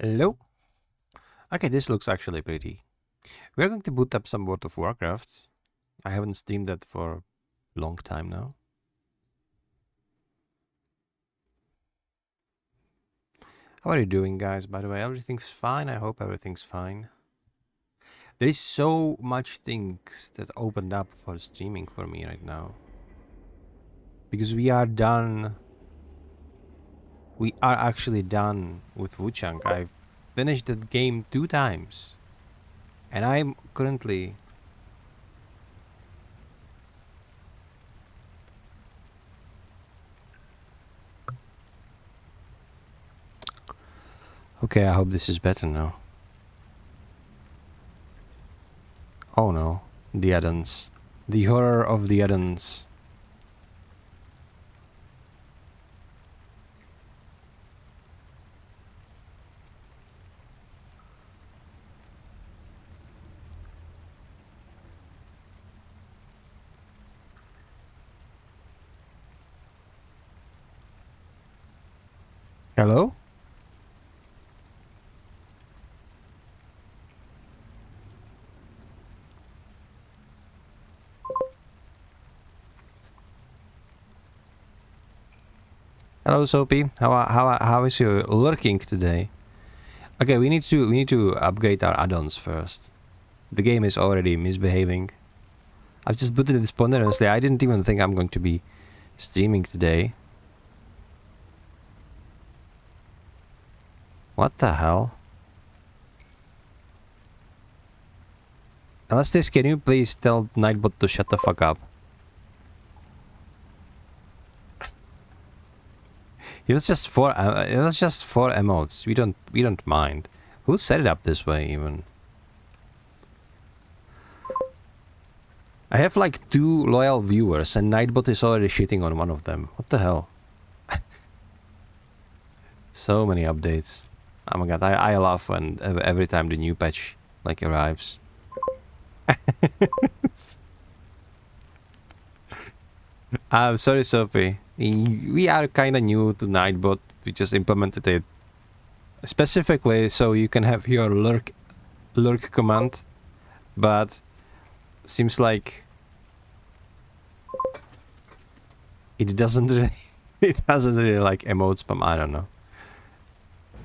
Hello? Okay, this looks actually pretty. We're going to boot up some World of Warcraft. I haven't streamed that for a long time now. How are you doing, guys? By the way, everything's fine. I hope everything's fine. There is so much things that opened up for streaming for me right now. Because we are done. We are actually done with Wuchang. I've finished that game 2 times. And I'm currently... Okay, I hope this is better now. Oh no, the add-ons. The horror of the add-ons. Hello? Hello, Soapy. How is your lurking today? Okay, we need to upgrade our add-ons first. The game is already misbehaving. I've just booted it spontaneously. I didn't even think I'm going to be streaming today. What the hell? Alastis, can you please tell Nightbot to shut the fuck up? It was just four emotes. We don't mind. Who set it up this way even? I have like 2 loyal viewers and Nightbot is already shitting on one of them. What the hell? So many updates. Oh my god, I laugh when every time the new patch like arrives. I'm sorry, Sophie. We are kind of new to Nightbot. We just implemented it specifically so you can have your lurk command, but seems like it doesn't really like emote spam. I don't know.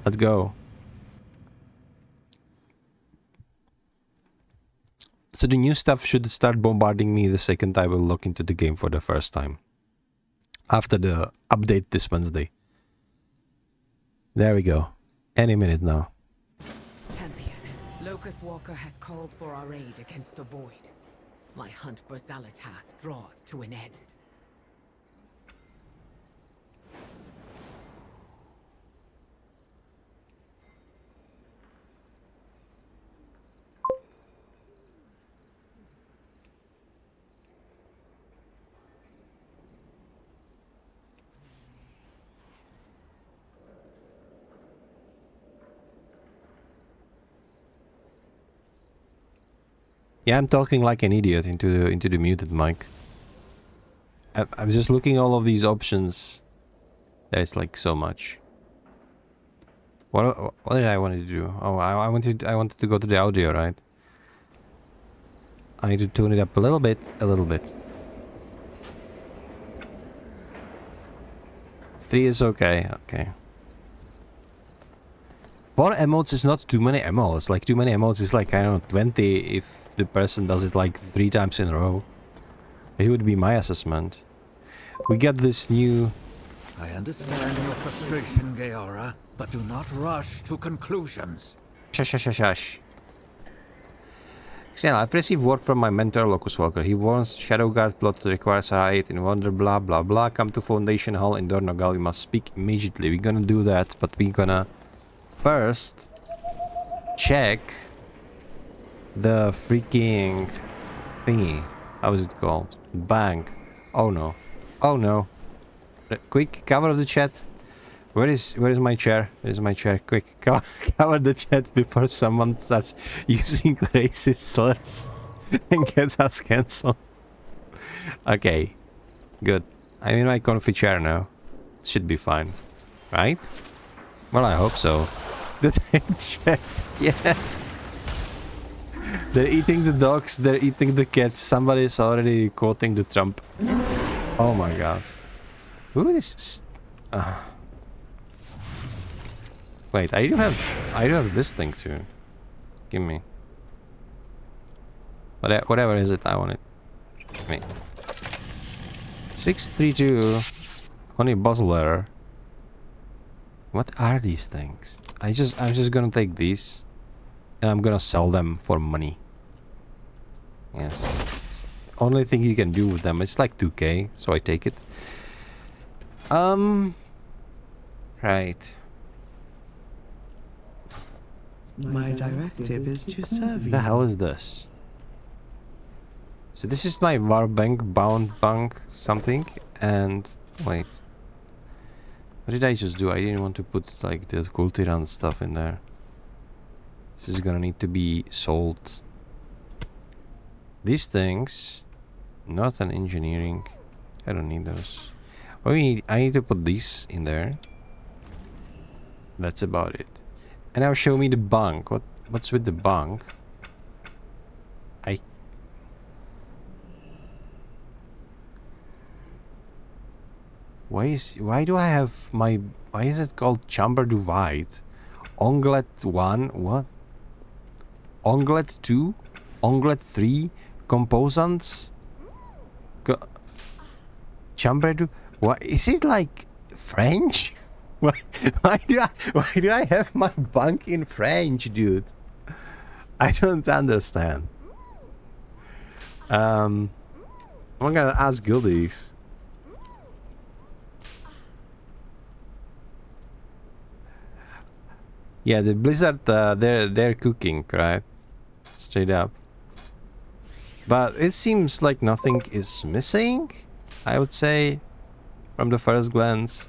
Let's go. So the new stuff should start bombarding me the second I will log into the game for the first time. After the update this Wednesday. There we go. Any minute now. Champion, Locust Walker has called for our aid against the Void. My hunt for Xalatath draws to an end. Yeah, I'm talking like an idiot into the muted mic. I'm just looking at all of these options. There's like so much. What did I want to do? Oh, I wanted to go to the audio, right? I need to tune it up a little bit, a little bit. 3 is okay, okay. 4 emotes is not too many emotes. Like too many emotes is like, I don't know, 20 if the person does it like 3 times in a row. It would be my assessment. We got this new... I understand your frustration, Gaora, but do not rush to conclusions. Shush. Xena, I've received word from my mentor, Locust Walker. He warns Shadowguard plot requires our aid in Wonder blah blah blah. Come to Foundation Hall in Dornogal. We must speak immediately. We're gonna do that, but we're gonna first check the freaking thingy. How is it called? Bank. Oh no. Oh no. Quick, cover the chat. Where is my chair? Where's my chair? Quick, cover the chat before someone starts using racist slurs and gets us cancelled. Okay, good. I'm in my comfy chair now. Should be fine, right? Well, I hope so. that in chat. Yeah. They're eating the dogs, they're eating the cats. Somebody's already quoting the Trump. Oh my god. Who is... Wait, I do have this thing too. Give me. Whatever is it, I want it. Give me. 632 honey buzzler. What are these things? I'm just gonna take these and I'm gonna sell them for money. Yes. It's the only thing you can do with them. It's like 2k, so I take it. Right. My directive is to serve you. The hell is this? So this is my Warbank bound bank something, and wait. What did I just do? I didn't want to put like the Kultiran stuff in there. This is gonna need to be sold. These things, not an engineering. I don't need those. Oh, I need to put these in there. That's about it. And now show me the bank. What's with the bank? Why do I have my... Why is it called Chamber du White? Onglet 1, what? Onglet 2? Onglet 3? Composants? Chamber du... What? Is it like French? Why do I have my bank in French, dude? I don't understand. I'm gonna ask guildies. Yeah, the Blizzard, they're cooking, right? Straight up. But it seems like nothing is missing, I would say, from the first glance.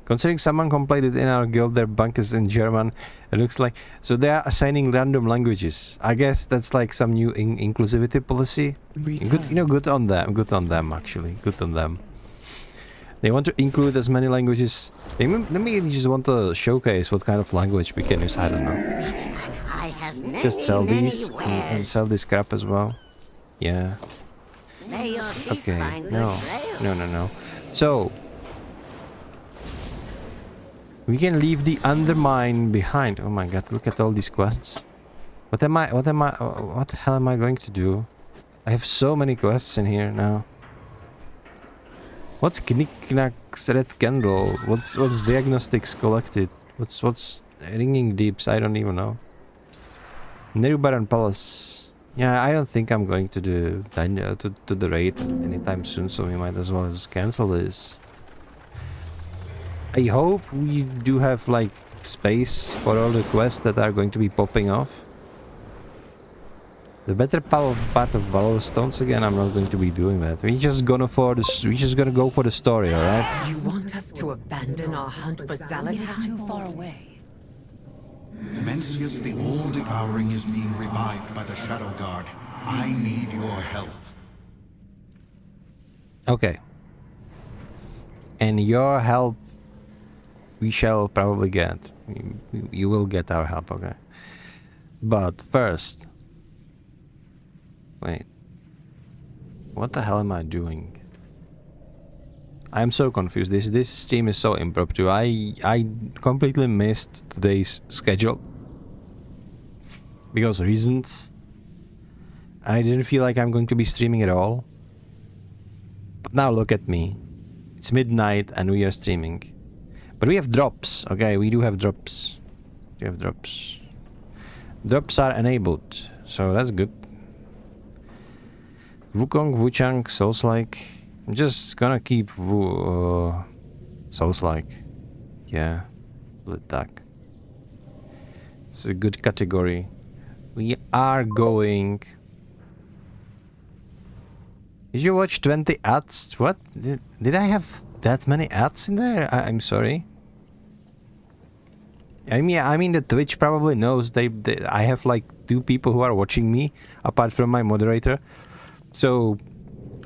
Considering someone completed in our guild, their bank is in German, it looks like... So they are assigning random languages. I guess that's like some new inclusivity policy. Good, you know, good on them, actually. Good on them. They want to include as many languages. They maybe just want to showcase what kind of language we can use. I don't know. I have Just sell these and sell this crap as well. Yeah. Okay. No. So we can leave the undermine behind. Oh my god! Look at all these quests. What the hell am I going to do? I have so many quests in here now. What's Knickknack's Red Candle? What's Diagnostics Collected? What's Ringing Deeps? I don't even know. Nerubaran Palace. Yeah, I don't think I'm going to the raid anytime soon, so we might as well just cancel this. I hope we do have like space for all the quests that are going to be popping off. The better path of Valor Stones again. I'm not going to be doing that. We're just gonna go for the story, all right? You want us to abandon our hunt for Zalath? It is too far away. Mencius the All-Devouring is being revived by the Shadow Guard. I need your help. Okay. And your help, we shall probably get. You will get our help, okay? But first. Wait. What the hell am I doing? I'm so confused. This stream is so impromptu. I completely missed today's schedule. Because reasons. And I didn't feel like I'm going to be streaming at all. But now look at me. It's midnight and we are streaming. But we have drops, okay? We do have drops. We have drops. Drops are enabled, so that's good. Wukong, Wuchang, Souls-like. I'm just gonna keep Souls-like. Yeah, let that. It's a good category. We are going... Did you watch 20 ads? What? Did I have that many ads in there? I'm sorry. I mean the Twitch probably knows I have like 2 people who are watching me apart from my moderator. So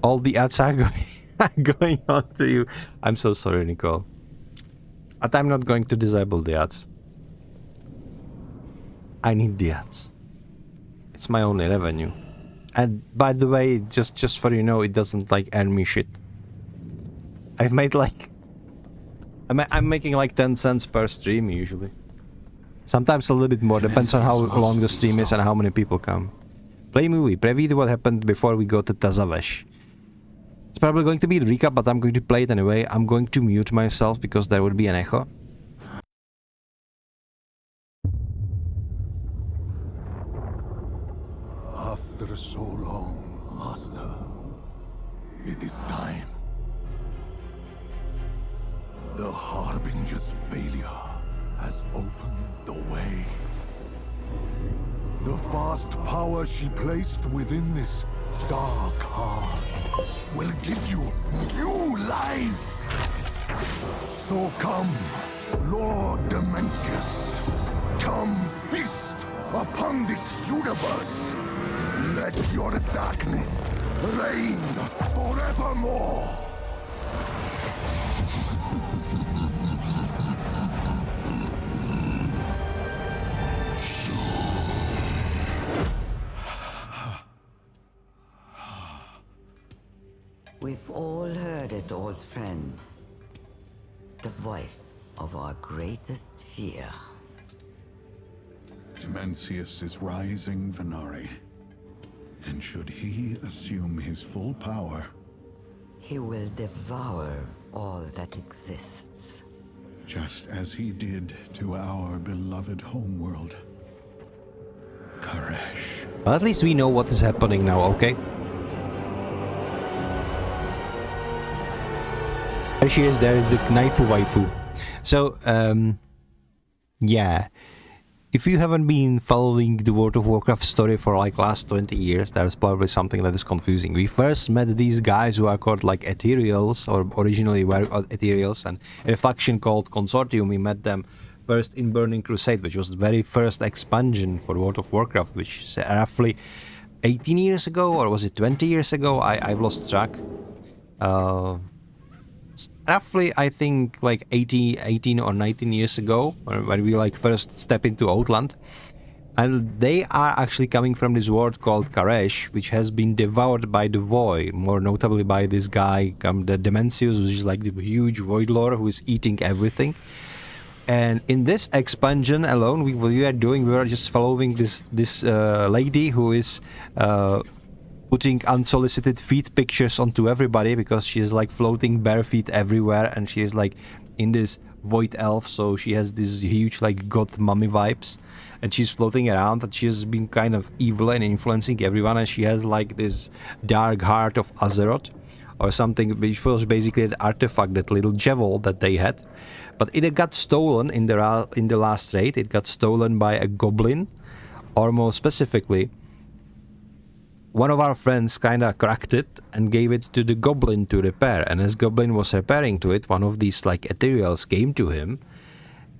all the ads are going on to you. I'm so sorry, Nicole. But I'm not going to disable the ads. I need the ads. It's my only revenue. And by the way, just for you know, it doesn't like earn me shit. I've made like... I'm making like 10 cents per stream usually. Sometimes a little bit more, depends on how long the stream is and how many people come. Play movie, preview what happened before we go to Tazavesh. It's probably going to be the recap, but I'm going to play it anyway. I'm going to mute myself because there would be an echo. After so long, Master, it is time. The Harbinger's failure has opened the way. The vast power she placed within this dark heart will give you new life. So come, Lord Demencius. Come feast upon this universe. Let your darkness reign forevermore. We've all heard it, old friend. The voice of our greatest fear. Demencius is rising, Venari. And should he assume his full power, He will devour all that exists. just as he did to our beloved homeworld, Karesh. But at least we know what is happening now, okay? There she is, there is the Knaifu waifu. So, yeah. If you haven't been following the World of Warcraft story for like last 20 years, there's probably something that is confusing. We first met these guys who are called like Ethereals, or originally were Ethereals, and in a faction called Consortium. We met them first in Burning Crusade, which was the very first expansion for World of Warcraft, which is roughly 18 years ago, or was it 20 years ago? I've lost track. Roughly, I think like 18 or 19 years ago, when we like first step into Outland. And they are actually coming from this world called Karesh, which has been devoured by the Void, more notably by this guy, the Demencius, which is like the huge Void Lord who is eating everything. And in this expansion alone, we were just following this lady who is putting unsolicited feet pictures onto everybody, because she is like floating bare feet everywhere, and she is like in this void elf, so she has this huge like god mummy vibes, and she's floating around, and she has been kind of evil and influencing everyone, and she has like this dark heart of Azeroth or something, which was basically an artifact, that little jewel that they had. But it got stolen in the last raid. It got stolen by a goblin, or more specifically, one of our friends kinda cracked it and gave it to the goblin to repair. And as goblin was repairing to it, one of these like ethereals came to him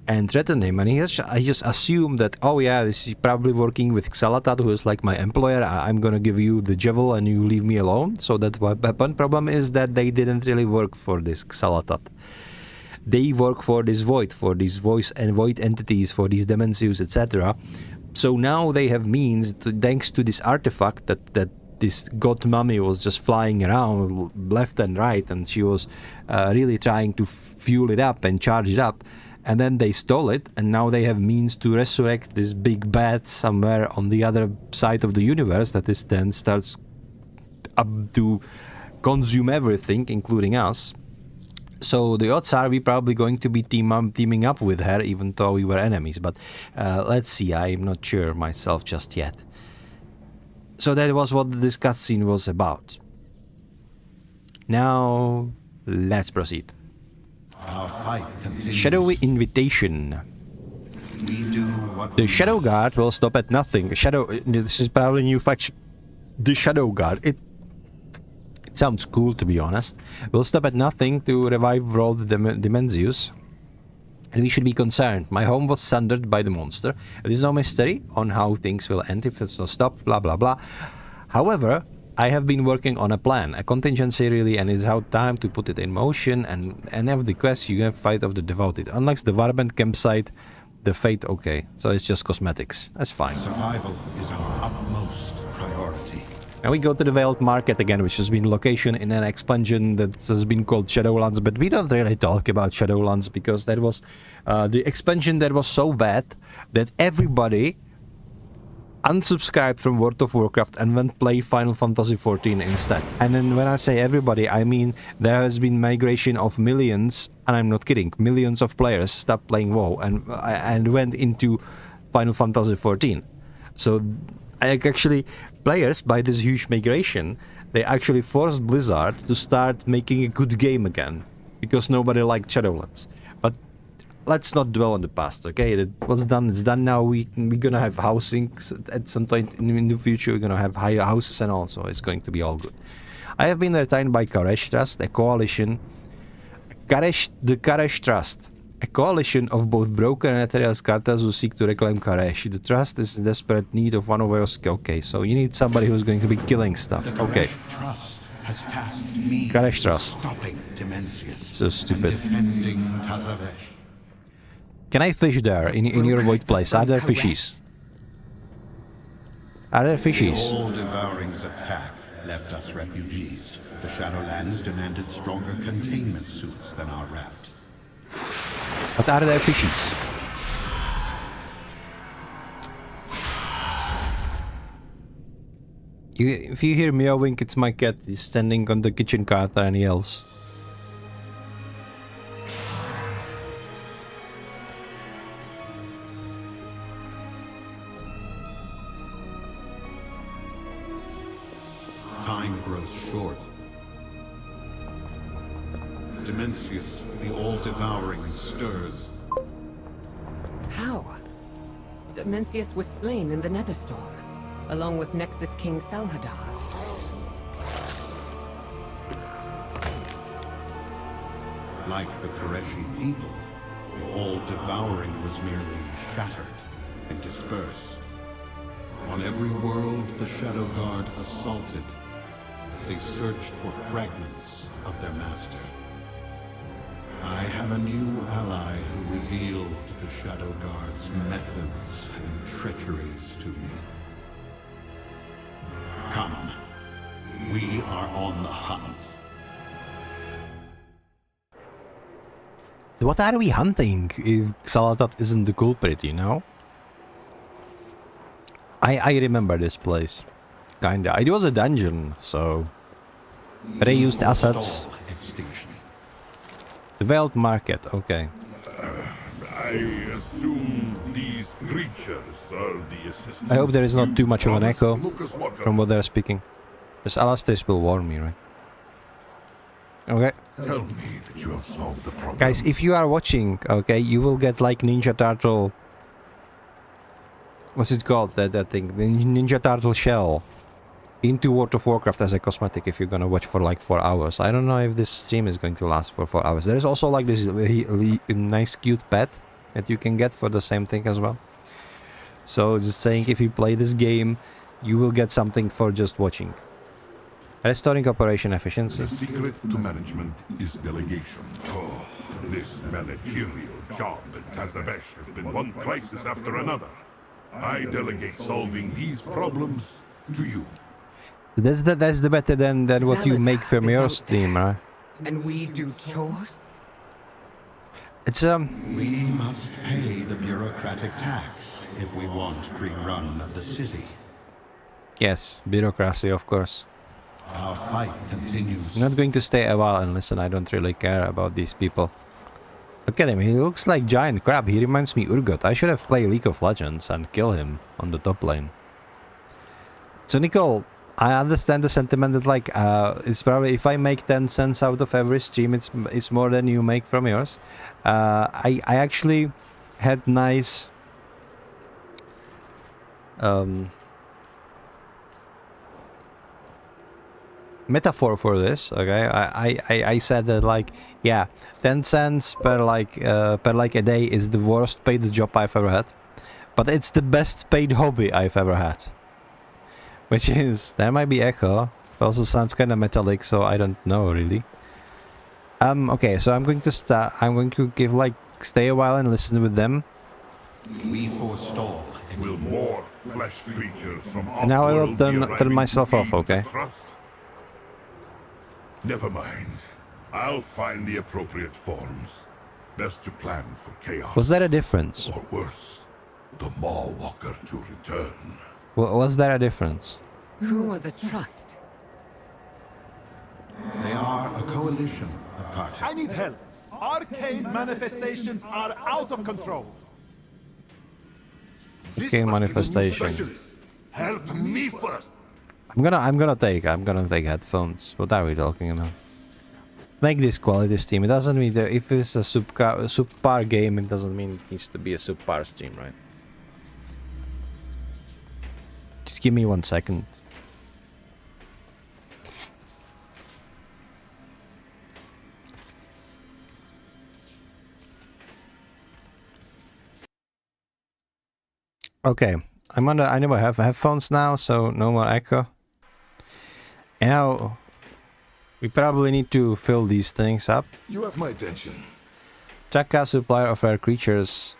and threatened him. And I just assumed that, oh yeah, this is probably working with Xalatat, who is like my employer. I'm gonna give you the jewel and you leave me alone. So that what happened. Problem is that they didn't really work for this Xalatat. They work for this void, for these voice and void entities, for these Demencius, etc. So now they have means, thanks to this artifact, that this god mummy was just flying around left and right, and she was really trying to fuel it up and charge it up. And then they stole it, and now they have means to resurrect this big bat somewhere on the other side of the universe that is then starts up to consume everything, including us. So the odds are we probably going to be teaming up with her, even though we were enemies. But let's see, I'm not sure myself just yet. So that was what this cutscene was about. Now, let's proceed. Our fight continues. Shadowy Invitation. We do what The we Shadow Guard will stop at nothing. This is probably a new faction. The Shadow Guard. It sounds cool, to be honest. Will stop at nothing to revive World Demencius. And we should be concerned. My home was sundered by the monster. There is no mystery on how things will end if it's not stopped, blah blah blah. However, I have been working on a plan, a contingency really, and it's out time to put it in motion and have the quest you have fight of the devoted. Unlike the Warband campsite, the fate, okay. So it's just cosmetics. That's fine. Survival is our utmost priority. And we go to the Veiled Market again, which has been location in an expansion that has been called Shadowlands, but we don't really talk about Shadowlands because that was the expansion that was so bad that everybody unsubscribed from World of Warcraft and went play Final Fantasy XIV instead. And then when I say everybody, I mean there has been migration of millions, and I'm not kidding, millions of players stopped playing WoW and went into Final Fantasy XIV. So actually, players, by this huge migration, they actually forced Blizzard to start making a good game again, because nobody liked Shadowlands. But let's not dwell on the past, okay? What's done, it's done now. We're gonna have housing at some point in the future. We're gonna have higher houses and all, so it's going to be all good. I have been retained by Karesh Trust, a coalition. The Karesh Trust. A coalition of both broken and ethereal cartels who seek to reclaim Karesh. The Trust is in desperate need of one of your skills. Okay, so you need somebody who's going to be killing stuff. The Okay. Karesh Trust has tasked me Karesh Trust. with stopping Dimensius So stupid. and defending Tazavesh. Can I fish there in your void place? Are there fishies? Are there fishies? The all-devouring's attack left us refugees. The Shadowlands demanded stronger containment suits than our wraps. But are there fishies? If you hear meowing, it's my cat. He's standing on the kitchen counter and he yells. Time grows short. Dimensius, the all-devouring, stirs. How? Dimensius was slain in the Netherstorm, along with Nexus King Salhadar. Like the Koreshi people, the all-devouring was merely shattered and dispersed. On every world the Shadow Guard assaulted, they searched for fragments of their master. I have a new ally who revealed the Shadow Guard's methods and treacheries to me. Come, we are on the hunt. What are we hunting if Xalatat isn't the culprit, you know? I remember this place. Kinda. It was a dungeon, so... Reused assets. Stall extinction. The Veiled Market, okay. I assume these creatures are the assistants. I hope there is not too much of an echo Lucas Walker. from what they're speaking. This Alastair will warn me, right? Okay. Tell me that you have solved the problem. Guys, if you are watching, okay, you will get like Ninja Turtle... What's it called, that thing? The Ninja Turtle shell. Into World of Warcraft as a cosmetic if you're gonna watch for like 4 hours. I don't know if this stream is going to last for 4 hours. There is also like this really nice cute pet that you can get for the same thing as well. So just saying, if you play this game, you will get something for just watching. Restoring operation efficiency. The secret to management is delegation. Oh, this managerial job at Tazavesh has been one crisis after another. I delegate solving these problems to you. That's the better than what you make from your stream, right? And we do chores? It's We must pay the bureaucratic tax if we want free run of the city. yes, bureaucracy, of course. Our fight continues. I'm not going to stay a while and listen. I don't really care about these people. Look at him. He looks like giant crab. He reminds me Urgot. I should have played League of Legends and kill him on the top lane. So Nicole, I understand the sentiment that like it's probably if I make 10 cents out of every stream, it's more than you make from yours. I actually had nice metaphor for this. Okay, I said that like, yeah, 10 cents per like a day is the worst paid job I've ever had, but it's the best paid hobby I've ever had. Which is, there might be echo. It also sounds kind of metallic, so I don't know really. Okay, so I'm going to start. I'm going to give like stay a while and listen with them. We forestall. Will more flesh creatures from And now I will off-world be turn arriving myself to off, gain okay? the trust? Never mind. I'll find the appropriate forms. Best to plan for chaos. Was there a difference? Or worse, the Maw Walker to return. Was there a difference? Who are the Trust? They are a coalition of cartels. I need help. Arcane manifestations are out of control. This Okay, must be the new manifestation. specialist. Help me first. I'm gonna take headphones. What are we talking about? Make this quality stream. It doesn't mean that if it's a subpar game, it doesn't mean it needs to be a subpar stream, right? Just give me 1 second. Okay, I know I have headphones now, so no more echo. And now we probably need to fill these things up. You have my attention. Track a supplier of rare creatures.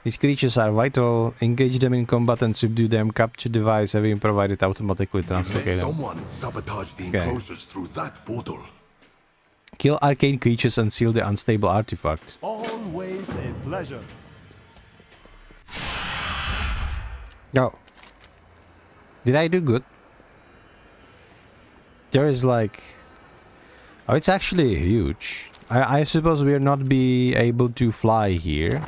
These creatures are vital. Engage them in combat and subdue them. Capture device having provided automatically translocate them. Someone sabotage the Okay. enclosures through that portal. Kill arcane creatures and seal the unstable artifact. Always a pleasure. Oh. Did I do good? There is like... Oh, it's actually huge. I suppose we'll not be able to fly here.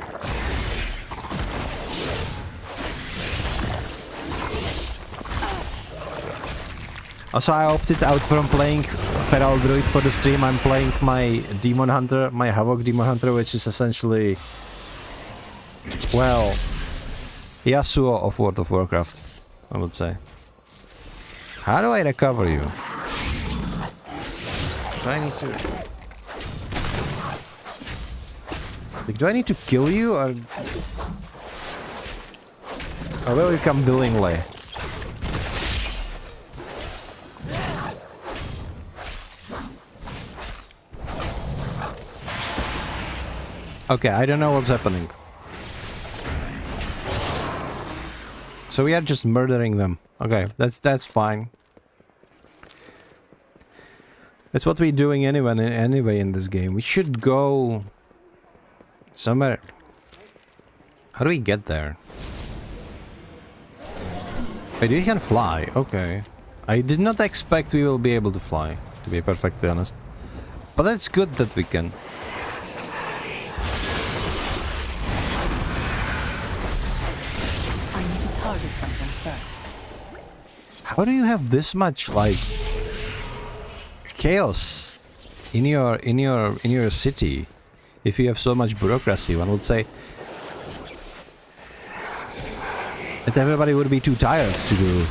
Also, I opted out from playing Feral Druid for the stream. I'm playing my Demon Hunter, my Havoc Demon Hunter, which is essentially... Well... Yasuo of World of Warcraft, I would say. How do I recover you? Do I need to... Like, do I need to kill you, or... Or will you come willingly? Okay, I don't know what's happening. So we are just murdering them. Okay, that's fine. That's what we're doing anyway in this game. We should go somewhere. How do we get there? Wait, we can fly. Okay. I did not expect we will be able to fly, to be perfectly honest. But that's good that we can. I need to target something first. How do you have this much like chaos in your city if you have so much bureaucracy? One would say that everybody would be too tired to do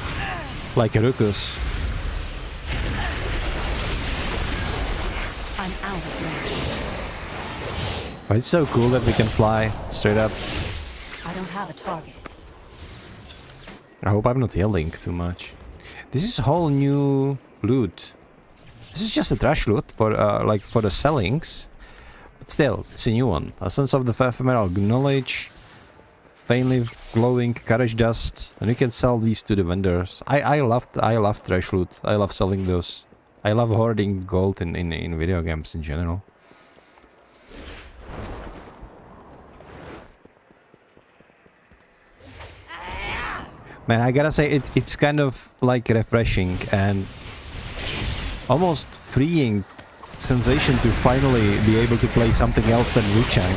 like a ruckus. I'm out of range. But it's so cool that we can fly straight up. I don't have a target. I hope I'm not healing too much. This is whole new loot. This is just a trash loot for like for the sellings, but still, it's a new one. A sense of the ephemeral knowledge, faintly glowing courage dust, and you can sell these to the vendors. I love trash loot. I love selling those. I love hoarding gold in video games in general. Man, I gotta say, it's kind of like refreshing and almost freeing sensation to finally be able to play something else than Wuchang.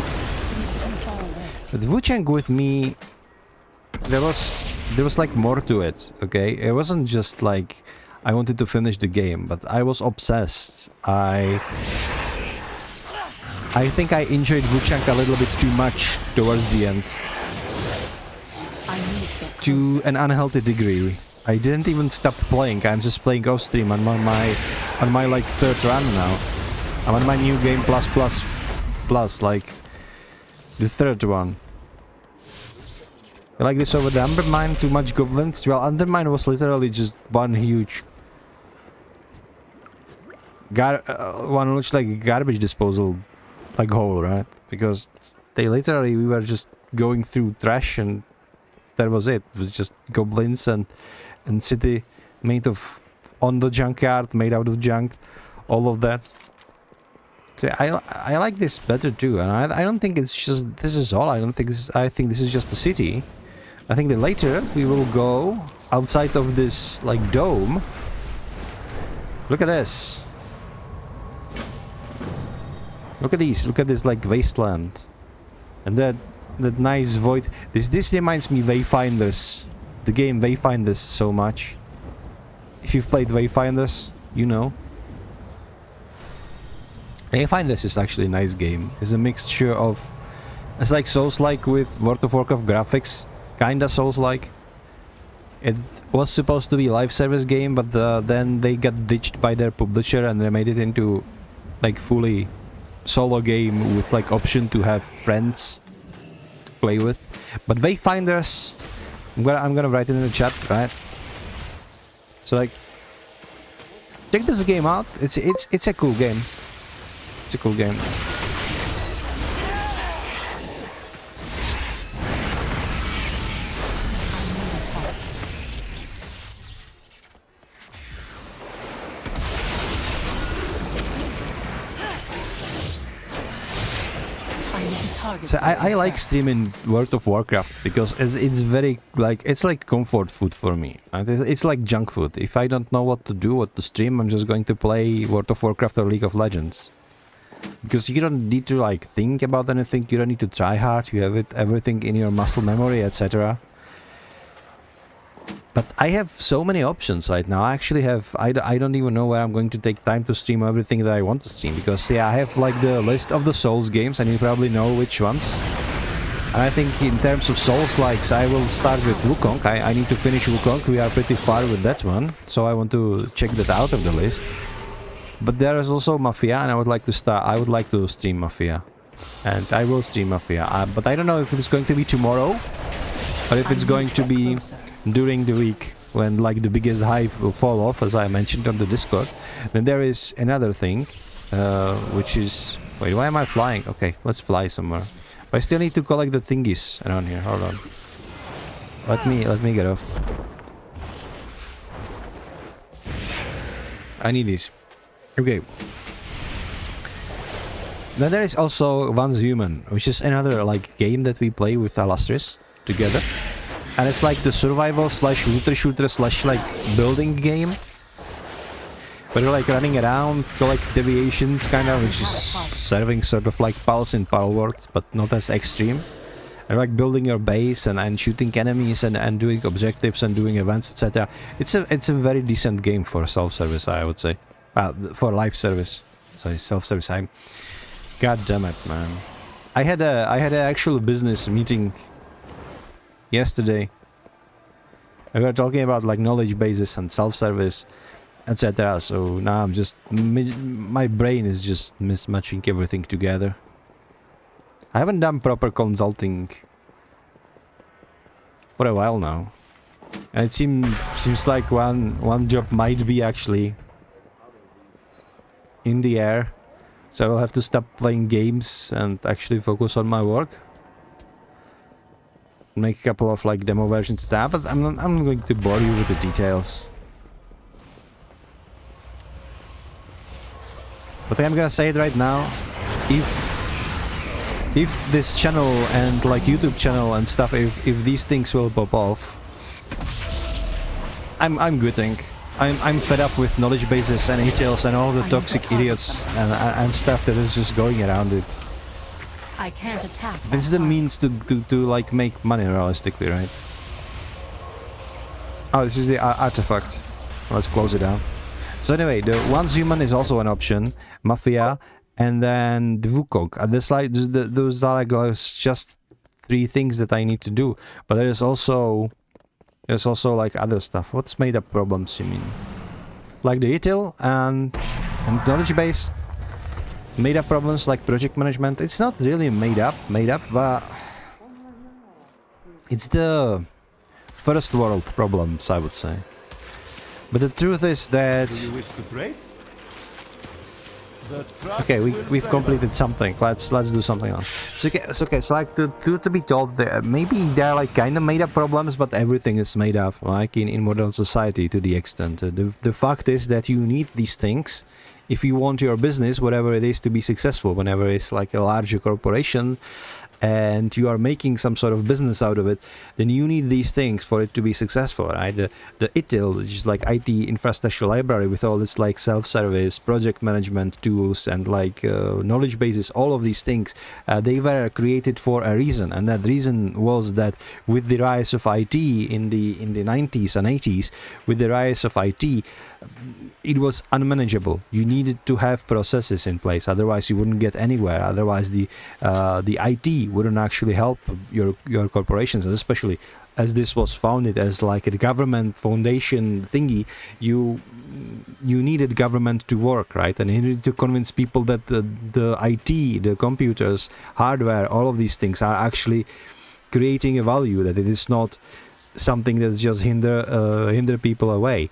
But Wuchang with me, there was like more to it, okay? It wasn't just like I wanted to finish the game, but I was obsessed. I think I enjoyed Wuchang a little bit too much towards the end. To an unhealthy degree. I didn't even stop playing. I'm just playing Ghost Stream. I'm on my like third run now. I'm on my new game plus like the third one. I like this over the Undermine. Too much goblins. Well, Undermine was literally just one huge one looks like a garbage disposal like hole, right? Because we were just going through trash, and that was it. It was just goblins and city made of on the junkyard, made out of junk, all of that. So I like this better too, and I don't think it's just this is all. I don't think this. I think this is just a city. I think that later we will go outside of this like dome. Look at this. Look at these. Look at this like wasteland, and that nice void. This reminds me Wayfinders, the game Wayfinders so much. If you've played Wayfinders, you know. Wayfinders is actually a nice game. It's a mixture of, it's like Souls-like with World of Warcraft graphics, kinda Souls-like. It was supposed to be a live service game, but then they got ditched by their publisher and they made it into like fully solo game with like option to have friends to play with. But Wayfinders, I'm gonna write it in the chat, right? So like, check this game out. It's a cool game. It's a cool game. So I like streaming World of Warcraft because it's very like it's like comfort food for me. It's like junk food. If I don't know what to do, what to stream, I'm just going to play World of Warcraft or League of Legends. Because you don't need to like think about anything, you don't need to try hard, you have everything in your muscle memory, etc. But I have so many options right now. I actually have, I don't even know where I'm going to take time to stream everything that I want to stream. Because yeah, I have like the list of the Souls games and you probably know which ones. And I think in terms of Souls-likes, I will start with Wukong. I need to finish Wukong, we are pretty far with that one. So I want to check that out of the list. But there is also Mafia, and I would like to stream Mafia, and I will stream Mafia. But I don't know if it's going to be tomorrow, or if it's going to be during the week when like the biggest hype will fall off, as I mentioned on the Discord. Then there is another thing, which is wait, why am I flying? Okay, let's fly somewhere. But I still need to collect the thingies around here. Hold on. Let me get off. I need these. Okay. Then there is also Once Human, which is another like game that we play with Alastris together. And it's like the survival slash looter shooter slash like building game. But you're like running around, collect deviations kind of, which is serving sort of like Pulse in Palworld, but not as extreme. And like building your base and shooting enemies and doing objectives and doing events, etc. It's a very decent game for self-service, I would say. For live service. Sorry, self-service. God damn it, man. I had an actual business meeting yesterday. We were talking about like knowledge bases and self-service, etc. So now I'm just my brain is just mismatching everything together. I haven't done proper consulting for a while now, and it seems like one job might be actually in the air, so I will have to stop playing games and actually focus on my work. Make a couple of like demo versions stuff, but I'm not going to bore you with the details. But I'm gonna say it right now, if this channel and like YouTube channel and stuff, if these things will pop off, I'm quitting. I'm fed up with knowledge bases and details and all the toxic idiots and stuff that is just going around it. I can't attack. This is the means to like make money realistically, right? Oh, this is the artifact. Let's close it down. So anyway, the Once Human is also an option, Mafia, and then the Wukong. And those are like just 3 things that I need to do. But there's also like other stuff. What's made up problems, you mean? Like the ETL and knowledge base. Made up problems like project management. It's not really made up, but it's the first world problems, I would say. But the truth is that Do you wish to trade? Okay, we've completed something. Let's do something else. It's okay. So like to be told, that maybe they're like kind of made up problems, but everything is made up, like in modern society to the extent. The fact is that you need these things if you want your business, whatever it is, to be successful. Whenever it's like a larger corporation and you are making some sort of business out of it, then you need these things for it to be successful, right? The ITIL, which is like IT infrastructure library with all its like self-service, project management tools and like knowledge bases, all of these things, they were created for a reason, and that reason was that with the rise of IT in the 90s and 80s, with the rise of IT, it was unmanageable. You needed to have processes in place, otherwise you wouldn't get anywhere. Otherwise the IT wouldn't actually help your corporations, and especially as this was founded as like a government foundation thingy, you needed government to work, right? And you needed to convince people that the IT, the computers, hardware, all of these things are actually creating a value, that it is not something that's just hinder people away.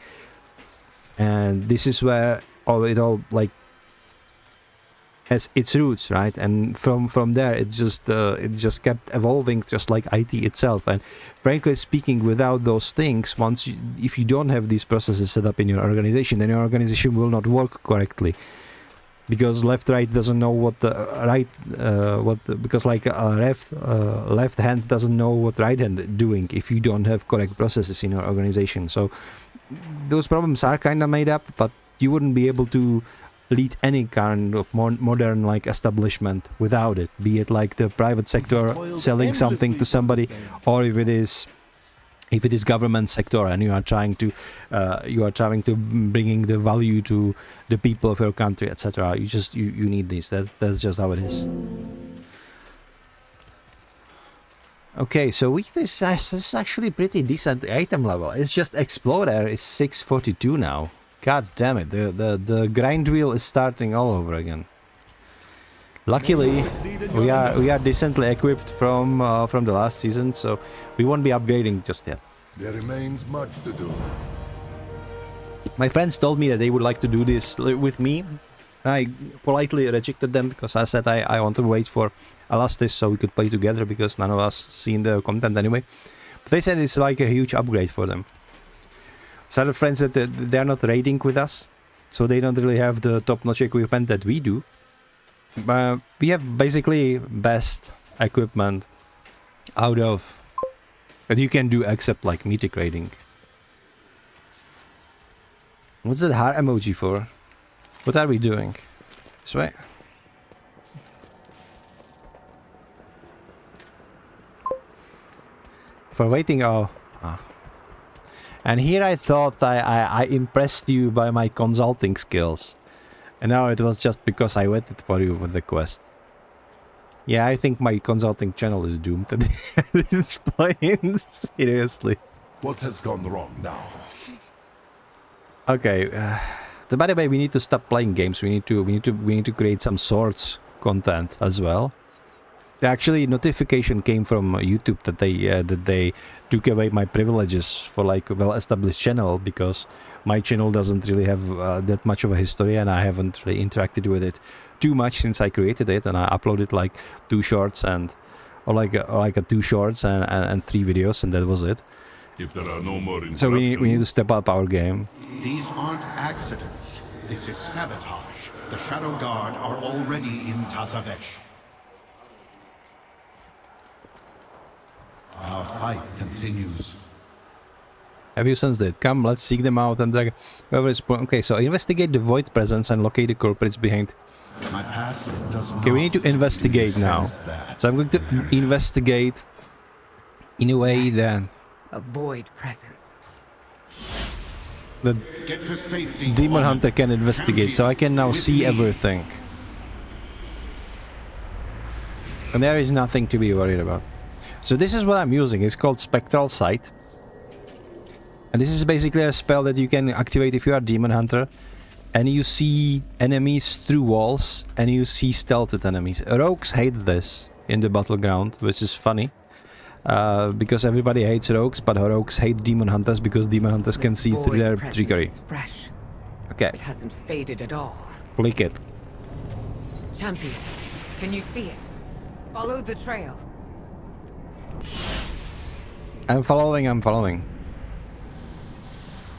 And this is where it all like has its roots, right? And from there it just kept evolving, just like IT itself. And frankly speaking, without those things, if you don't have these processes set up in your organization, then your organization will not work correctly, because left doesn't know what the right because like left hand doesn't know what right hand is doing if you don't have correct processes in your organization. So those problems are kind of made up, but you wouldn't be able to lead any kind of modern like establishment without it, be it like the private sector selling something to somebody, or if it is government sector and you are trying to bringing the value to the people of your country, etc. You need this. That's just how it is. Okay, so this is actually pretty decent item level. It's just Explorer is 642 now. God damn it, the grind wheel is starting all over again. Luckily, we are decently equipped from the last season, so we won't be upgrading just yet. There remains much to do. My friends told me that they would like to do this with me. I politely rejected them because I said I want to wait for Elastis so we could play together, because none of us seen the content anyway. But they said it's like a huge upgrade for them. So other friends that they're not raiding with us, so they don't really have the top-notch equipment that we do. But we have basically best equipment out of that you can do, except like mythic raiding. What's that heart emoji for? What are we doing? This way. For waiting, oh. And here I thought I impressed you by my consulting skills. And now it was just because I waited for you with the quest. Yeah, I think my consulting channel is doomed at this point. Seriously. What has gone wrong now? Okay. By the way, we need to stop playing games. We need to create some swords content as well. Actually, notification came from YouTube that they took away my privileges for like a well-established channel, because my channel doesn't really have that much of a history, and I haven't really interacted with it too much since I created it, and I uploaded like 2 shorts and 2 shorts and 3 videos, and that was it. If there are no more So we need to step up our game. These aren't accidents. This is sabotage. The Shadow Guard are already in Tazavesh. Our fight continues. Have you sensed it? Come, let's seek them out and drag whoever is... Okay, so investigate the void presence and locate the culprits behind. My past does not... Okay, we need to investigate now. So I'm going to investigate in a way that... A void presence. The Get to safety, Demon Hunter can investigate, so I can now see everything. And there is nothing to be worried about. So this is what I'm using. It's called Spectral Sight. And this is basically a spell that you can activate if you are Demon Hunter. And you see enemies through walls, and you see stealthed enemies. Rogues hate this in the battleground, which is funny. Because everybody hates rogues, but rogues hate Demon Hunters because Demon Hunters can see through their trickery. Fresh. Okay. It hasn't faded at all. Click it. Champion, can you see it? Follow the trail. I'm following.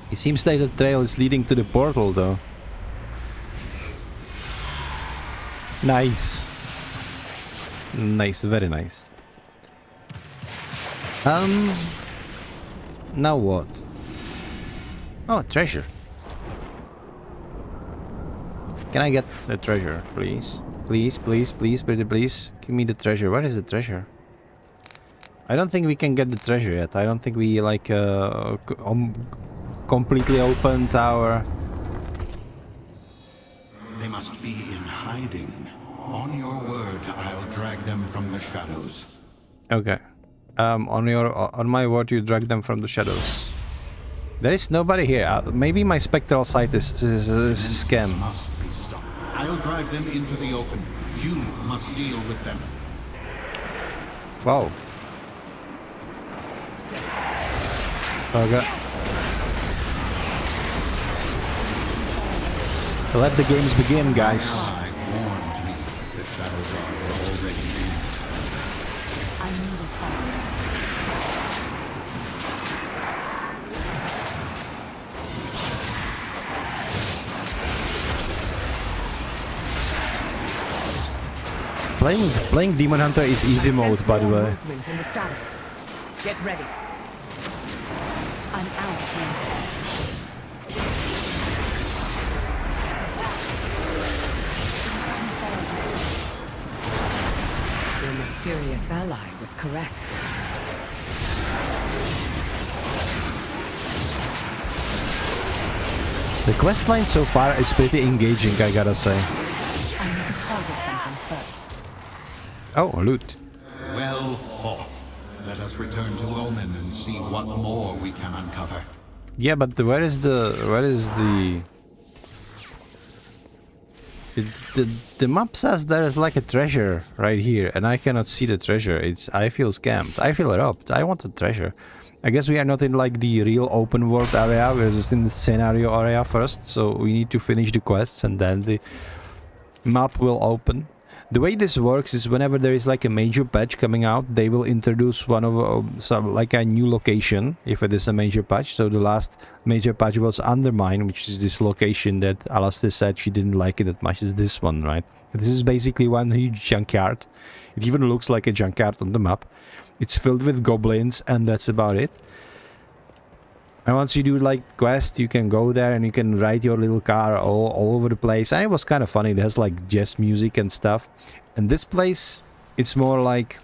It seems like the trail is leading to the portal though. Nice. Nice, very nice. Now what? Oh, treasure. Can I get the treasure, please? Please, pretty please. Give me the treasure. Where is the treasure? I don't think we can get the treasure yet. I don't think we like completely opened our... They must be in hiding. On your word, I'll drag them from the shadows. Okay. On my word, you drag them from the shadows. There is nobody here. Maybe my spectral sight is a scam. Must be stopped. I'll drive them into the open. You must deal with them. Wow. Okay. Let the games begin, guys. I warned me. The Shadow Guard were already in. I need a fire. Playing Demon Hunter is easy mode, by the way. Movement in the shadows. Get ready. I'm out here. Your mysterious ally was correct. The questline so far is pretty engaging, I gotta say. I need to target something first. Oh, loot. Well fought. Let us return to Omen and see what more we can uncover. Yeah, but where is the the map says there is like a treasure right here, and I cannot see the treasure. I feel scammed. I feel robbed. I want the treasure. I guess we are not in like the real open world area. We're just in the scenario area first, so we need to finish the quests and then the map will open. The way this works is whenever there is like a major patch coming out, they will introduce one of like a new location if it is a major patch. So the last major patch was Undermine, which is this location that Alastair said she didn't like it that much as this one, right? This is basically one huge junkyard. It even looks like a junkyard on the map. It's filled with goblins and that's about it. And once you do like quest, you can go there and you can ride your little car all over the place. And it was kind of funny. It has like jazz music and stuff. And this place, it's more like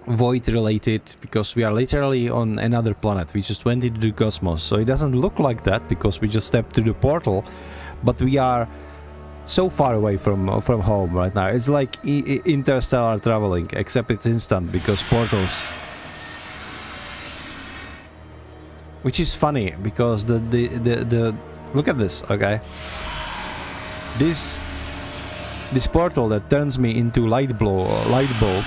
void related because we are literally on another planet. We just went into the cosmos. So it doesn't look like that because we just stepped through the portal. But we are so far away from home right now. It's like interstellar traveling, except it's instant because portals... Which is funny because the look at this, okay? This portal that turns me into light bulb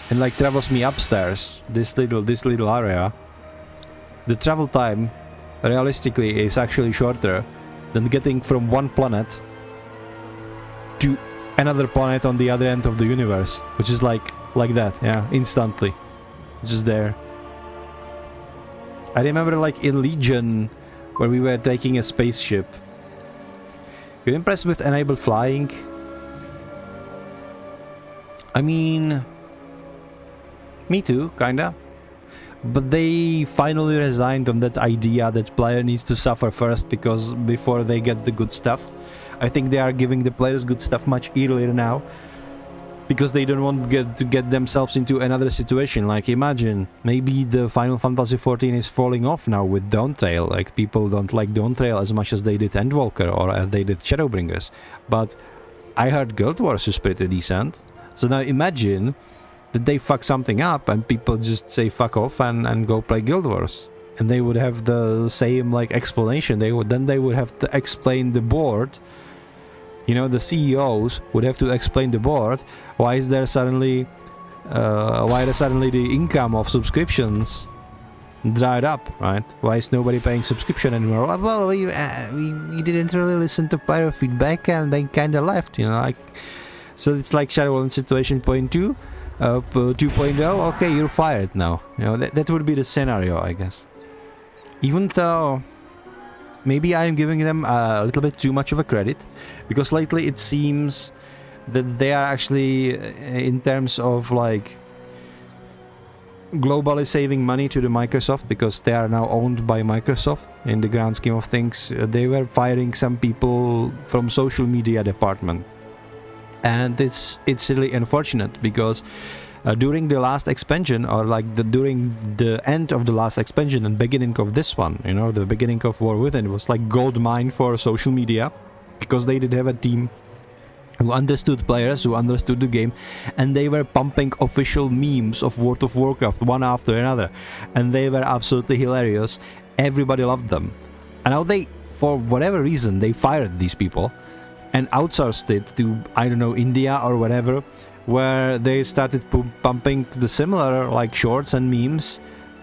and like travels me upstairs, this little area. The travel time realistically is actually shorter than getting from one planet to another planet on the other end of the universe, which is like that, yeah, instantly. It's just there. I remember like in Legion where we were taking a spaceship. You're impressed with enabled flying? I mean... Me too, kinda. But they finally resigned on that idea that player needs to suffer first because before they get the good stuff. I think they are giving the players good stuff much earlier now. Because they don't want to get themselves into another situation. Like imagine, maybe the Final Fantasy XIV is falling off now with Dawntrail. Like people don't like Dawntrail as much as they did Endwalker or as they did Shadowbringers. But I heard Guild Wars is pretty decent. So now imagine that they fuck something up and people just say fuck off and go play Guild Wars. And they would have the same like explanation. They would have to explain the board. You know, the CEOs would have to explain the board why is there suddenly the income of subscriptions dried up, right? Why is nobody paying subscription anymore? Well, we didn't really listen to player feedback, and they kind of left, you know, like. So it's like Shadowlands situation point 2, 2.0. Okay, you're fired now. You know, that would be the scenario, I guess. Even though maybe I'm giving them a little bit too much of a credit, because lately it seems that they are actually, in terms of like globally saving money to the Microsoft, because they are now owned by Microsoft in the grand scheme of things. They were firing some people from social media department, and it's really unfortunate, because during the last expansion, or like during the end of the last expansion and beginning of this one, you know, the beginning of War Within was like gold mine for social media, because they did have a team who understood players, who understood the game, and they were pumping official memes of World of Warcraft one after another, and they were absolutely hilarious. Everybody loved them. And now they, for whatever reason, they fired these people and outsourced it to, I don't know, India or whatever, where they started pumping the similar like shorts and memes,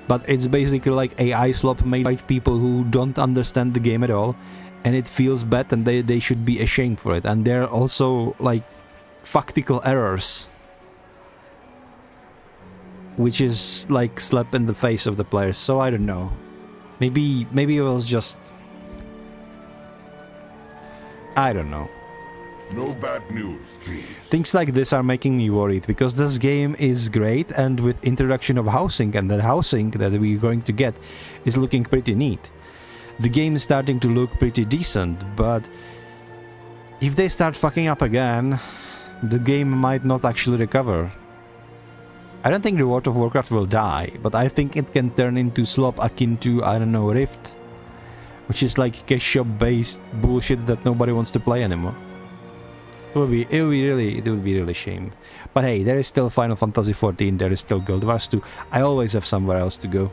but it's basically like AI slop made by people who don't understand the game at all, and it feels bad, and they should be ashamed for it. And there are also like factical errors, which is like slap in the face of the players. So I don't know, maybe it was just, I don't know. No bad news, please. Things like this are making me worried, because this game is great, and with introduction of housing, and the housing that we're going to get is looking pretty neat. The game is starting to look pretty decent, but if they start fucking up again, the game might not actually recover. I don't think the World of Warcraft will die, but I think it can turn into slop akin to, I don't know, Rift, which is like cash shop based bullshit that nobody wants to play anymore. It would be really shame. But hey, there is still Final Fantasy XIV, there is still Guild Wars 2. I always have somewhere else to go.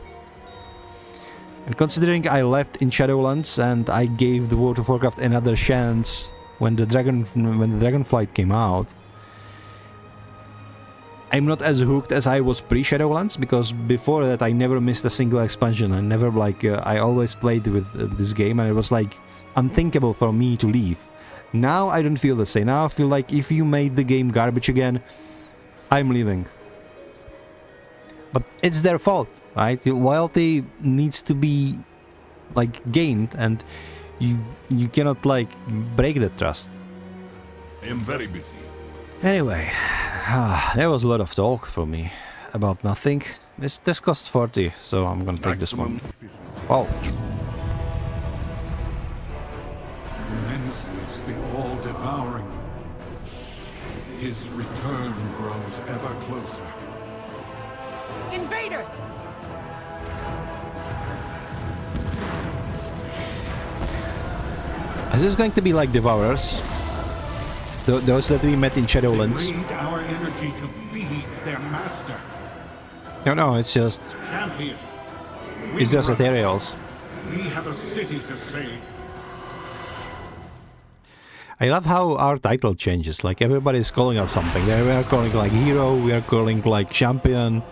And considering I left in Shadowlands and I gave the World of Warcraft another chance when the Dragonflight came out, I'm not as hooked as I was pre-Shadowlands, because before that I never missed a single expansion. I never I always played with this game, and it was like unthinkable for me to leave. Now I don't feel the same. Now I feel like if you made the game garbage again, I'm leaving. But it's their fault, right? Loyalty needs to be like gained, and you cannot like break the trust. I am very busy. Anyway, there was a lot of talk from me about nothing. This costs 40, so I'm gonna take this one. Oh. The all-devouring. His return grows ever closer. Invaders! Is this going to be like Devourers? Those that we met in Shadowlands? They need our energy to feed their master. No, it's just... Champion. It's just Ethereals. We have a city to save. I love how our title changes, like everybody's calling us something. We are calling like hero, we are calling like champion.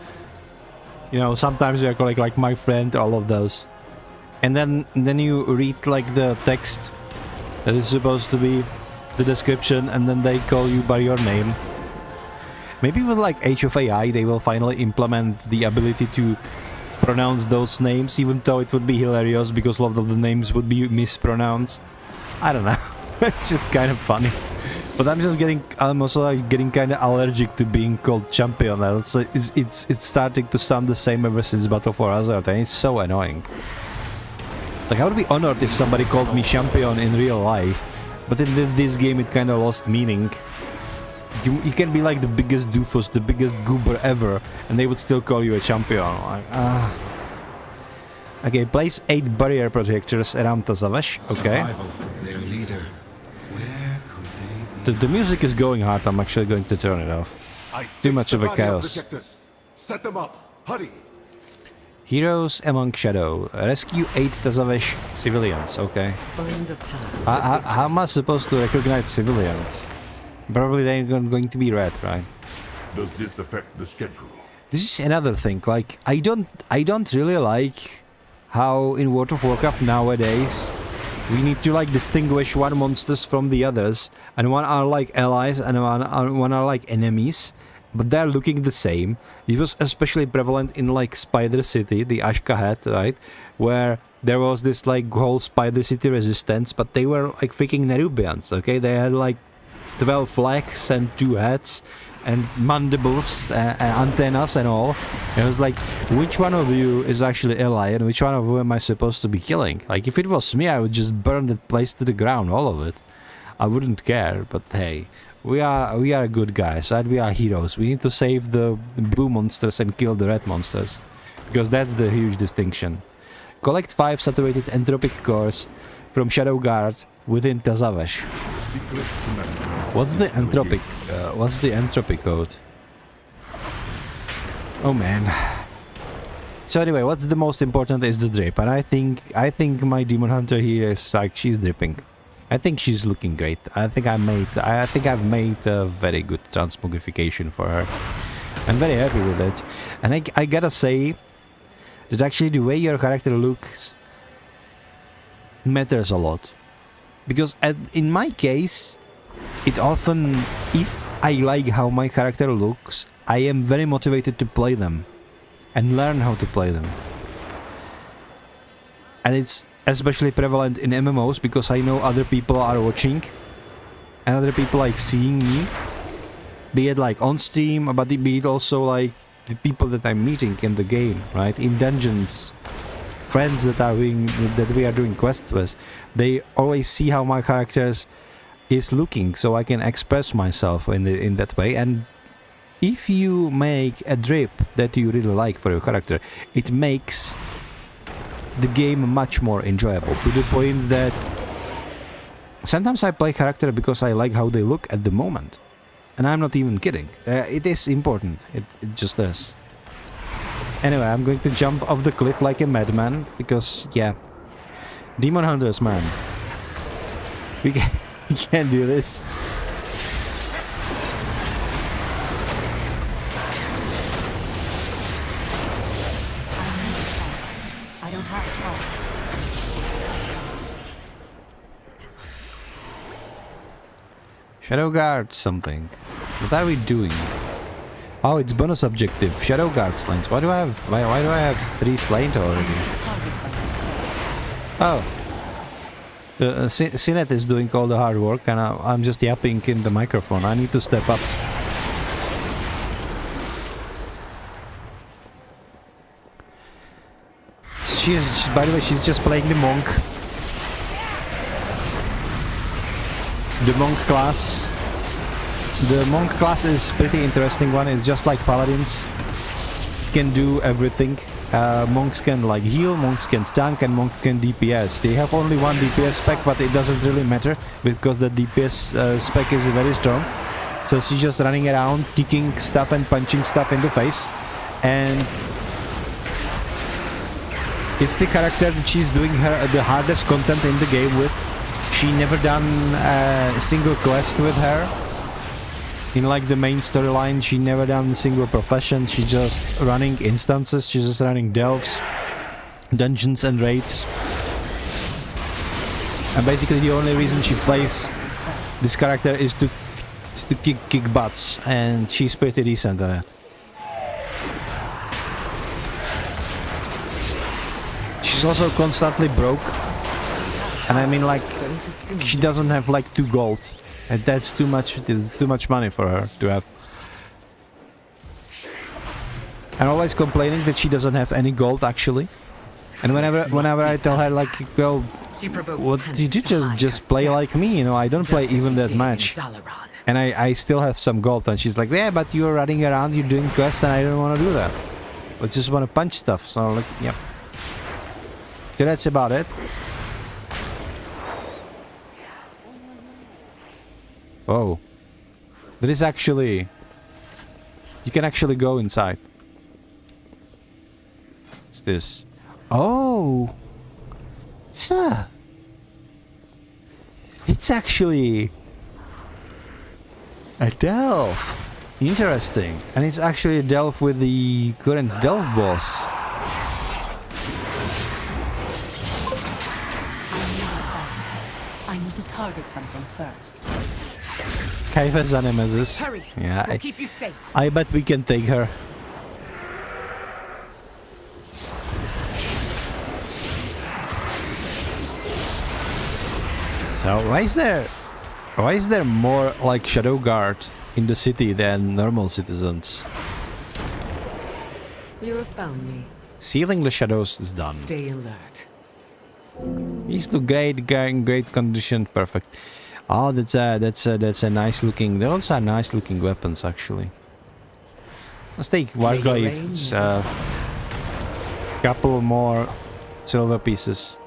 You know, sometimes we are calling like my friend, all of those. And then you read like the text that is supposed to be the description, and then they call you by your name. Maybe with like Age of AI they will finally implement the ability to pronounce those names, even though it would be hilarious because a lot of the names would be mispronounced. I don't know. It's just kind of funny. But I'm also like getting kind of allergic to being called champion. It's starting to sound the same ever since Battle for Azeroth, and it's so annoying. Like, I would be honored if somebody called me champion in real life, but in this game it kind of lost meaning. You can be like the biggest doofus, the biggest goober ever, and they would still call you a champion. Like, Okay, place 8 barrier projectors around Tazavesh. Okay. Their leader. Where could they be? The music is going hard. I'm actually going to turn it off. Too much of a chaos. Set them up. Hurry. Heroes among Shadow. Rescue 8 Tazavesh civilians. Okay. Find a path. How am I supposed to recognize civilians? Probably they're going to be red, right? Does this affect the schedule? This is another thing. Like, I don't really like how in World of Warcraft nowadays we need to like distinguish one monsters from the others, and one are like allies and one are like enemies, but they're looking the same. It was especially prevalent in like Spider City, the Ashkahet, right, where there was this like whole Spider City resistance, but they were like freaking Nerubians. Okay, they had like 12 legs and 2 heads and mandibles and antennas and all. It was like, which one of you is actually ally and which one of you am I supposed to be killing? Like, if it was me, I would just burn that place to the ground, all of it. I wouldn't care, but hey, we are good guys, right? We are heroes. We need to save the blue monsters and kill the red monsters, because that's the huge distinction. Collect 5 saturated entropic cores from Shadow Guard within Tazavesh. What's the entropy code? Oh man. So anyway, what's the most important is the drip, and I think my demon hunter here is like, she's dripping. I think she's looking great. I think I've made a very good transmogrification for her. I'm very happy with it, and I gotta say that actually the way your character looks matters a lot, because in my case, it often, if I like how my character looks, I am very motivated to play them and learn how to play them. And it's especially prevalent in MMOs, because I know other people are watching and other people like seeing me, be it like on stream, but be it also like the people that I'm meeting in the game, right, in dungeons, friends that we are doing quests with. They always see how my characters is looking, so I can express myself in that way. And if you make a drip that you really like for your character, it makes the game much more enjoyable, to the point that sometimes I play character because I like how they look at the moment, and I'm not even kidding. It is important. It just is. Anyway, I'm going to jump off the cliff like a madman, because yeah, demon hunters, man, we can't do this. I don't have help. Shadow Guard something. What are we doing? Oh, it's bonus objective. Shadow Guard slains. Why do I have 3 slain already? Oh. Sinet is doing all the hard work, and I'm just yapping in the microphone. I need to step up. By the way, she's just playing the monk. The monk class. The monk class is pretty interesting one. It's just like paladins. It can do everything. Monks can like heal, monks can tank, and monks can DPS. They have only one DPS spec, but it doesn't really matter, because the DPS spec is very strong. So she's just running around, kicking stuff and punching stuff in the face. And it's the character that she's doing the hardest content in the game with. She never done a single quest with her. In like the main storyline, she never done a single profession. She's just running instances, she's just running delves, dungeons and raids. And basically the only reason she plays this character is to kick butts, and she's pretty decent at it. She's also constantly broke. And I mean, like, she doesn't have like 2 gold. And that's too much. It's too much money for her to have. And always complaining that she doesn't have any gold, actually. And whenever I tell her, like, well, what did you just play like me? You know, I don't play even that much. And I still have some gold. And she's like, yeah, but you're running around, you're doing quests, and I don't want to do that. I just want to punch stuff. So, like, yeah. So that's about it. Oh, there is actually, you can actually go inside. What's this? Oh, it's actually a delve. Interesting. And it's actually a delve with the current delve boss. I need to target something first. Kaifa's nemesis. Hurry. Yeah, We'll keep you safe. I bet we can take her. So why is there more like Shadow Guard in the city than normal citizens? You have found me. Sealing the shadows is done. Stay alert. These look great, in great condition, perfect. Oh, that's a nice looking. Those are nice looking weapons, actually. Let's take Warglaive. Couple more silver pieces.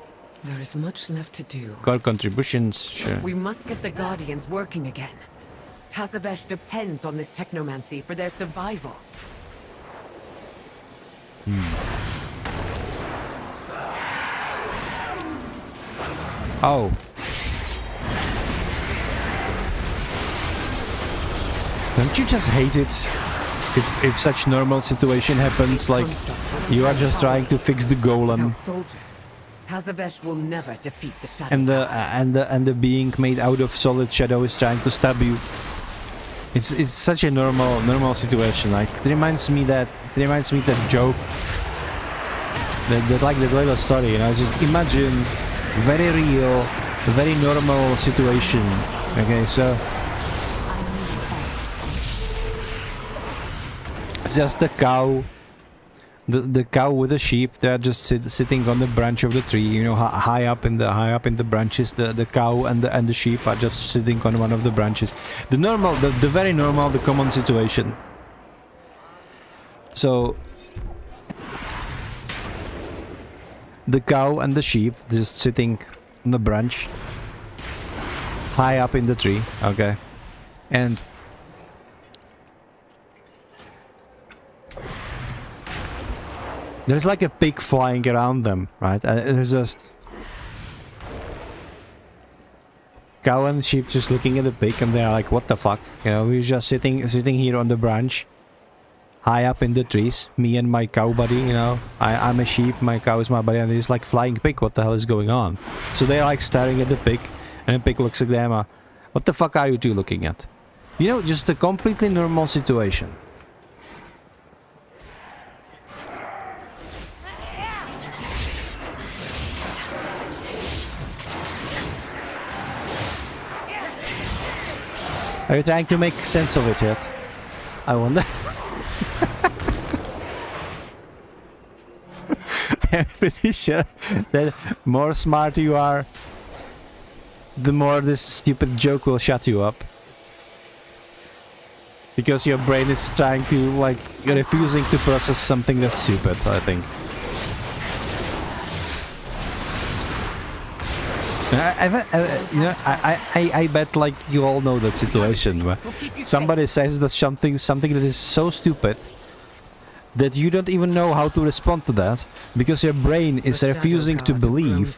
There is much left to do. Core contributions, sure. We must get the Guardians working again. Tazavesh depends on this technomancy for their survival. Oh. Don't you just hate it? If such normal situation happens, like you are just trying to fix the golem. Without soldiers, Tazavesh will never defeat the Shadow. And the being made out of solid shadow is trying to stab you. It's such a normal situation. Like it reminds me that joke. That like the little story, you know. Just imagine very real, very normal situation. Okay, so it's just the cow. The cow with the sheep, they're just sitting on the branch of the tree, you know, high up in the branches. The cow and the sheep are just sitting on one of the branches. The very normal, the common situation. So the cow and the sheep just sitting on the branch, high up in the tree, okay, and there's like a pig flying around them, right? There's just cow and sheep just looking at the pig, and they're like, "What the fuck?" You know, we're just sitting here on the branch, high up in the trees. Me and my cow buddy, you know. I'm a sheep, my cow is my buddy, and he's like flying pig. What the hell is going on? So they're like staring at the pig, and the pig looks at them. What the fuck are you two looking at? You know, just a completely normal situation. Are you trying to make sense of it yet? I wonder. I'm pretty sure that more smart you are, the more this stupid joke will shut you up. Because your brain is trying to, like, you're refusing to process something that's stupid, I think. I bet like you all know that situation where somebody says that something that is so stupid that you don't even know how to respond to that because your brain is refusing to believe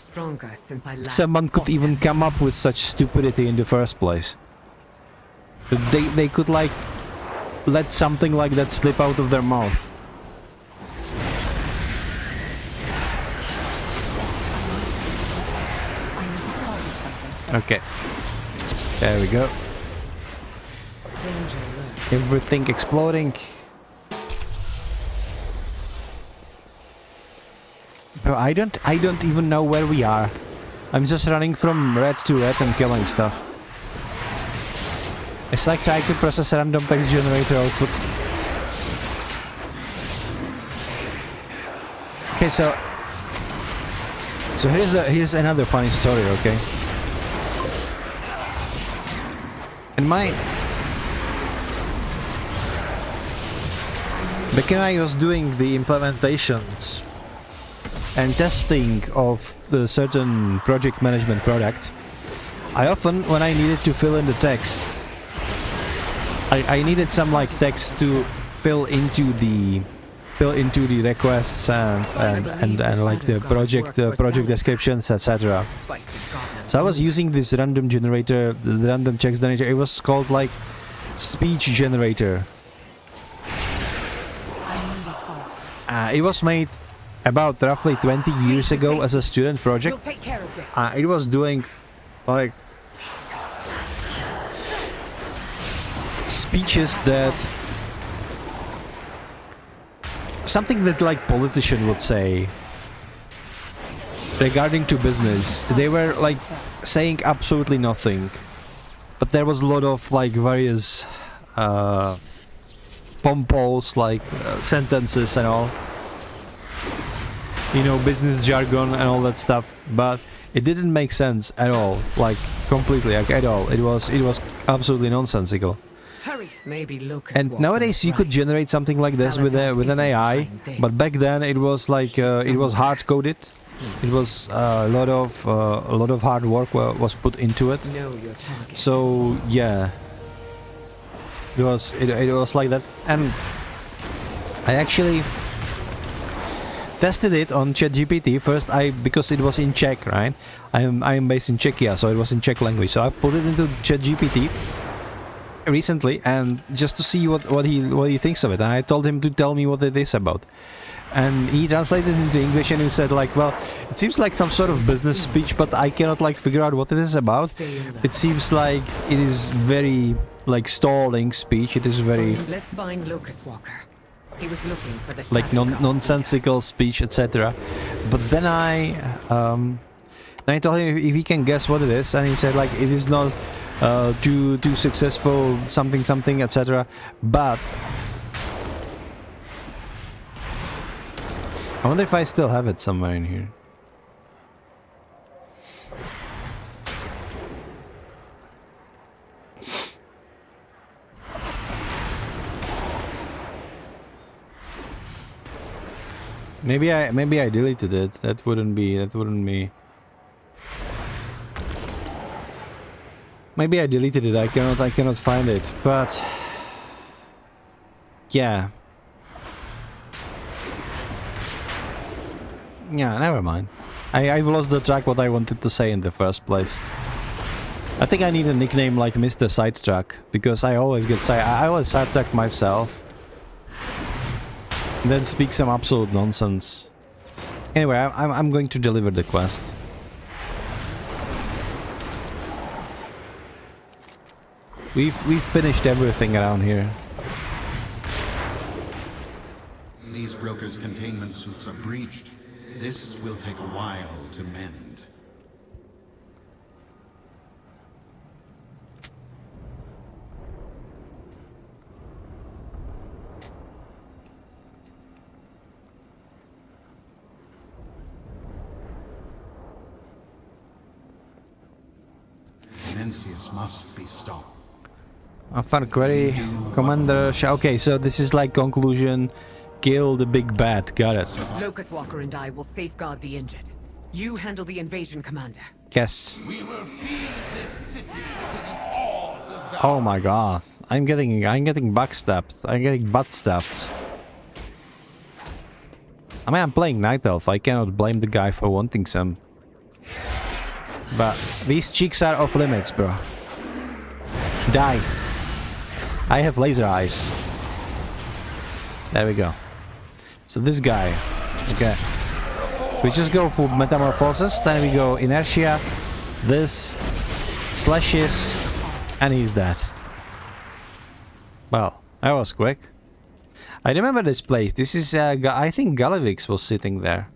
someone could even come up with such stupidity in the first place. That they could like let something like that slip out of their mouth. Okay, there we go. Everything exploding. Oh, I don't even know where we are. I'm just running from red to red and killing stuff. It's like trying to process random text generator output. Okay, so here's another funny story, okay? Back when I was doing the implementations and testing of the certain project management product, I often, when I needed to fill in the text, I needed some like text to fill into the requests and like the project descriptions, etc. So I was using this random generator, the random text generator. It was called like speech generator, It was made about roughly 20 years ago as a student project. We'll take care of this. It was doing like speeches that something that like politician would say regarding to business. They were like saying absolutely nothing, but there was a lot of like various pompous like sentences and all, you know, business jargon and all that stuff, but it didn't make sense at all, like completely, like at all. It was absolutely nonsensical. Hurry. Maybe Lucas And Walker nowadays was you could right. generate something like this with an AI, but back then it was like it was hard coded. It was a lot of hard work was put into it. Know your target. So yeah, it was like that, and I actually tested it on ChatGPT first. Because it was in Czech, right? I'm based in Czechia, so it was in Czech language. So I put it into ChatGPT recently, and just to see what he thinks of it. And I told him to tell me what it is about, and he translated it into English, and he said like, well, it seems like some sort of business speech, but I cannot like figure out what it is about. It seems like it is very like stalling speech. It is very Let's find Lucas Walker. He was looking for the like Shadow God. nonsensical speech, etc. But then I told him if he can guess what it is, and he said like it is not too successful, something, etc. But I wonder if I still have it somewhere in here. Maybe I deleted it. That wouldn't be. Maybe I deleted it. I cannot find it. But yeah. Yeah, never mind. I've lost the track what I wanted to say in the first place. I think I need a nickname like Mr. Sidetrack, because I always sidetrack myself. Then speak some absolute nonsense. Anyway, I'm going to deliver the quest. We've finished everything around here. These brokers' containment suits are breached. This will take a while to mend. Mencius must be stopped. After query, Commander. Okay, so this is like conclusion. Kill the big bad. Got it. Lucas Walker and I will safeguard the injured. You handle the invasion, Commander. Yes. We will feed this city to the all devoured. Oh my god. I'm getting backstabbed. I'm getting butt stabbed. I mean, I'm playing Night Elf. I cannot blame the guy for wanting some. But these cheeks are off limits, bro. Die. I have laser eyes. There we go. So this guy. Okay. We just go for metamorphosis, then we go inertia, this, slashes, and he's dead. Well, that was quick. I remember this place. This is, I think Galivix was sitting there.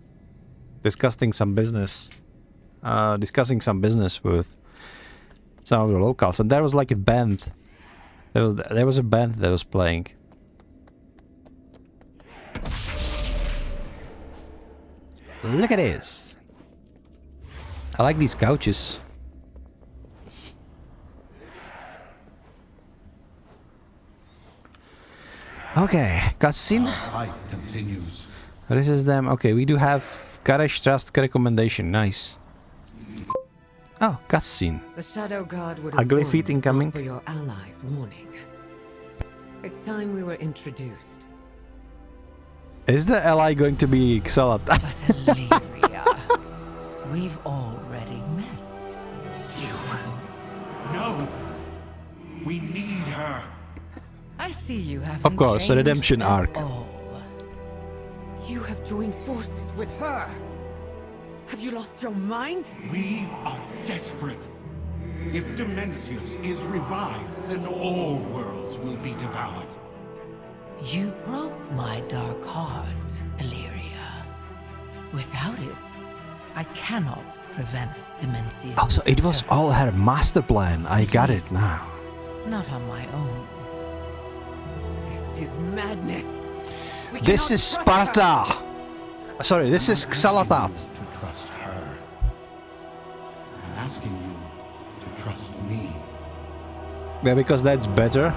Discussing some business. With some of the locals. And there was like a band. There was a band that was playing. Look at this. I like these couches. Okay, cutscene. Fight continues. This is them. Okay, we do have courage, trust, recommendation. Nice. Oh, cutscene. The Shadow God would Ugly have feet won incoming. for your allies' warning. It's time we were introduced. Is the ally going to be Xalat? But Olivia, we've already met. No! We need her! I see you haven't Of course, a changed redemption at arc. all. join forces with her. Have you lost your mind? We are desperate. If Dimensius is revived, then all worlds will be devoured. You broke my dark heart, Illyria. Without it, I cannot prevent Dimensius. Oh, so it was all her master plan. I got it now. Not on my own. This is madness. This is Sparta! Sorry, this is Xalatat. To trust her. I'm asking you to trust me. Yeah, because that's better.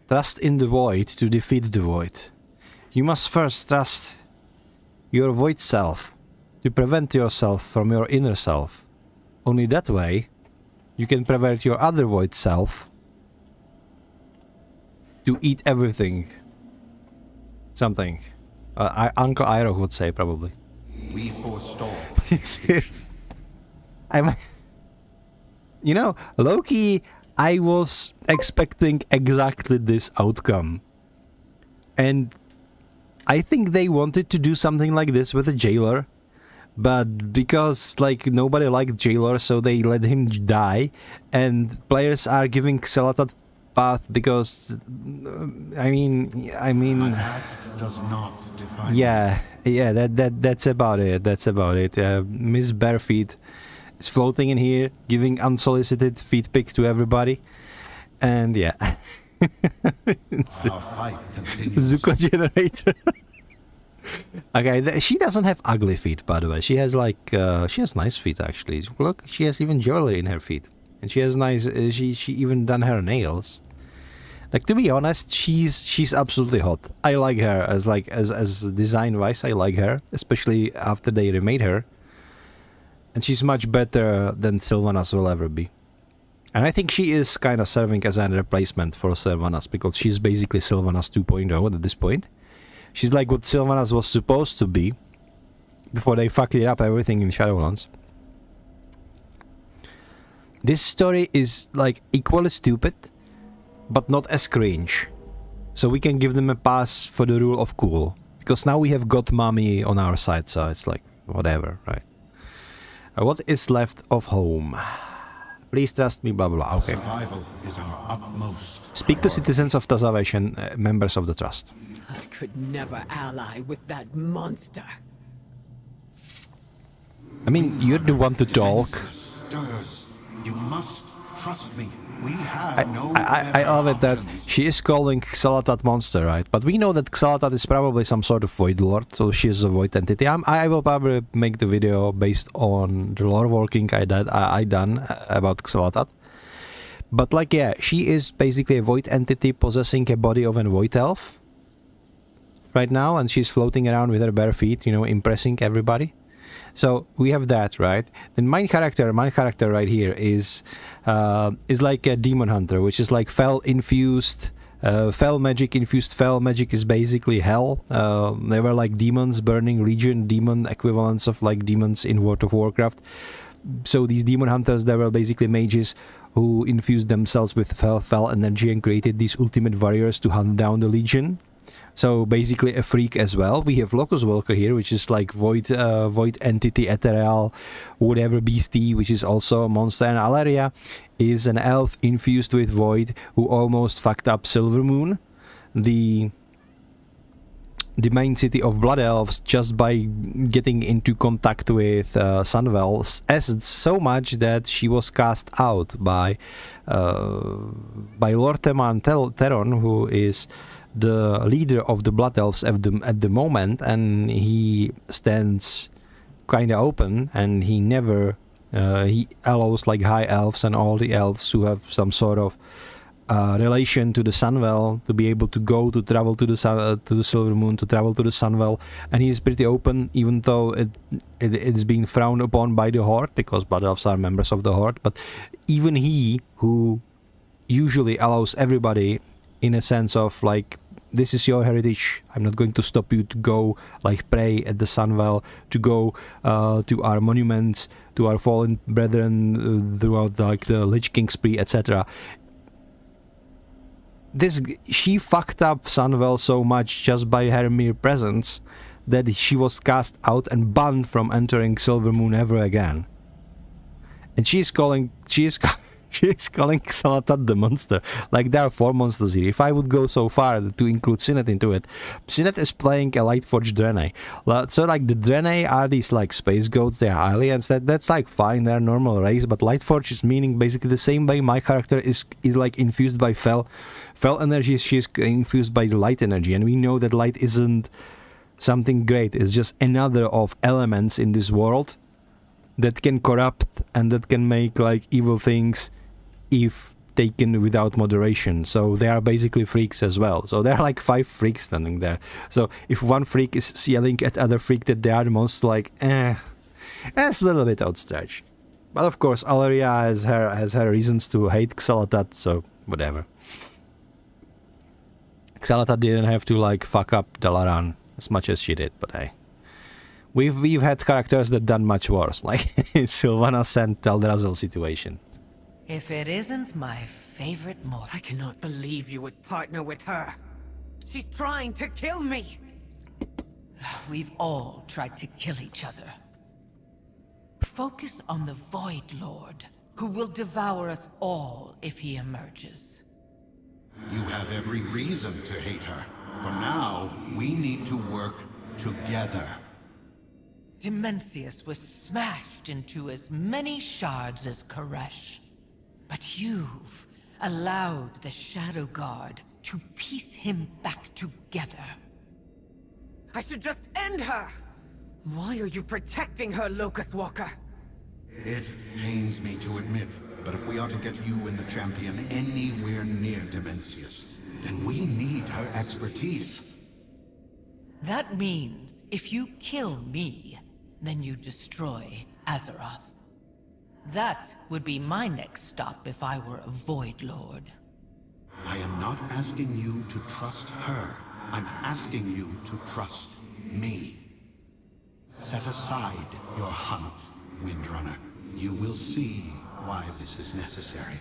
Trust in the void to defeat the void. You must first trust your void self to prevent yourself from your inner self. Only that way you can prevent your other void self to eat everything. Something. Uncle Iroh would say, probably. We forestall. I'm... You know, low-key, I was expecting exactly this outcome. And I think they wanted to do something like this with a jailer. But because, like, nobody liked jailer, so they let him die. And players are giving Xalatat path because... I mean... My past does not define Yeah, that's about it. That's about it. Miss Barefeet is floating in here, giving unsolicited feet pic to everybody, and yeah. Our fight continues. Zuko generator. Okay, she doesn't have ugly feet, by the way. She has like she has nice feet actually. Look, she has even jewelry in her feet, and she has nice. She even done her nails. Like, to be honest, she's absolutely hot. I like her as design wise. I like her, especially after they remade her. And she's much better than Sylvanas will ever be. And I think she is kind of serving as a replacement for Sylvanas, because she's basically Sylvanas 2.0 at this point. She's like what Sylvanas was supposed to be before they fucked it up everything in Shadowlands. This story is like equally stupid, but not as cringe. So we can give them a pass for the rule of cool. Because now we have got Mommy on our side, so it's like, whatever, right? What is left of home? Please trust me, blah blah blah. Okay. Survival is our utmost. Speak to citizens of Tazavation, members of the trust. I could never ally with that monster. I mean, you're the one to talk. Stirs. You must trust me. We have I love it that she is calling Xalatat monster, right? But we know that Xalatat is probably some sort of void lord, so she is a void entity. I will probably make the video based on the lore working I done about Xalatat. But like, yeah, she is basically a void entity possessing a body of a void elf right now, and she's floating around with her bare feet, you know, impressing everybody. So we have that, right? Then my character right here is like a demon hunter, which is like fell infused, fell magic infused. Fell magic is basically hell. They were like demons, burning region, demon equivalents of like demons in World of Warcraft. So these demon hunters, they were basically mages who infused themselves with fell energy and created these ultimate warriors to hunt down the legion. So basically a freak as well. We have Locus Walker here, which is like void entity, ethereal, whatever beastie, which is also a monster. And Alaria is an elf infused with void who almost fucked up Silvermoon, the main city of Blood Elves, just by getting into contact with Sunwell, as so much that she was cast out by Lord Teron, who is the leader of the Blood Elves at the moment, and he stands kind of open, and he never he allows like high elves and all the elves who have some sort of relation to the Sunwell to be able to travel to the Silvermoon, to travel to the Sunwell, and he's pretty open, even though it's being frowned upon by the Horde, because Blood Elves are members of the Horde. But even he, who usually allows everybody in a sense of like, this is your heritage, I'm not going to stop you to go like pray at the Sunwell, to go to our monuments, to our fallen brethren throughout like the Lich King spree, etc. she fucked up Sunwell so much just by her mere presence that she was cast out and banned from entering Silvermoon ever again. And she is calling Xal'atath the monster. Like, there are 4 monsters here. If I would go so far to include Sinet into it, Sinet is playing a Lightforged Draenei. So like the Draenei are these like space goats, they are aliens, that's like fine, they're normal race, but Lightforged is meaning basically the same way my character is like infused by Fel energy, she is infused by light energy, and we know that light isn't something great, it's just another of elements in this world that can corrupt and that can make like evil things if taken without moderation. So they are basically freaks as well. So there are like 5 freaks standing there. So if one freak is yelling at other freak that they are the most like, that's a little bit outstretched. But of course, Alleria has her reasons to hate Xal'atath, so whatever. Xal'atath didn't have to like fuck up Dalaran as much as she did, but hey. We've had characters that done much worse, like Sylvanas and Teldrassil situation. If it isn't my favorite mortal. I cannot believe you would partner with her. She's trying to kill me. We've all tried to kill each other. Focus on the Void Lord, who will devour us all if he emerges. You have every reason to hate her. For now, we need to work together. Dimensius was smashed into as many shards as Koresh. But you've allowed the Shadow Guard to piece him back together. I should just end her! Why are you protecting her, Locust Walker? It pains me to admit, but if we are to get you and the champion anywhere near Dimensius, then we need her expertise. That means if you kill me, then you destroy Azeroth. That would be my next stop if I were a Void Lord. I am not asking you to trust her. I'm asking you to trust me. Set aside your hunt, Windrunner. You will see why this is necessary.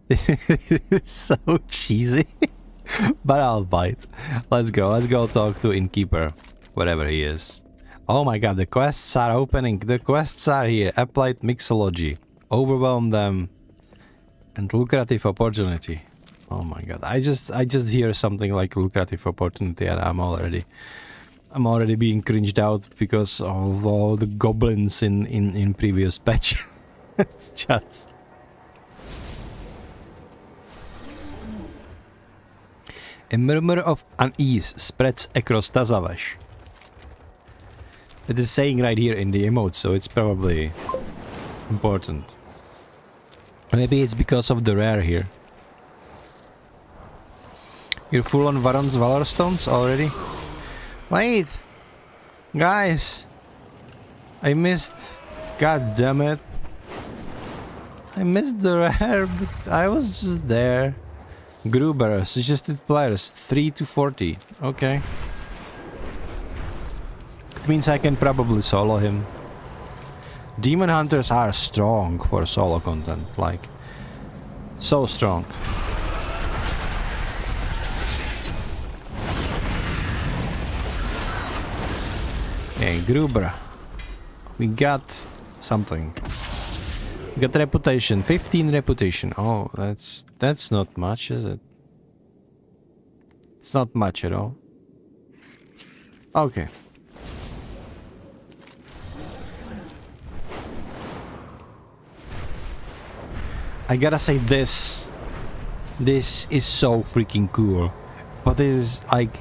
This is so cheesy. But I'll bite. Let's go talk to Innkeeper, wherever he is. Oh my god, the quests are opening. The quests are here. Applied mixology. Overwhelm them. And lucrative opportunity. Oh my god. I just hear something like lucrative opportunity and I'm already being cringed out because of all the goblins in previous patch. It's just... A murmur of unease spreads across Tazavesh. It is saying right here in the emote, so it's probably important. Maybe it's because of the rare here. You're full on Valor Stones already? Wait! Guys! I missed... God damn it. I missed the rare, but I was just there. Gruber, suggested players, 3 to 40. Okay. It means I can probably solo him. Demon Hunters are strong for solo content, like... So strong. Okay, Gruber. We got something. We got reputation, 15 reputation. Oh, that's not much, is it? It's not much at all. Okay. I gotta say this is so freaking cool. But it is like...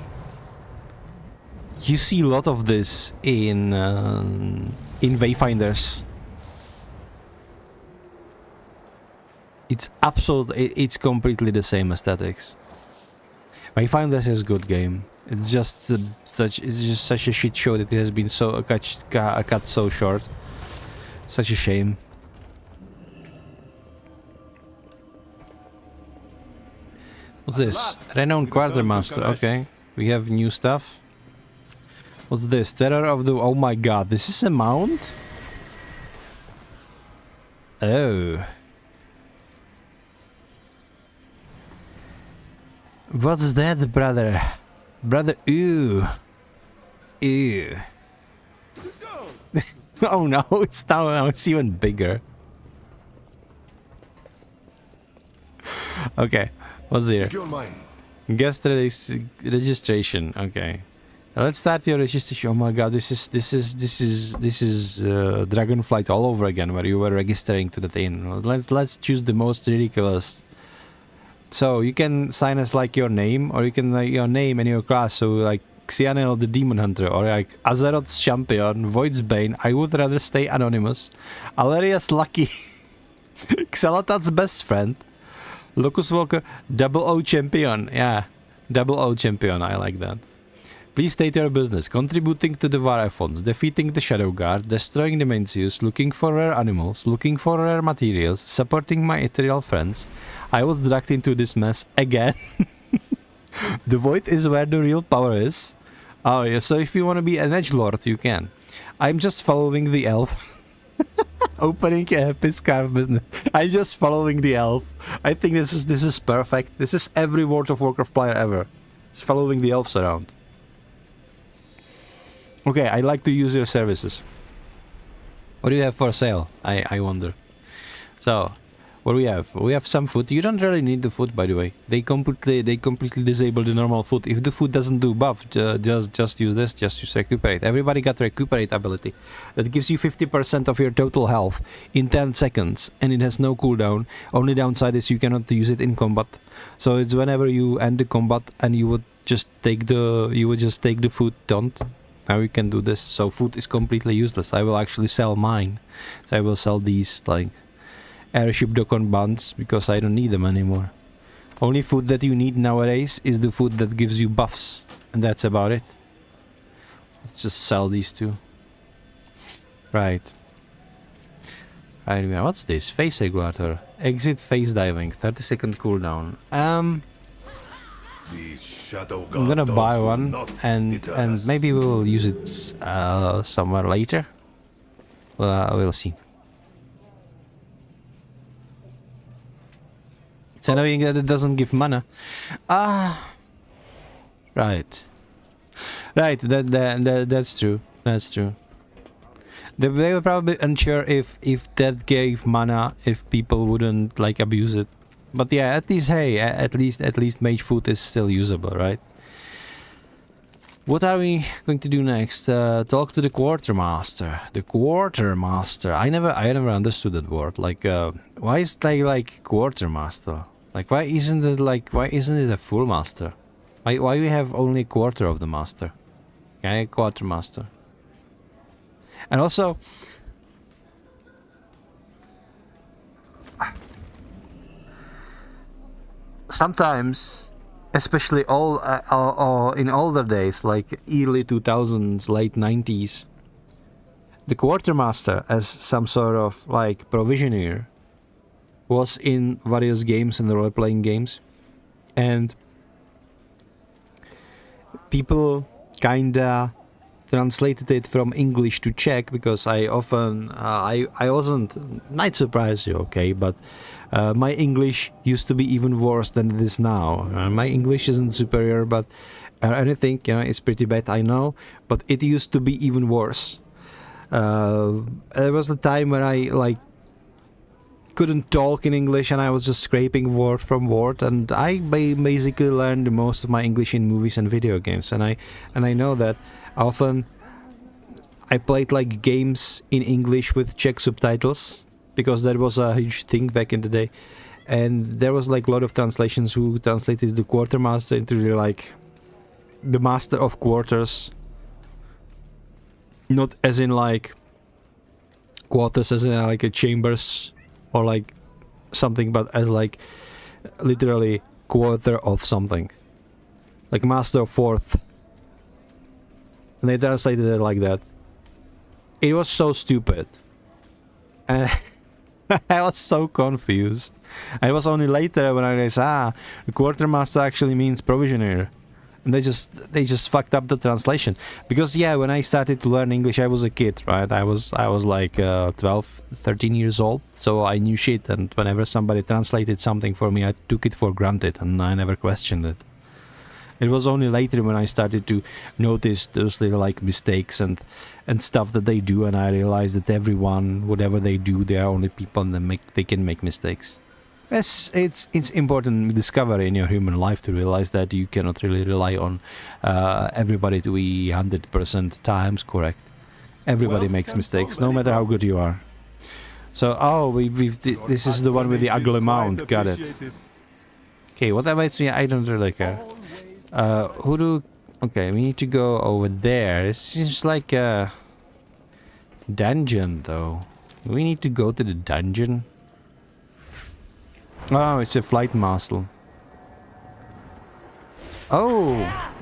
You see a lot of this in Wayfinders. It's it's completely the same aesthetics. Wayfinders is a good game. It's just such a shit show that it has been so cut so short. Such a shame. What's this? Renowned Quartermaster. Okay, we have new stuff. What's this? Terror of the... Oh my god, this is a mount? Oh. What's that, brother? Brother, ew. Ew. Oh no, now it's even bigger. Okay, what's here? Guest registration. Okay, let's start your registration. Oh my god, this is Dragonflight all over again, where you were registering to the thing. Let's choose the most ridiculous. So you can sign as like your name, or you can like your name and your class. So like Xianel the Demon Hunter, or like Azeroth's Champion, Void's Bane. I would rather stay anonymous. Aleria's Lucky, Xalatat's best friend. Locus Walker, Double O Champion. Yeah, Double O Champion. I like that. Please state your business. Contributing to the Vara funds, defeating the Shadow Guard, destroying the Mencius, looking for rare animals, looking for rare materials, supporting my ethereal friends. I was dragged into this mess again. The Void is where the real power is. Oh yeah, so if you want to be an edgelord, you can. I'm just following the elf. Opening a Piscar business. I'm just following the elf. I think this is perfect. This is every World of Warcraft player ever. It's following the elves around. Okay, I'd like to use your services. What do you have for sale? I wonder. So, what do we have? We have some food. You don't really need the food, by the way. They completely disable the normal food. If the food doesn't do buff, just use this. Just use recuperate. Everybody got recuperate ability. That gives you 50% of your total health in 10 seconds, and it has no cooldown. Only downside is you cannot use it in combat. So it's whenever you end the combat, and you would just take the food. Don't. Now you can do this. So food is completely useless. I will actually sell mine. So I will sell these like airship Dokkan buns because I don't need them anymore. Only food that you need nowadays is the food that gives you buffs, and that's about it. Let's just sell these two. Right. Right. What's this? Face regulator. Exit face diving. 30-second cooldown. I'm gonna buy one, and maybe we'll use it somewhere later. We'll see. It's annoying that it doesn't give mana. Right. Right, that's true. That's true. They were probably unsure if that gave mana, if people wouldn't like abuse it. But yeah, at least, hey, at least mage food is still usable, right? What are we going to do next? Talk to the quartermaster. The quartermaster. I never understood that word. Like, why is they like quartermaster? Like, why isn't it a full master? Why we have only a quarter of the master? Okay, quartermaster. And also, sometimes, especially in older days, like early 2000s, late 90s, the quartermaster, as some sort of like provisioner, was in various games and role-playing games, and people kinda translated it from English to Czech, because I often I might surprise you, okay, but my English used to be even worse than it is now. My English isn't superior, but anything, you know, it's pretty bad, I know, but it used to be even worse. There was a time when I like couldn't talk in English, and I was just scraping word from word, and I basically learned most of my English in movies and video games, and I know that often I played like games in English with Czech subtitles, because that was a huge thing back in the day, and there was like a lot of translations who translated the quartermaster into like the master of quarters, not as in like quarters as in like a chambers or like something, but as like literally quarter of something, like master of fourth, and they translated it like that. It was so stupid, and I was so confused. It was only later when I realized, the quartermaster actually means provisioner, and they just fucked up the translation. Because yeah, when I started to learn English, I was a kid, right? I was like 12, 13 years old, so I knew shit, and whenever somebody translated something for me, I took it for granted, and I never questioned it. It was only later when I started to notice those little like mistakes and stuff that they do, and I realized that everyone, whatever they do, they are only people and they can make mistakes. Yes, it's important discovery in your human life to realize that you cannot really rely on everybody to be 100% times correct. Everybody makes mistakes, no matter how good you are. So, oh, this is the one with the ugly mount. Got it. Okay, what awaits me? I don't really care. Okay, we need to go over there. It seems like a dungeon, though. We need to go to the dungeon. Oh, it's a flight master. Oh,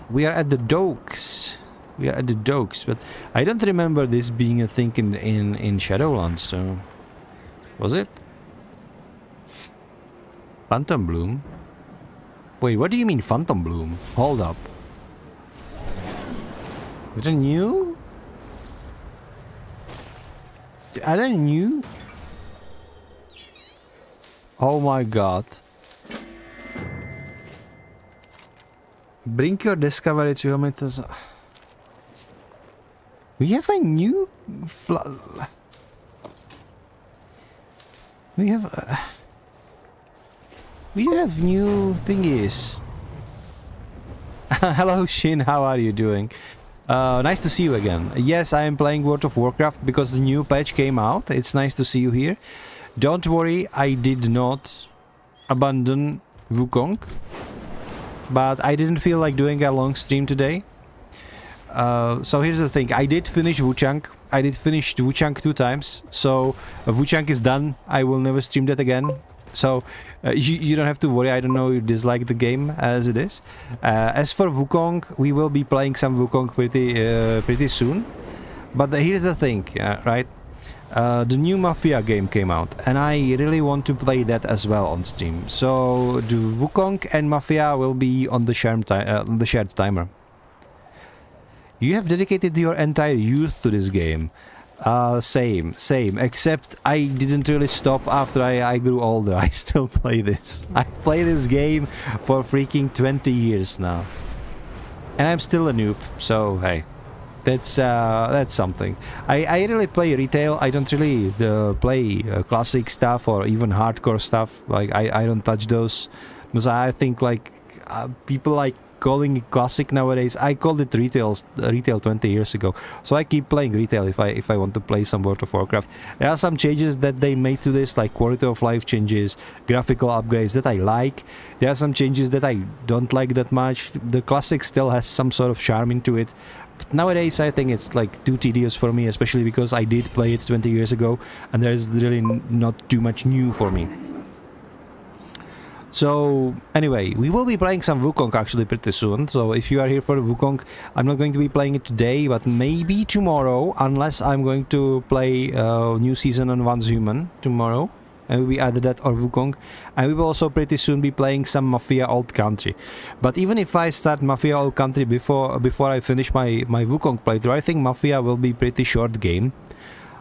we are at the docks. We are at the docks, but I don't remember this being a thing in Shadowlands, so... Was it? Phantom Bloom? Wait, what do you mean Phantom Bloom? Hold up. Is that new? Are they new? Oh my god. Bring your discovery to meters. We have a new we have new thingies. Hello Shin, how are you doing? Nice to see you again. Yes, I am playing World of Warcraft because the new patch came out. It's nice to see you here. Don't worry, I did not abandon Wukong, but I didn't feel like doing a long stream today. So here's the thing, I did finish Wuchang. I did finish Wuchang 2 times, so Wuchang is done. I will never stream that again. So you don't have to worry, I don't know you dislike the game as it is. As for Wukong, we will be playing some Wukong pretty soon. But here's the thing, right? The new Mafia game came out, and I really want to play that as well on stream. So the Wukong and Mafia will be on the shared timer. You have dedicated your entire youth to this game. Same, except I didn't really stop after I grew older. I still play this. I play this game for freaking 20 years now. And I'm still a noob, so hey. That's something. I really play retail. I don't really play classic stuff or even hardcore stuff. Like I don't touch those because I think like people like calling it classic nowadays. I called it retail 20 years ago. So I keep playing retail if I want to play some World of Warcraft. There are some changes that they made to this, like quality of life changes, graphical upgrades that I like. There are some changes that I don't like that much. The classic still has some sort of charm into it. But nowadays I think it's like too tedious for me, especially because I did play it 20 years ago and there's really not too much new for me. So anyway, we will be playing some Wukong actually pretty soon. So if you are here for Wukong, I'm not going to be playing it today, but maybe tomorrow, unless I'm going to play new season on Once Human tomorrow. And will be either that or Wukong. And we will also pretty soon be playing some Mafia Old Country. But even if I start Mafia Old Country before I finish my Wukong playthrough, I think Mafia will be pretty short game.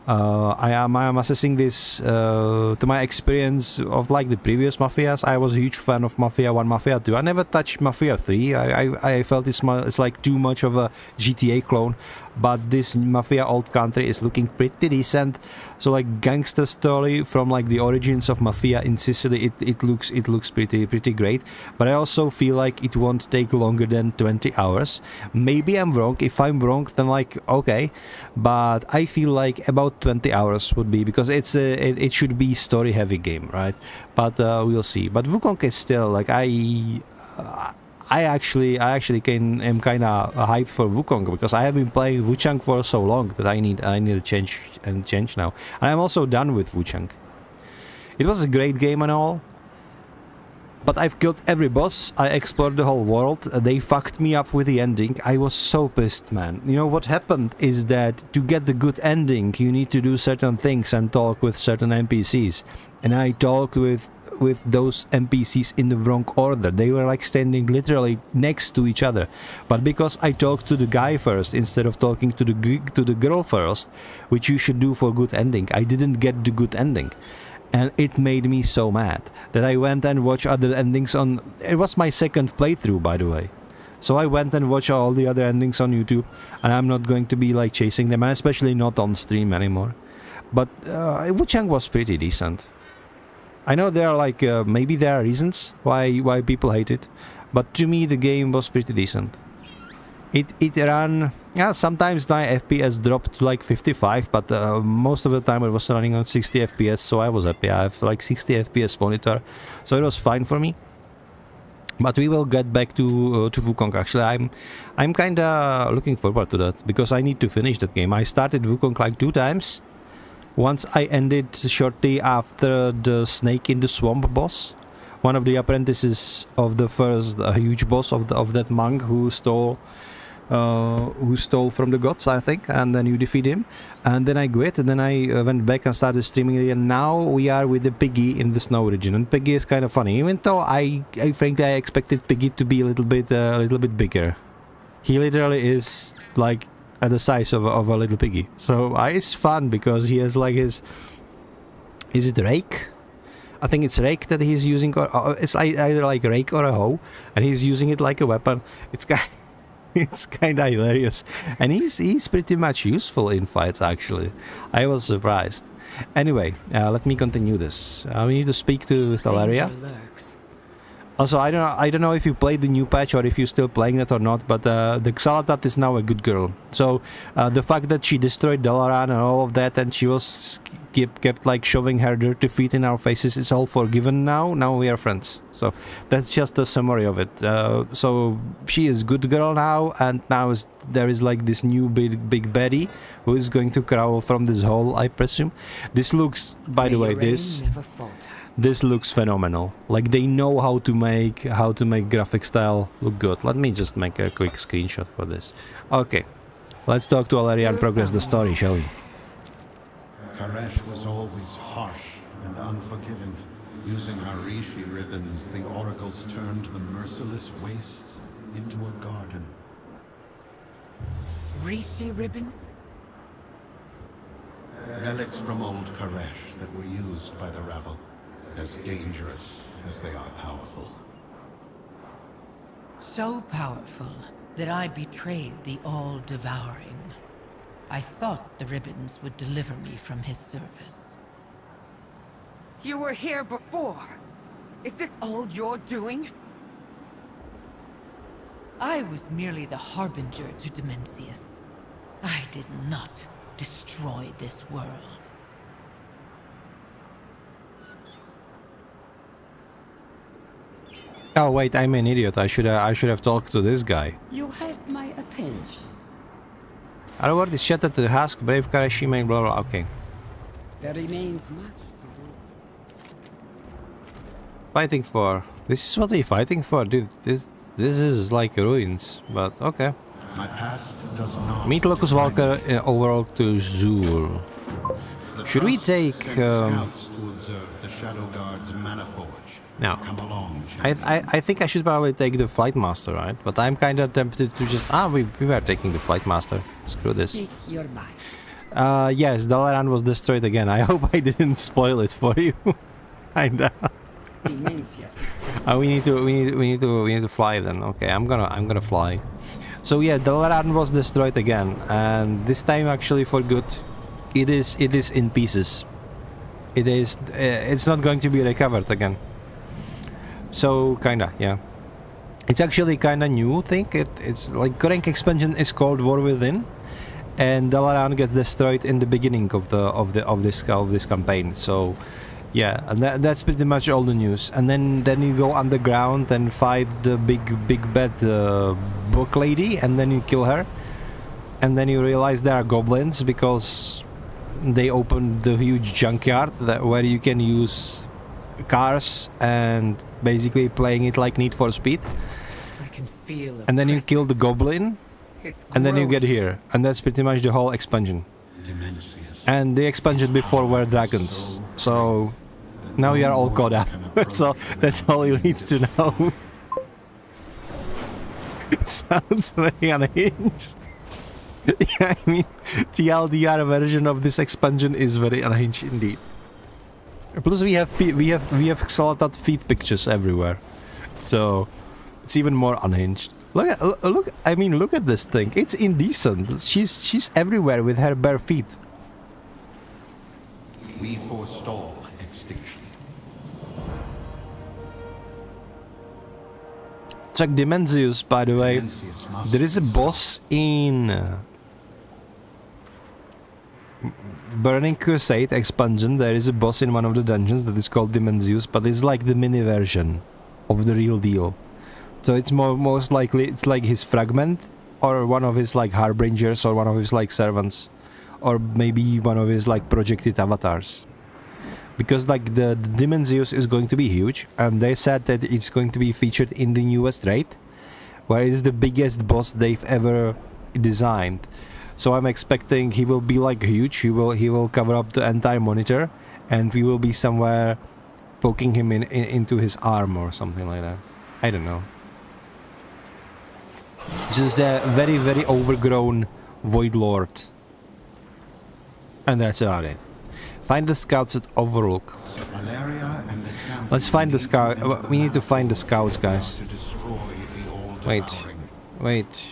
I am assessing this to my experience of like the previous Mafias. I was a huge fan of Mafia 1, Mafia 2. I never touched Mafia 3. I felt it's like too much of a GTA clone. But this Mafia Old Country is looking pretty decent. So like gangster story from like the origins of Mafia in Sicily, it looks pretty great. But I also feel like it won't take longer than 20 hours. Maybe I'm wrong. If I'm wrong, then like okay. But I feel like about 20 hours would be, because it should be story heavy game, right? But we'll see. But Wukong is still like I actually am kind of hyped for Wukong, because I have been playing Wuchang for so long that I need a change now. And I'm also done with Wuchang. It was a great game and all, but I've killed every boss. I explored the whole world. They fucked me up with the ending. I was so pissed, man. You know what happened is that to get the good ending, you need to do certain things and talk with certain NPCs. And I talked with those NPCs in the wrong order. They were like standing literally next to each other. But because I talked to the guy first instead of talking to the girl first, which you should do for good ending, I didn't get the good ending. And it made me so mad that I went and watched other endings on... It was my second playthrough, by the way. So I went and watched all the other endings on YouTube, and I'm not going to be like chasing them, and especially not on stream anymore. But Wu Chang was pretty decent. I know there are like maybe there are reasons why people hate it, but to me the game was pretty decent. It ran, yeah, sometimes my FPS dropped to like 55, but most of the time it was running on 60 FPS, so I was happy. I have like 60 FPS monitor, so it was fine for me. But we will get back to Wukong. Actually, I'm kinda looking forward to that, because I need to finish that game. I started Wukong like 2 times. Once I ended shortly after the snake in the swamp boss, one of the apprentices of the first huge boss of that monk who stole from the gods, I think, and then you defeat him, and then I quit, and then I went back and started streaming again. Now we are with the Piggy in the snow region, and Piggy is kind of funny, even though I frankly I expected Piggy to be a little bit bigger. He literally is like at the size of a little piggy, so it's fun because he has like his, is it rake? I think it's rake that he's using, or it's either like a rake or a hoe, and he's using it like a weapon. It's kind of hilarious, and he's pretty much useful in fights. Actually, I was surprised. Anyway, let me continue this. We need to speak to Thalaria. Also, I don't know if you played the new patch or if you're still playing it or not, but the Xalatat is now a good girl. So the fact that she destroyed Dalaran and all of that, and she was kept like shoving her dirty feet in our faces, it's all forgiven now. Now we are friends. So that's just a summary of it. So she is good girl now, and now there is like this new big baddie who is going to crawl from this hole, I presume. This looks, by the way, this looks phenomenal. Like they know how to make graphic style look good. Let me just make a quick screenshot for this. Okay, let's talk to Alaria and progress the story, shall we? Karesh was always harsh and unforgiving. Using her Rishi ribbons, the oracles turned the merciless wastes into a garden. Rishi ribbons? Relics from old Karesh that were used by the rabble. As dangerous as they are powerful. So powerful that I betrayed the All-Devouring. I thought the ribbons would deliver me from his service. You were here before. Is this all you're doing? I was merely the harbinger to Dimensius. I did not destroy this world. Oh wait, I'm an idiot. I should have talked to this guy. You have my attention. Our word is shattered to the husk, brave Kareshi main blah blah. Okay. There remains much to do. Fighting for. This is what we're fighting for, dude. This is like ruins, but okay. My past does not. Meet Locus Walker overall to Zool. Should we take scouts to observe the Shadow Guard's mana forge? No. Come along, I think I should probably take the Flight Master, right? But I'm kind of tempted to just... we were taking the Flight Master. Screw this. Speak your mind. Yes, Dalaran was destroyed again. I hope I didn't spoil it for you. Kinda. We need to fly then. Okay, I'm gonna fly. So yeah, Dalaran was destroyed again, and this time actually for good. It is in pieces. It's not going to be recovered again. So kinda, yeah. It's actually kinda new thing. It's like current expansion is called War Within, and Dalaran gets destroyed in the beginning of this campaign. So yeah, and that's pretty much all the news. And then you go underground and fight the big bad book lady, and then you kill her, and then you realize there are goblins because they opened the huge junkyard where you can use cars and basically playing it like Need for Speed. I can feel it. And then you kill the goblin, and then you get here, and that's pretty much the whole expansion. And the expansion before were dragons, so now you are all caught up. That's all you need to know. It sounds very unhinged. Yeah, I mean, TLDR version of this expansion is very unhinged indeed. Plus we have Xalatat feet pictures everywhere, so it's even more unhinged. Look. I mean, look at this thing. It's indecent. She's everywhere with her bare feet. We forestall extinction. Check Dimensius, by the way. There is a boss in Burning Crusade expansion. There is a boss in one of the dungeons that is called Dimensius, but it's like the mini version of the real deal. So it's most likely it's like his fragment, or one of his like harbingers, or one of his like servants, or maybe one of his like projected avatars. Because like the Dimensius is going to be huge, and they said that it's going to be featured in the newest raid, where it's the biggest boss they've ever designed. So I'm expecting he will be like huge. He will cover up the entire monitor, and we will be somewhere poking him into his arm or something like that. I don't know. Just a very, very overgrown Void Lord. And that's about it. Find the scouts at Overlook. Let's find the scout. We need to find the scouts, guys. Wait.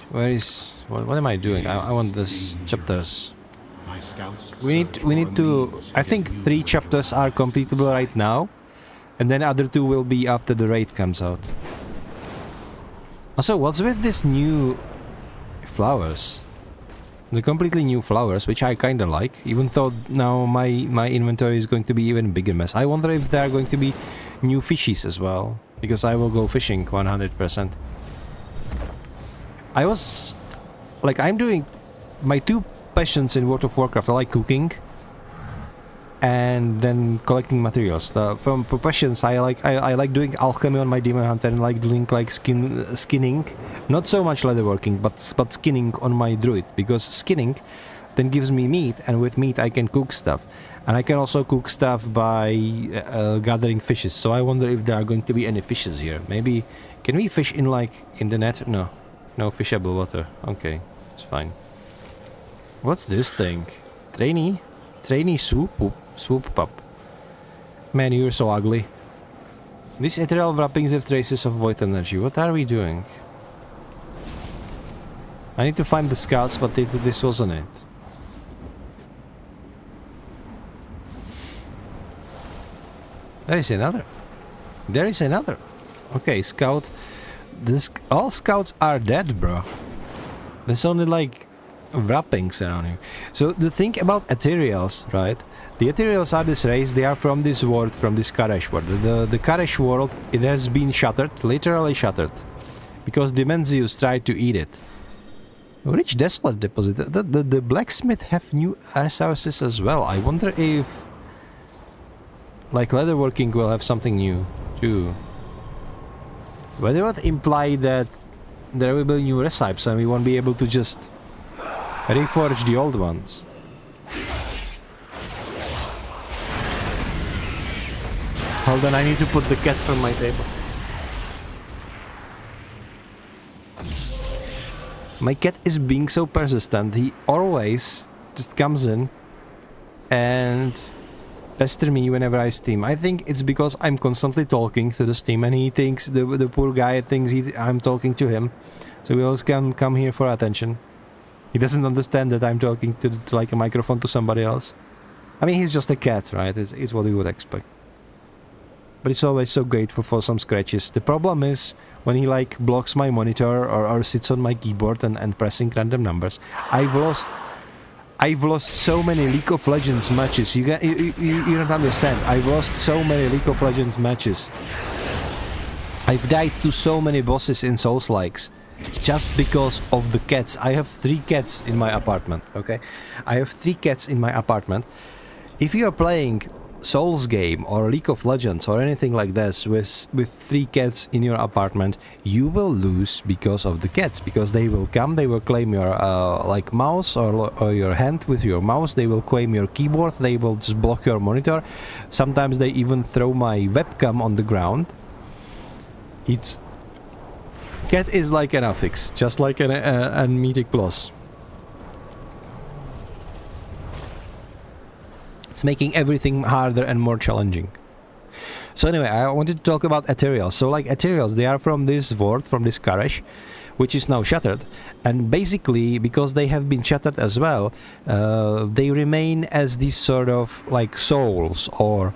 Where is... What am I doing? I want this chapters. We need to... I think 3 chapters are completable right now. And then other 2 will be after the raid comes out. Also, what's with these new flowers? The completely new flowers, which I kinda like, even though now my inventory is going to be even bigger mess. I wonder if there are going to be new fishies as well, because I will go fishing 100%. I was... like, I'm doing... my 2 passions in World of Warcraft are like cooking and then collecting materials. From professions, I like doing alchemy on my demon hunter, and like doing like skinning. Not so much leatherworking, but skinning on my druid, because skinning then gives me meat, and with meat I can cook stuff, and I can also cook stuff by gathering fishes. So I wonder if there are going to be any fishes here. Maybe can we fish in the net? No fishable water. Okay, it's fine. What's this thing? Trainee swoop pup. Man, you're so ugly. These ethereal wrappings have traces of void energy. What are we doing? I need to find the scouts, but this wasn't it. There is another. Okay, scout. All scouts are dead, bro. There's only like wrappings around here. So the thing about ethereals, right? The ethereals are this race. They are from this world, from this Karesh world. The Karesh world, it has been shattered, literally shattered, because Dimensius tried to eat it. Rich Desolate Deposit. The blacksmith have new resources as well. I wonder if like leatherworking will have something new too. But they would imply that there will be new recipes and we won't be able to just reforge the old ones. Hold on, I need to put the cat from my table. My cat is being so persistent. He always just comes in and pester me whenever I stream. I think it's because I'm constantly talking to the stream, and he thinks, the poor guy thinks I'm talking to him. So he always come here for attention. He doesn't understand that I'm talking to like a microphone to somebody else. I mean, he's just a cat, right? It's what you would expect. But it's always so grateful for some scratches. The problem is when he like blocks my monitor or sits on my keyboard and pressing random numbers. I've lost so many League of Legends matches. You don't understand. I've lost so many League of Legends matches. I've died to so many bosses in Souls-likes just because of the cats. I have 3 cats in my apartment, okay? I have 3 cats in my apartment. If you are playing Souls game or League of Legends or anything like this with 3 cats in your apartment, you will lose because of the cats, because they will come, they will claim your like mouse or your hand with your mouse, they will claim your keyboard, they will just block your monitor. Sometimes they even throw my webcam on the ground. Cat is like an affix, just like an Mythic Plus. It's making everything harder and more challenging. So anyway, I wanted to talk about ethereals. So like ethereals, they are from this world, from this Karesh, which is now shattered. And basically, because they have been shattered as well, they remain as these sort of like souls, or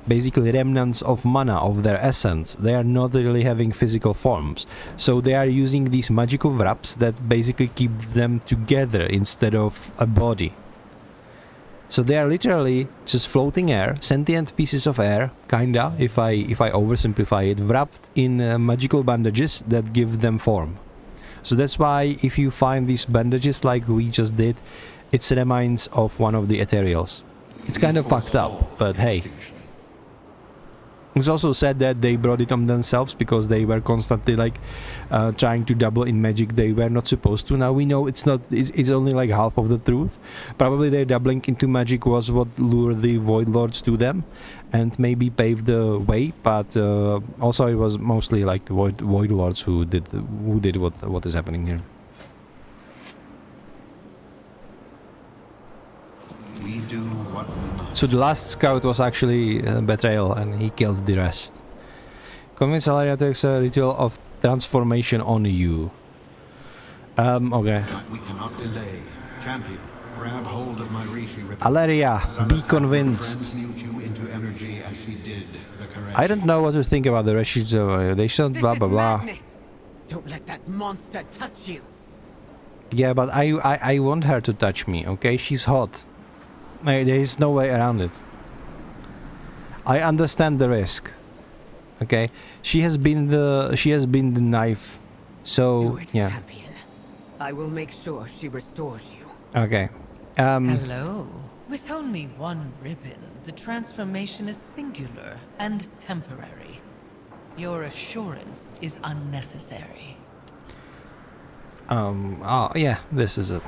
basically remnants of mana, of their essence. They are not really having physical forms, so they are using these magical wraps that basically keep them together instead of a body. So they are literally just floating air, sentient pieces of air, kinda, if I oversimplify it, wrapped in magical bandages that give them form. So that's why if you find these bandages like we just did, it reminds of one of the ethereals. It's kind of fucked up, but hey. It's also said that they brought it on themselves because they were constantly like trying to double in magic. They were not supposed to. Now we know it's not. It's only like half of the truth. Probably their doubling into magic was what lured the Void Lords to them, and maybe paved the way. But also it was mostly like the Void Lords who did what is happening here. We do what we must. So the last scout was actually Betrayal, and he killed the rest. Convince Alaria to exert a ritual of transformation on you. Okay. But we cannot delay. Champion, grab hold of my Rishi ripple. Alaria, be Zalatath convinced. Transmute you into energy as she did the Koreshi. I don't know what to think about the Reshis. They should blah blah blah. Madness. Don't let that monster touch you. Yeah, but I want her to touch me. Okay, she's hot. There is no way around it. I understand the risk. Okay, she has been the knife. So Do it, yeah. champion. I will make sure she restores you. Okay. Hello. With only one ribbon, the transformation is singular and temporary. Your assurance is unnecessary. Oh yeah, this is it.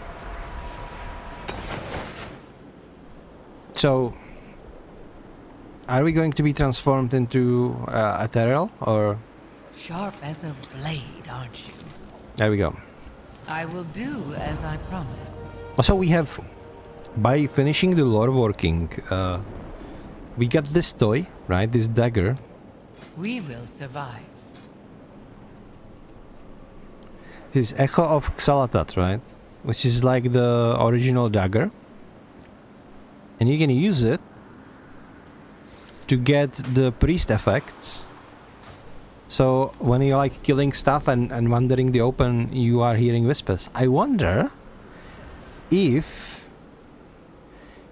So, are we going to be transformed into ethereal, or? Sharp as a blade, aren't you? There we go. I will do as I promised. Also, we have, by finishing the lore working, we got this toy, right? This dagger. We will survive. This Echo of Xalatat, right? Which is like the original dagger. And you can use it to get the priest effects. So when you're like killing stuff and wandering the open, you are hearing whispers. I wonder if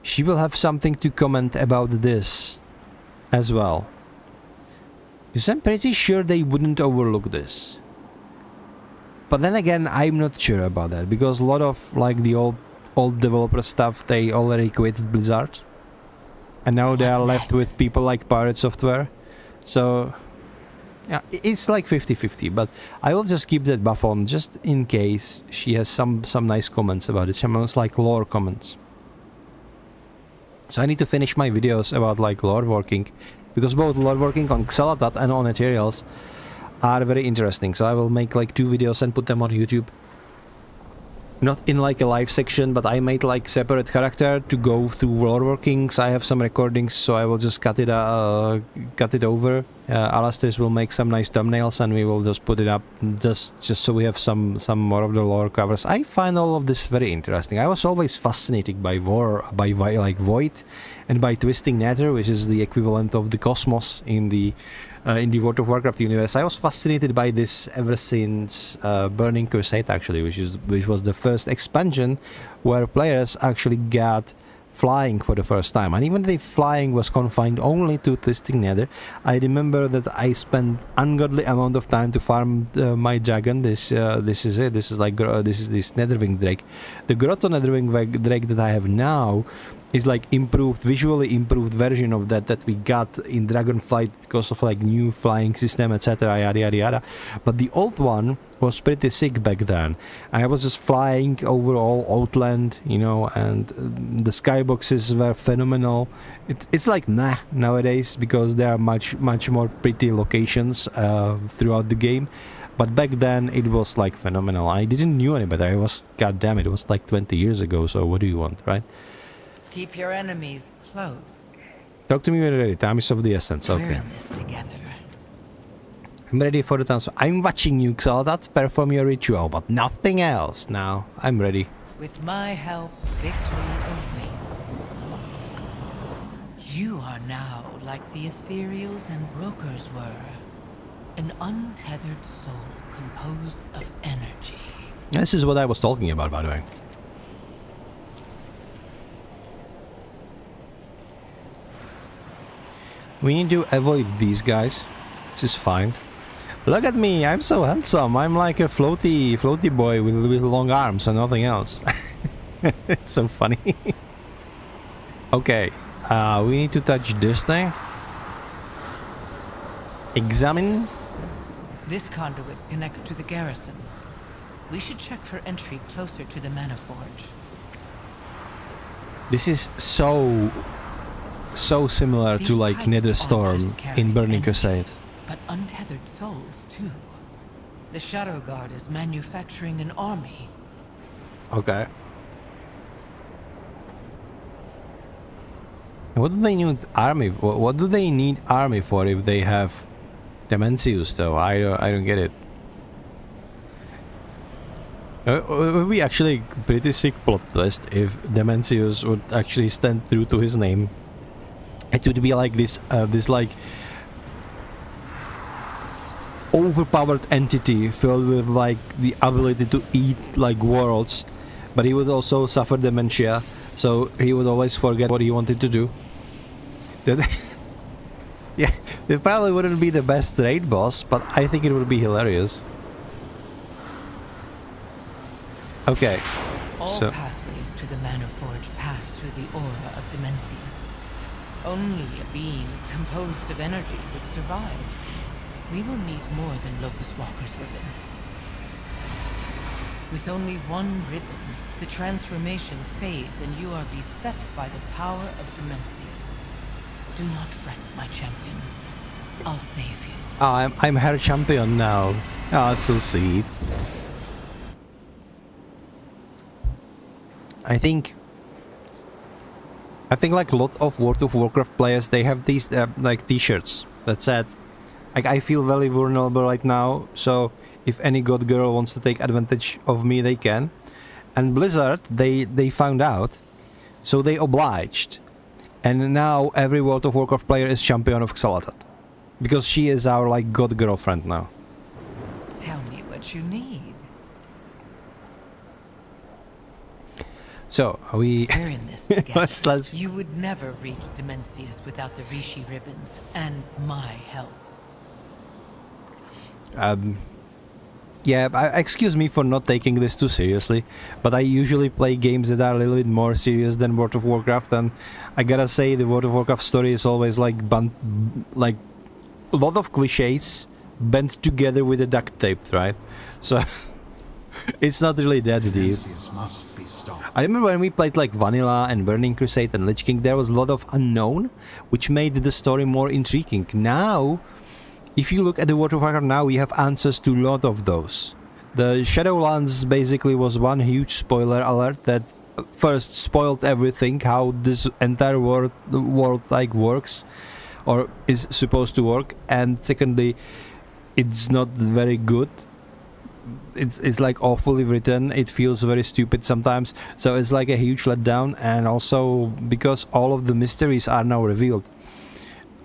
she will have something to comment about this as well. Because I'm pretty sure they wouldn't overlook this. But then again, I'm not sure about that, because a lot of like the old developer stuff, they already quit Blizzard, and now they are left with people like Pirate Software. So yeah, it's like 50-50, but I will just keep that buff on just in case she has some nice comments about it, some like lore comments. So I need to finish my videos about like lore working, because both lore working on Xalatat and on Ethereals are very interesting. So I will make like 2 videos and put them on YouTube. Not in like a live section, but I made like separate character to go through lore workings. I have some recordings, so I will just cut it over. Alastair will make some nice thumbnails, and we will just put it up just so we have some more of the lore covers. I find all of this very interesting. I was always fascinated by like Void, and by Twisting Nether, which is the equivalent of the Cosmos in the World of Warcraft universe. I was fascinated by this ever since Burning Crusade, actually, which was the first expansion where players actually got flying for the first time. And even if flying was confined only to Twisting Nether, I remember that I spent ungodly amount of time to farm my dragon. This is it. This is this Netherwing Drake. The Grotto Netherwing Drake that I have now is like visually improved version of that we got in Dragonflight because of like new flying system, etc. Yada yada yada. But the old one was pretty sick back then. I was just flying over all Outland, you know, and the skyboxes were phenomenal. It's like nah nowadays, because there are much more pretty locations throughout the game. But back then it was like phenomenal. I didn't knew any better. Goddamn, it was like 20 years ago. So what do you want, right? Keep your enemies close. Talk to me when you're ready. Time is of the essence. We're Okay. in this together. I'm ready for the transfer. I'm watching you, Xaldat, perform your ritual, but nothing else. Now, I'm ready. With my help, victory awaits. You are now like the ethereals and brokers were. An untethered soul composed of energy. This is what I was talking about, by the way. We need to avoid these guys. This is fine. Look at me, I'm so handsome. I'm like a floaty boy with long arms and nothing else. It's so funny. Okay, we need to touch this thing. Examine. This conduit connects to the garrison. We should check for entry closer to the Mana Forge. This is so similar to like Netherstorm in Burning Crusade. But untethered souls too. The Shadow Guard is manufacturing an army. Okay. What do they need army? What do they need army for if they have Demencius though? I don't get it. It would be actually pretty sick plot twist if Demencius would actually stand true to his name. It would be like this like overpowered entity filled with like the ability to eat like worlds, but he would also suffer dementia, so he would always forget what he wanted to do. Yeah, it probably wouldn't be the best raid boss, but I think it would be hilarious. Okay, all so pathways to the Mana Forge pass through the aura of Demencius. Only a being composed of energy would survive. We will need more than Locust Walker's ribbon. With only one ribbon, the transformation fades and you are beset by the power of Demencius. Do not fret, my champion. I'll save you. Oh, I'm her champion now. Oh, that's so sweet. I think like a lot of World of Warcraft players, they have these like t-shirts that said, like, I feel very vulnerable right now, so if any god girl wants to take advantage of me, they can. And Blizzard, they found out, so they obliged. And now every World of Warcraft player is champion of Xaldat. Because she is our like god girlfriend now. Tell me what you need. So, we're in this together. let's... You would never reach Demencius without the Rishi ribbons and my help. Yeah, excuse me for not taking this too seriously, but I usually play games that are a little bit more serious than World of Warcraft, and I gotta say the World of Warcraft story is always like like a lot of cliches bent together with a duct tape, right? So it's not really that deep. I remember when we played like Vanilla and Burning Crusade and Lich King, there was a lot of unknown, which made the story more intriguing. Now, if you look at the World of Warcraft now, we have answers to a lot of those. The Shadowlands basically was one huge spoiler alert that first spoiled everything, how this entire world like works or is supposed to work, and secondly, it's not very good. It's like awfully written. It feels very stupid sometimes, so it's like a huge letdown. And also because all of the mysteries are now revealed,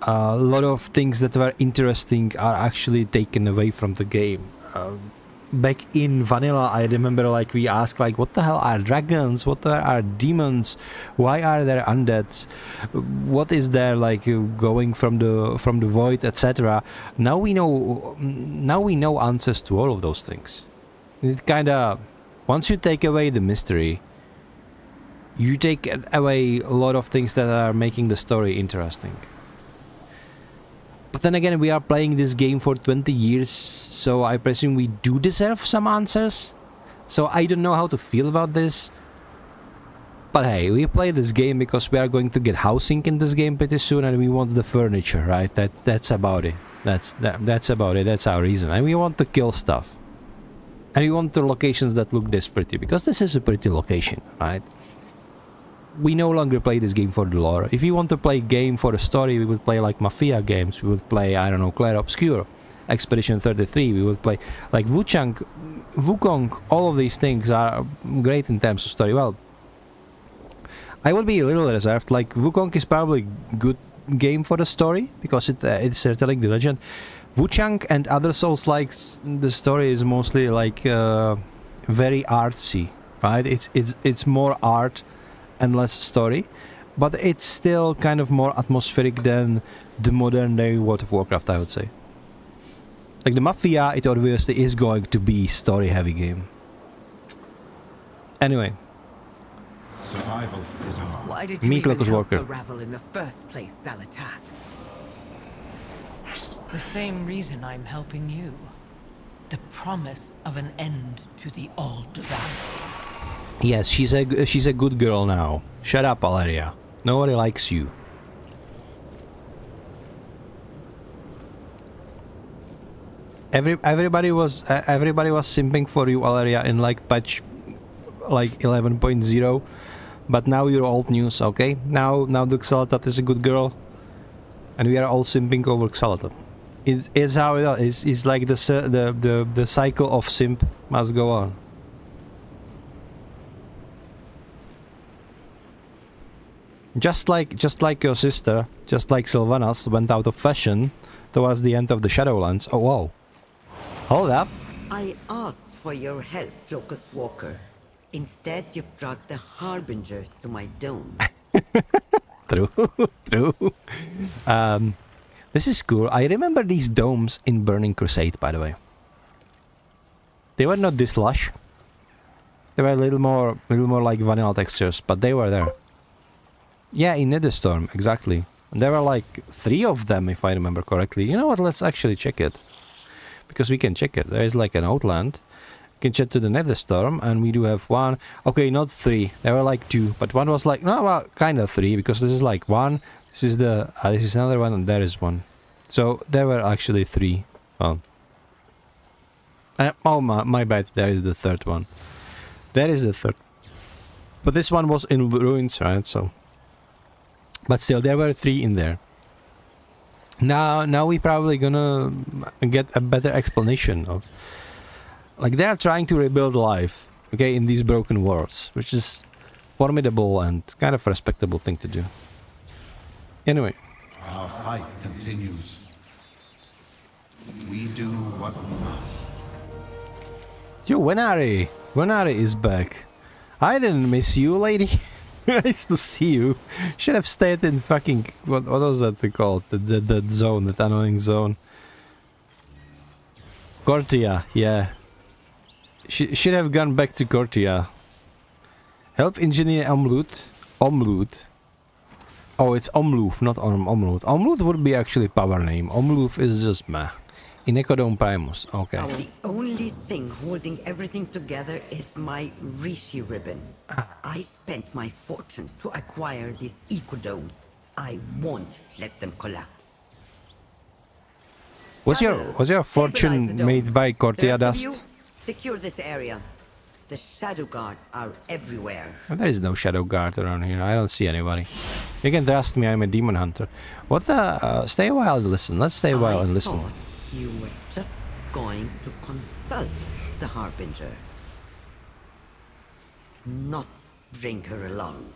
a lot of things that were interesting are actually taken away from the game. Back in Vanilla, I remember like we asked like, what the hell are dragons? What are demons? Why are there undeads? What is there like going from the void, etc. Now we know answers to all of those things. It kinda, once you take away the mystery, you take away a lot of things that are making the story interesting. But then again, we are playing this game for 20 years, so I presume we do deserve some answers. So I don't know how to feel about this. But hey, we play this game because we are going to get housing in this game pretty soon, and we want the furniture, right? That's about it. That's about it. That's our reason. And we want to kill stuff. And we want the locations that look this pretty, because this is a pretty location, right? We no longer play this game for the lore. If you want to play a game for the story, we would play like Mafia games. We would play, I don't know, Clair Obscur. Expedition 33, we would play like Wukong, all of these things are great in terms of story. Well, I would be a little reserved. Like Wukong is probably good game for the story because it's telling the legend. Wuchang and other Souls-likes, the story is mostly like very artsy, right? It's more art and less story, but it's still kind of more atmospheric than the modern day World of Warcraft, I would say. Like the Mafia, it obviously is going to be story-heavy game. Anyway. Survival is our... Why did you Meet even Locust help Walker. the Ravel in the first place, Zalatath? The same reason I'm helping you. The promise of an end to the all-devouring. Yes, she's a good girl now. Shut up, Valeria. Nobody likes you. Everybody was simping for you, Valeria, in like patch like 11.0, but now you're old news, okay? Now the Xalatat is a good girl, and we are all simping over Xalatat. It's how it is. It's like the cycle of simp must go on. Just like your sister, just like Sylvanas went out of fashion towards the end of the Shadowlands. Oh wow. Hold up. I asked for your help, Locust Walker. Instead, you've dragged the Harbinger to my dome. True. This is cool. I remember these domes in Burning Crusade, by the way. They were not this lush. They were a little more like vanilla textures, but they were there. Yeah, in Netherstorm, exactly. There were like 3 of them, if I remember correctly. You know what? Let's actually check it. Because we can check it. There is like an outland. We can check to the Netherstorm, and we do have 1. Okay, not 3. There were like 2, but one was like, no, well, kind of 3, because this is like 1. This is this is another one, and there is 1. So there were actually 3. Well, oh my bad. There is the 3rd one. There is the 3rd. But this one was in ruins, right? So, but still, there were 3 in there. Now we probably gonna get a better explanation of, like, they are trying to rebuild life, okay, in these broken worlds, which is formidable and kind of a respectable thing to do. Anyway. Our fight continues. We do what we must. Yo, Wenari is back. I didn't miss you, lady. Nice to see you. Should have stayed in fucking... What was that they called? The zone, that annoying zone. Cortia, yeah. Should have gone back to Cortia. Help engineer Omloot. Oh, it's Omloof, not Omloot. Omloot would be actually power name. Omloof is just meh. In Ecodome Primus, okay. Now, the only thing holding everything together is my Rishi ribbon. I spent my fortune to acquire these ecodomes. I won't let them collapse. Was your fortune made by Cortia dust? Secure this area. The Shadow Guard are everywhere. Well, there is no Shadow Guard around here. I don't see anybody. You can trust me, I'm a demon hunter. What the... stay a while and listen. Let's stay a while and listen. You were just going to consult the Harbinger. Not bring her along.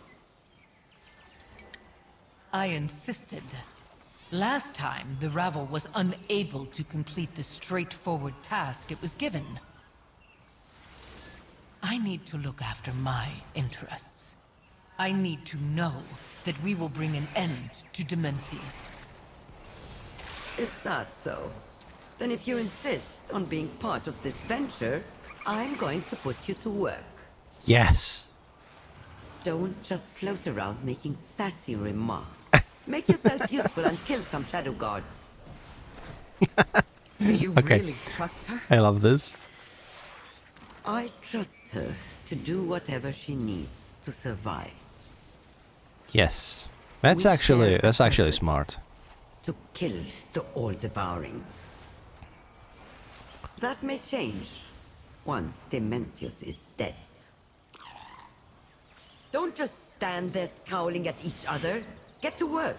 I insisted. Last time, the Ravel was unable to complete the straightforward task it was given. I need to look after my interests. I need to know that we will bring an end to Demencius. Is that so? Then if you insist on being part of this venture, I'm going to put you to work. Yes. Don't just float around making sassy remarks. Make yourself useful and kill some Shadow Guards. Do you really trust her? I love this. I trust her to do whatever she needs to survive. Yes. That's actually smart. To kill the all-devouring. That may change once Demencius is dead. Don't just stand there scowling at each other. Get to work.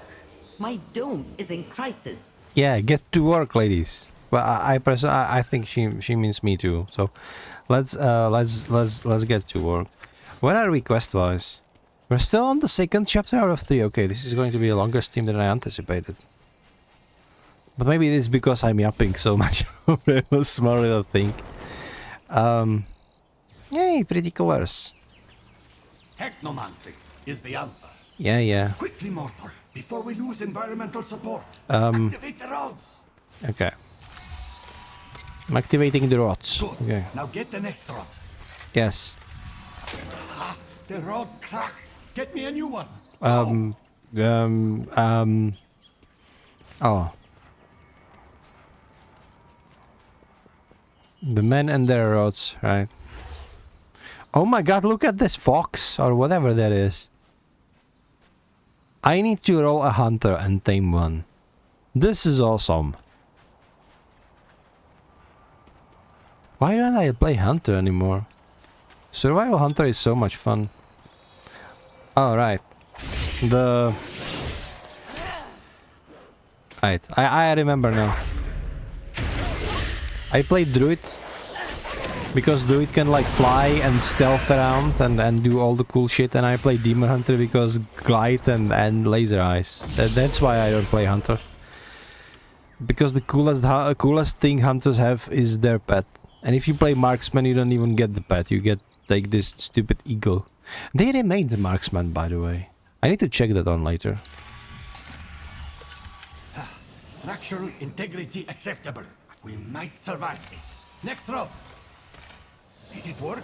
My dome is in crisis. Yeah, get to work, ladies. But I think she means me too. So let's get to work. Where are we quest-wise? We're still on the second chapter out of 3. Okay, this is going to be a longer stream than I anticipated. But maybe it is because I'm yapping so much over a small little thing. Yay, pretty colors. Technomancy is the answer. Yeah. Quickly, mortal, before we lose environmental support. Um, Activate the rods. Okay. I'm activating the rods. Good. Okay. Now get the next rod. Yes. Ah, the rod cracked. Get me a new one. Oh. The men and their rods, right? Oh my god, look at this fox, or whatever that is. I need to roll a hunter and tame one. This is awesome. Why don't I play hunter anymore? Survival hunter is so much fun. Alright. Right, I remember now. I played druid because druid can like fly and stealth around and do all the cool shit, and I play demon hunter because glide and laser eyes. That's why I don't play hunter. Because the coolest thing hunters have is their pet. And if you play marksman, you don't even get the pet. You get like this stupid eagle. They remade the marksman, by the way. I need to check that on later. Structural integrity acceptable. We might survive this. Next row. Did it work?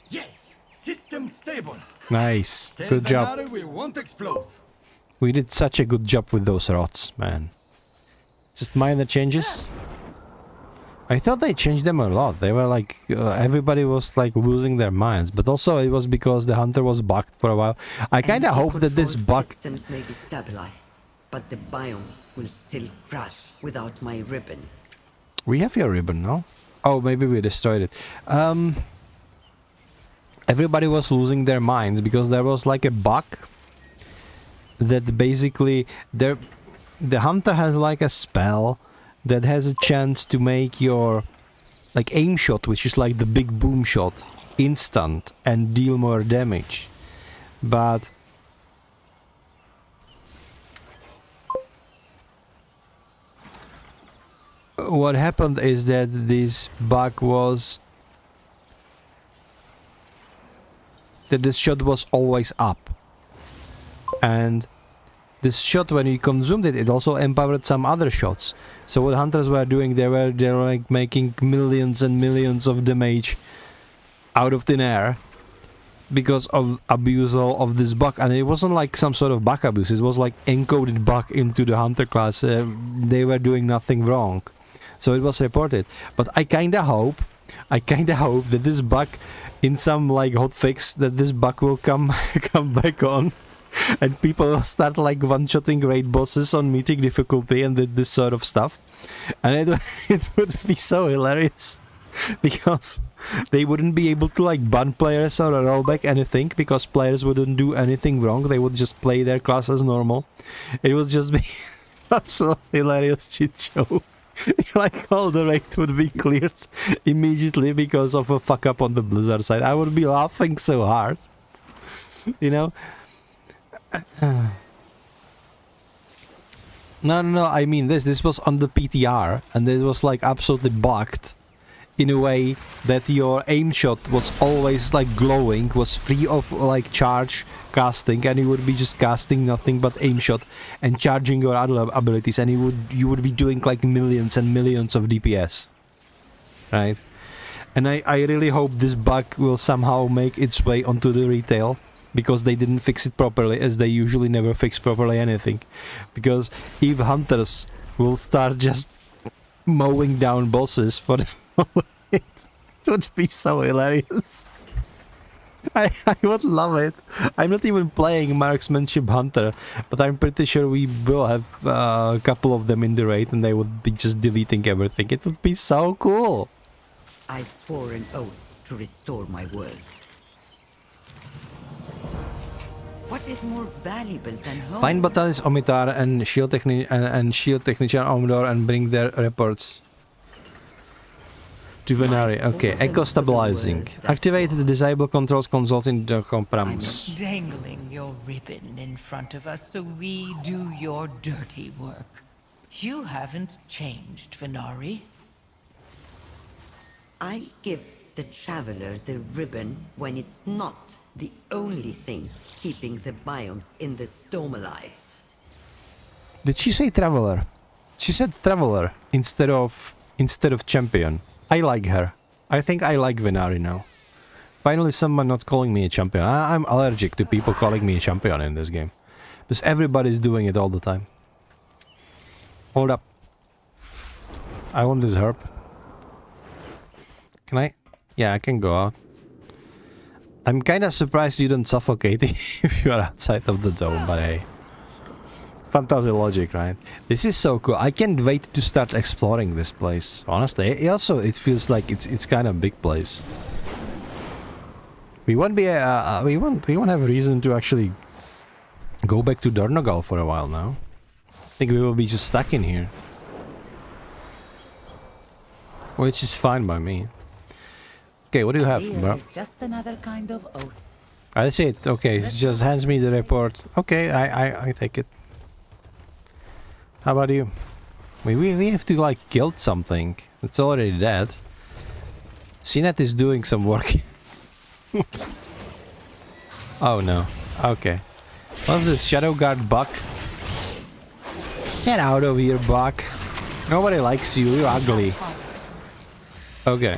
Yes. System stable. Nice. Good job. We won't explode. We did such a good job with those rods, man. Just minor changes. I thought they changed them a lot. They were like, everybody was like losing their minds. But also it was because the hunter was bugged for a while. I kind of hope that this bug... systems may be stabilized, but the biome will still crash without my ribbon. We have your ribbon, no? Oh, maybe we destroyed it. Everybody was losing their minds because there was like a bug that basically... The hunter has like a spell that has a chance to make your like aim shot, which is like the big boom shot, instant and deal more damage. But what happened is that this bug was that this shot was always up, and this shot, when you consumed it, it also empowered some other shots. So what hunters were doing, they were like making millions and millions of damage out of thin air because of abuse of this bug. And it wasn't like some sort of bug abuse, it was like encoded bug into the hunter class. They were doing nothing wrong, so it was reported. But I kinda hope that this bug, in some like hotfix, that this bug will come back on. And people start like one-shotting raid bosses on mythic difficulty and this sort of stuff. And it would be so hilarious. Because they wouldn't be able to like ban players or roll back anything. Because players wouldn't do anything wrong. They would just play their class as normal. It would just be absolutely hilarious shit show. Like all the raid would be cleared immediately because of a fuck up on the Blizzard side. I would be laughing so hard. You know? No, I mean this was on the PTR, and it was like absolutely bugged in a way that your aim shot was always like glowing, was free of like charge casting, and you would be just casting nothing but aim shot and charging your other abilities, and you would be doing like millions and millions of DPS, right? And I really hope this bug will somehow make its way onto the retail, because they didn't fix it properly, as they usually never fix properly anything. Because if hunters will start just mowing down bosses for it would be so hilarious. I would love it. I'm not even playing marksmanship hunter, but I'm pretty sure we will have a couple of them in the raid, and they would be just deleting everything. It would be so cool. I swore an oath to restore my world. What is more valuable than home? Find Batalis Omitar and Shield Technician Omdor and bring their reports. to Venari. Okay, echo stabilizing. Activate the disable controls consult in the compromise. Dangling your ribbon in front of us so we do your dirty work. You haven't changed, Venari. I give the traveler the ribbon when it's not the only thing keeping the biomes in the storm alive. Did she say traveler? She said traveler instead of champion. I like her. I think I like Venari now. Finally someone not calling me a champion. I'm allergic to people calling me a champion in this game. Because everybody's doing it all the time. Hold up. I want this herb. Can I? Yeah, I can go out. I'm kinda surprised you don't suffocate if you are outside of the dome, but hey. Fantasy logic, right? This is so cool. I can't wait to start exploring this place. Honestly, it feels like it's kind of big place. We won't be we won't have a reason to actually go back to Dornogal for a while now. I think we will be just stuck in here, which is fine by me. Okay, what do you have, bro? It's just another kind of oath. That's it. Okay, it just hands me the report. Okay, I take it. How about you? We have to like kill something. It's already dead. CNET is doing some work. Oh no. Okay. What's this? Shadow Guard Buck? Get out of here, Buck. Nobody likes you. You're ugly. Okay.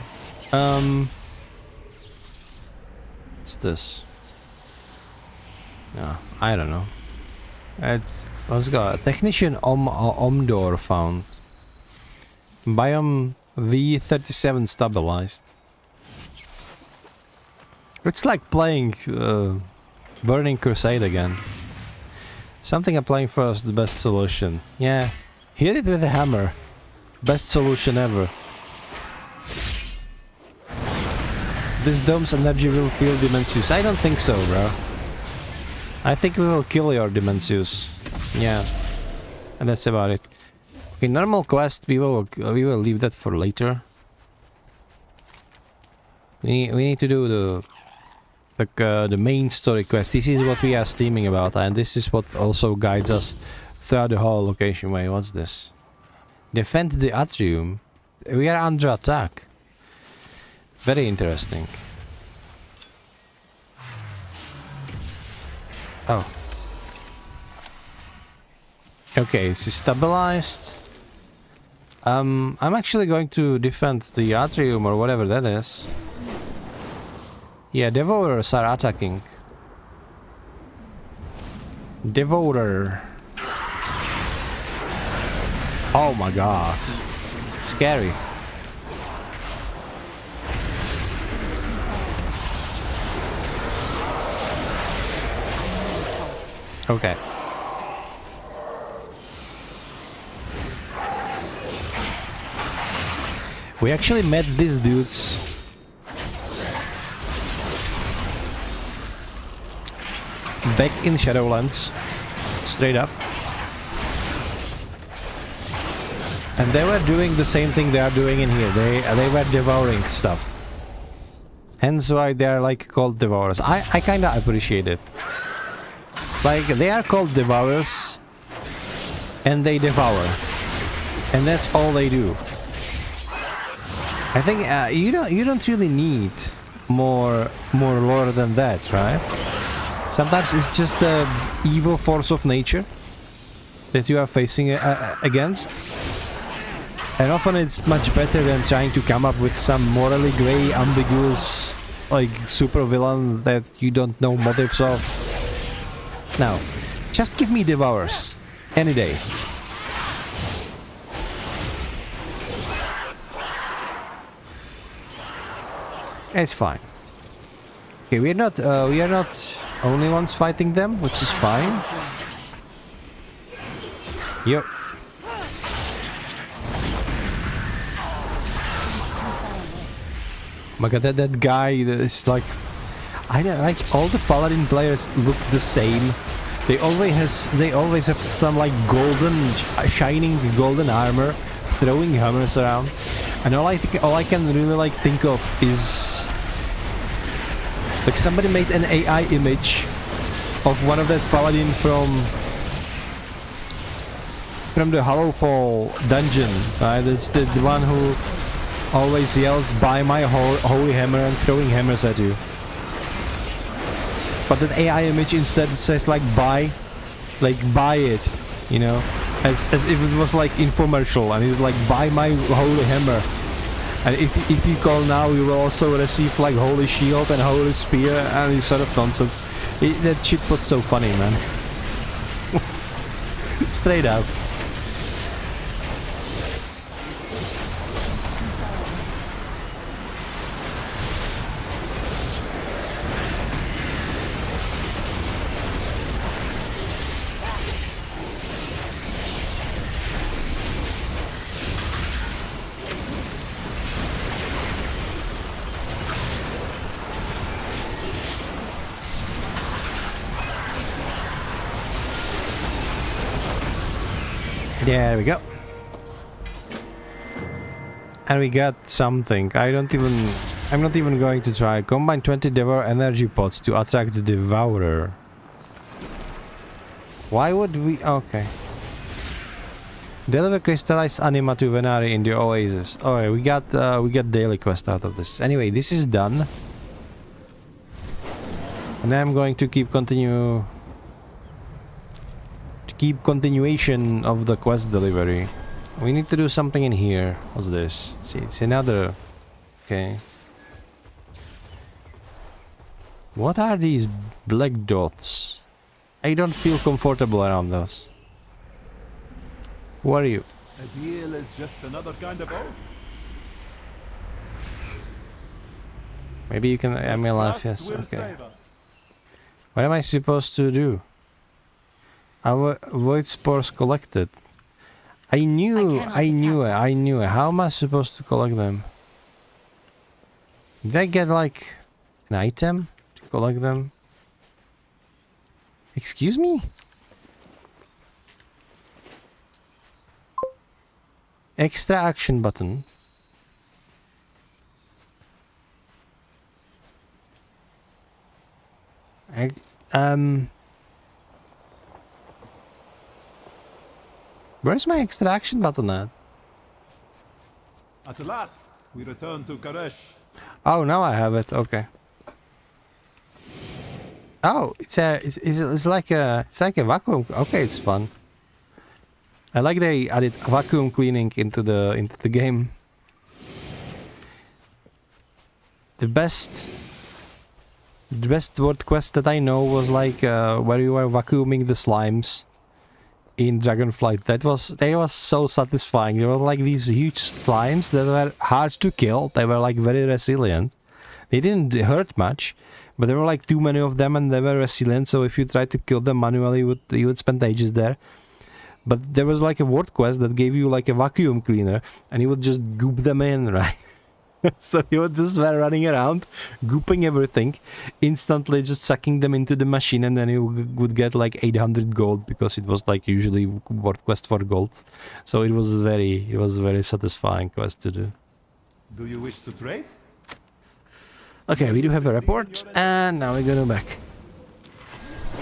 What's this? No, I don't know. Let's go. Technician Omdor found. Biome V37 stabilized. It's like playing Burning Crusade again. Something I'm playing first, the best solution. Yeah, hit it with a hammer. Best solution ever. This dome's energy will feel Dimensius. I don't think so, bro. I think we will kill your Dimensius. Yeah, and that's about it. Okay, normal quest. We will leave that for later. We need to do the main story quest. This is what we are steaming about, and this is what also guides us throughout the whole location. Wait, what's this? Defend the atrium. We are under attack. Very interesting. Oh. Okay, it's stabilized. I'm actually going to defend the atrium or whatever that is. Yeah, Devourers are attacking. Devourer. Oh my god. Scary. Okay. We actually met these dudes back in Shadowlands, straight up, and they were doing the same thing they are doing in here. They were devouring stuff, hence why they are like called Devourers. I kinda appreciate it. Like, they are called Devourers, and they devour, and that's all they do. I think you don't really need more lore than that, right? Sometimes it's just the evil force of nature that you are facing against, and often it's much better than trying to come up with some morally grey, ambiguous, like super villain that you don't know motives of. No, just give me Devourers any day. It's fine. Okay, we are not only ones fighting them, which is fine. Yep. My god, that guy is like, I don't like, all the paladin players look the same. They always have some like golden, shining golden armor, throwing hammers around. And all I can really like think of is like somebody made an AI image of one of that paladin from the Hollowfall dungeon, right? It's the one who always yells, "Buy my holy hammer," and throwing hammers at you. But that AI image instead says like buy it, you know, as if it was like infomercial, and it's like buy my holy hammer, and if you call now, you will also receive like holy shield and holy spear and this sort of nonsense. That shit was so funny, man. Straight up. There we go. And we got something. I'm not even going to try. Combine 20 Devour energy pots to attract the Devourer. Why would we? Okay. Deliver crystallized anima to Venari in the oasis. Okay, we got daily quest out of this. Anyway, this is done. And I'm going to keep continuation of the quest delivery. We need to do something in here. What's this? See, it's another. Okay. What are these black dots? I don't feel comfortable around those. Who are you? A deal is just another kind of oath. Maybe you can MLF, yes, okay. What am I supposed to do? Our void spores collected. I knew it. How am I supposed to collect them? Did I get like an item to collect them? Excuse me? Extra action button. Where's my extra action button at? At last, we return to Karesh. Oh, now I have it. Okay. Oh, it's like a vacuum. Okay, it's fun. I like they added vacuum cleaning into the game. The best word quest that I know was like where you were vacuuming the slimes in Dragonflight. They was so satisfying. There were like these huge slimes that were hard to kill. They were like very resilient. They didn't hurt much, but there were like too many of them and they were resilient, so if you tried to kill them manually you would spend ages there. But there was like a word quest that gave you like a vacuum cleaner and you would just goop them in, right? So you would just were running around, gooping everything, instantly just sucking them into the machine, and then you would get like 800 gold, because it was like usually word quest for gold. So it was very satisfying quest to do. Do you wish to trade? Okay, we do have a report, and now we're gonna back.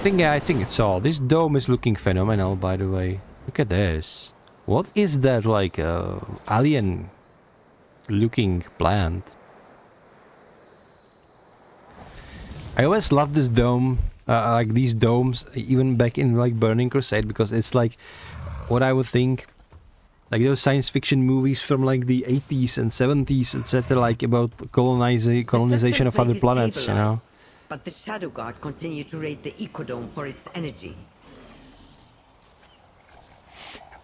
I think it's all. This dome is looking phenomenal, by the way. Look at this. What is that, like alien looking plant? I always loved this dome, like these domes, even back in like Burning Crusade, because it's like what I would think, like those science fiction movies from like the 80s and 70s, etc., like about colonization of other planets, you know. But the Shadow Guard continue to raid the Ecodome for its energy.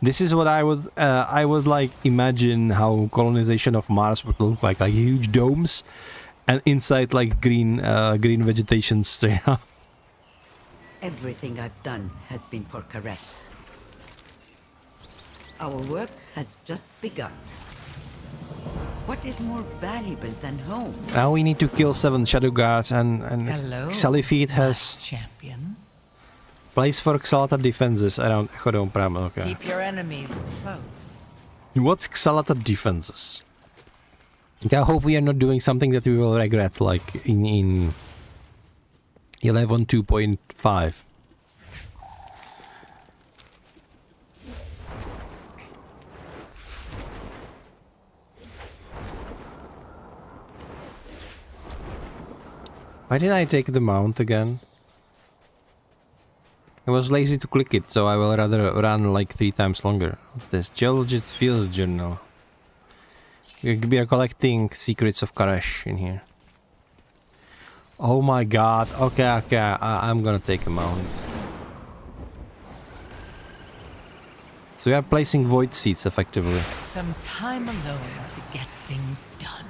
This is what I would like imagine how colonization of Mars would look like huge domes, and inside like green vegetation straight up. Everything I've done has been for Karesh. Our work has just begun. What is more valuable than home? Now we need to kill 7 Shadow Guards, and Hello, Xalifid has champion. Place for Xalata defenses around Echodome Pram. Okay. Keep your enemies close. What's Xalata defenses? I hope we are not doing something that we will regret, like in 11.2.5. Why did I take the mount again? I was lazy to click it, so I will rather run like 3 times longer. What's this? Geologist Fields Journal. We are collecting secrets of Karesh in here. Oh my god. Okay, I'm gonna take a mount. So we are placing void seeds effectively. Some time alone to get things done.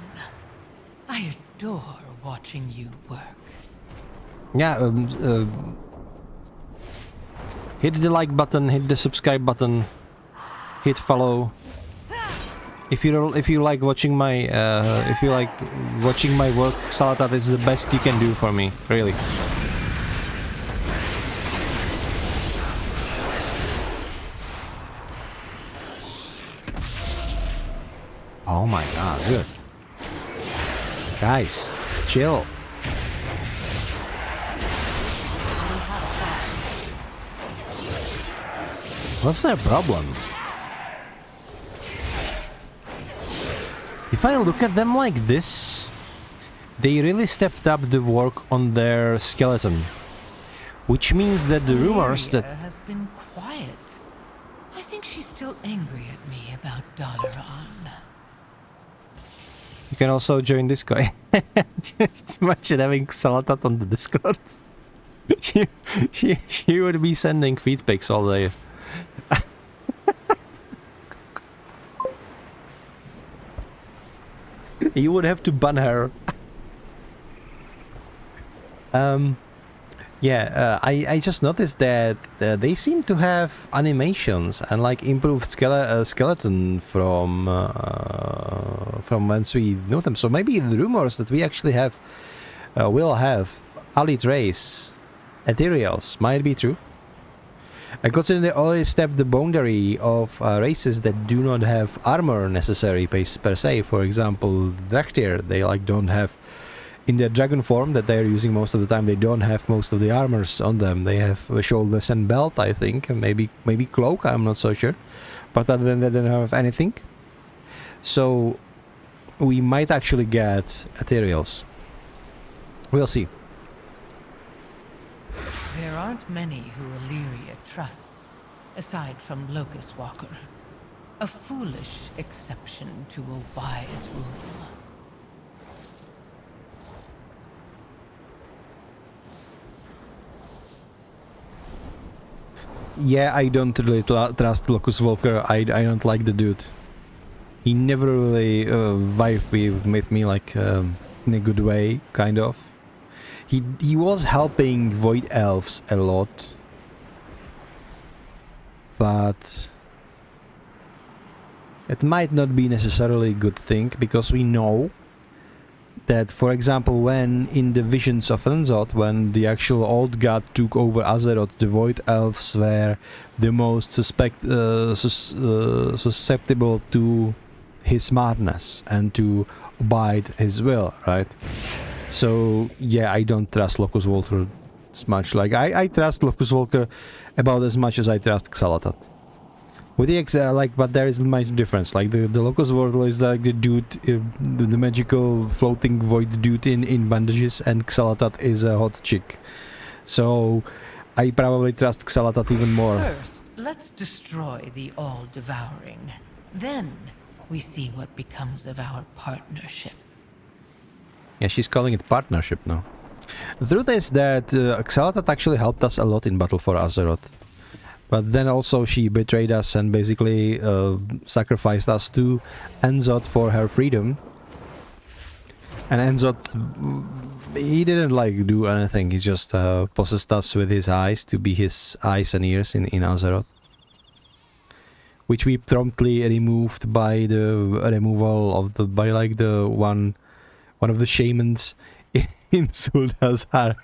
I adore watching you work. Yeah, hit the like button, hit the subscribe button, hit follow. If you like watching my work, Salatat is the best you can do for me, really. Oh my god, good. Guys, chill. What's their problem? If I look at them like this, they really stepped up the work on their skeleton. Which means that the rumors that... has been quiet. I think she's still angry at me about Dalaran. You can also join Discord. Just imagine having Salatat on the Discord. she would be sending feed pics all day. You would have to ban her. Yeah, I just noticed that they seem to have animations and like improved skeleton from once we know them. So maybe the rumors that we actually have will have elite race ethereals might be true. I consider they already stepped the boundary of races that do not have armor necessary per se. For example, Draktyr, they like don't have in their dragon form that they are using most of the time. They don't have most of the armors on them. They have shoulders and belt, I think, and maybe cloak. I'm not so sure, but other than that, they don't have anything. So we might actually get ethereals. We'll see. There aren't many who Illyria trusts, aside from Locust Walker. A foolish exception to a wise rule. Yeah, I don't really trust Locust Walker. I don't like the dude. He never really vibed with me like in a good way, kind of. He was helping Void Elves a lot, but it might not be necessarily a good thing, because we know that, for example, when in the Visions of Enzod, when the actual Old God took over Azeroth, the Void Elves were the most susceptible to his madness and to abide his will, right? So yeah, I don't trust Locust Walker as much. Like I trust Locust Walker about as much as I trust Xalatat. With the but there is a major difference. Like the Locust Walker is like the dude, the magical floating void dude in bandages, and Xalatat is a hot chick. So I probably trust Xalatat even more. First, let's destroy the All-Devouring. Then we see what becomes of our partnership. Yeah, she's calling it partnership now. The truth is that Xalatat actually helped us a lot in Battle for Azeroth. But then also she betrayed us and basically sacrificed us to Enzod for her freedom. And Enzod, he didn't like do anything, he just possessed us with his eyes to be his eyes and ears in Azeroth. Which we promptly removed by the removal of one of the shamans in Zuldazar,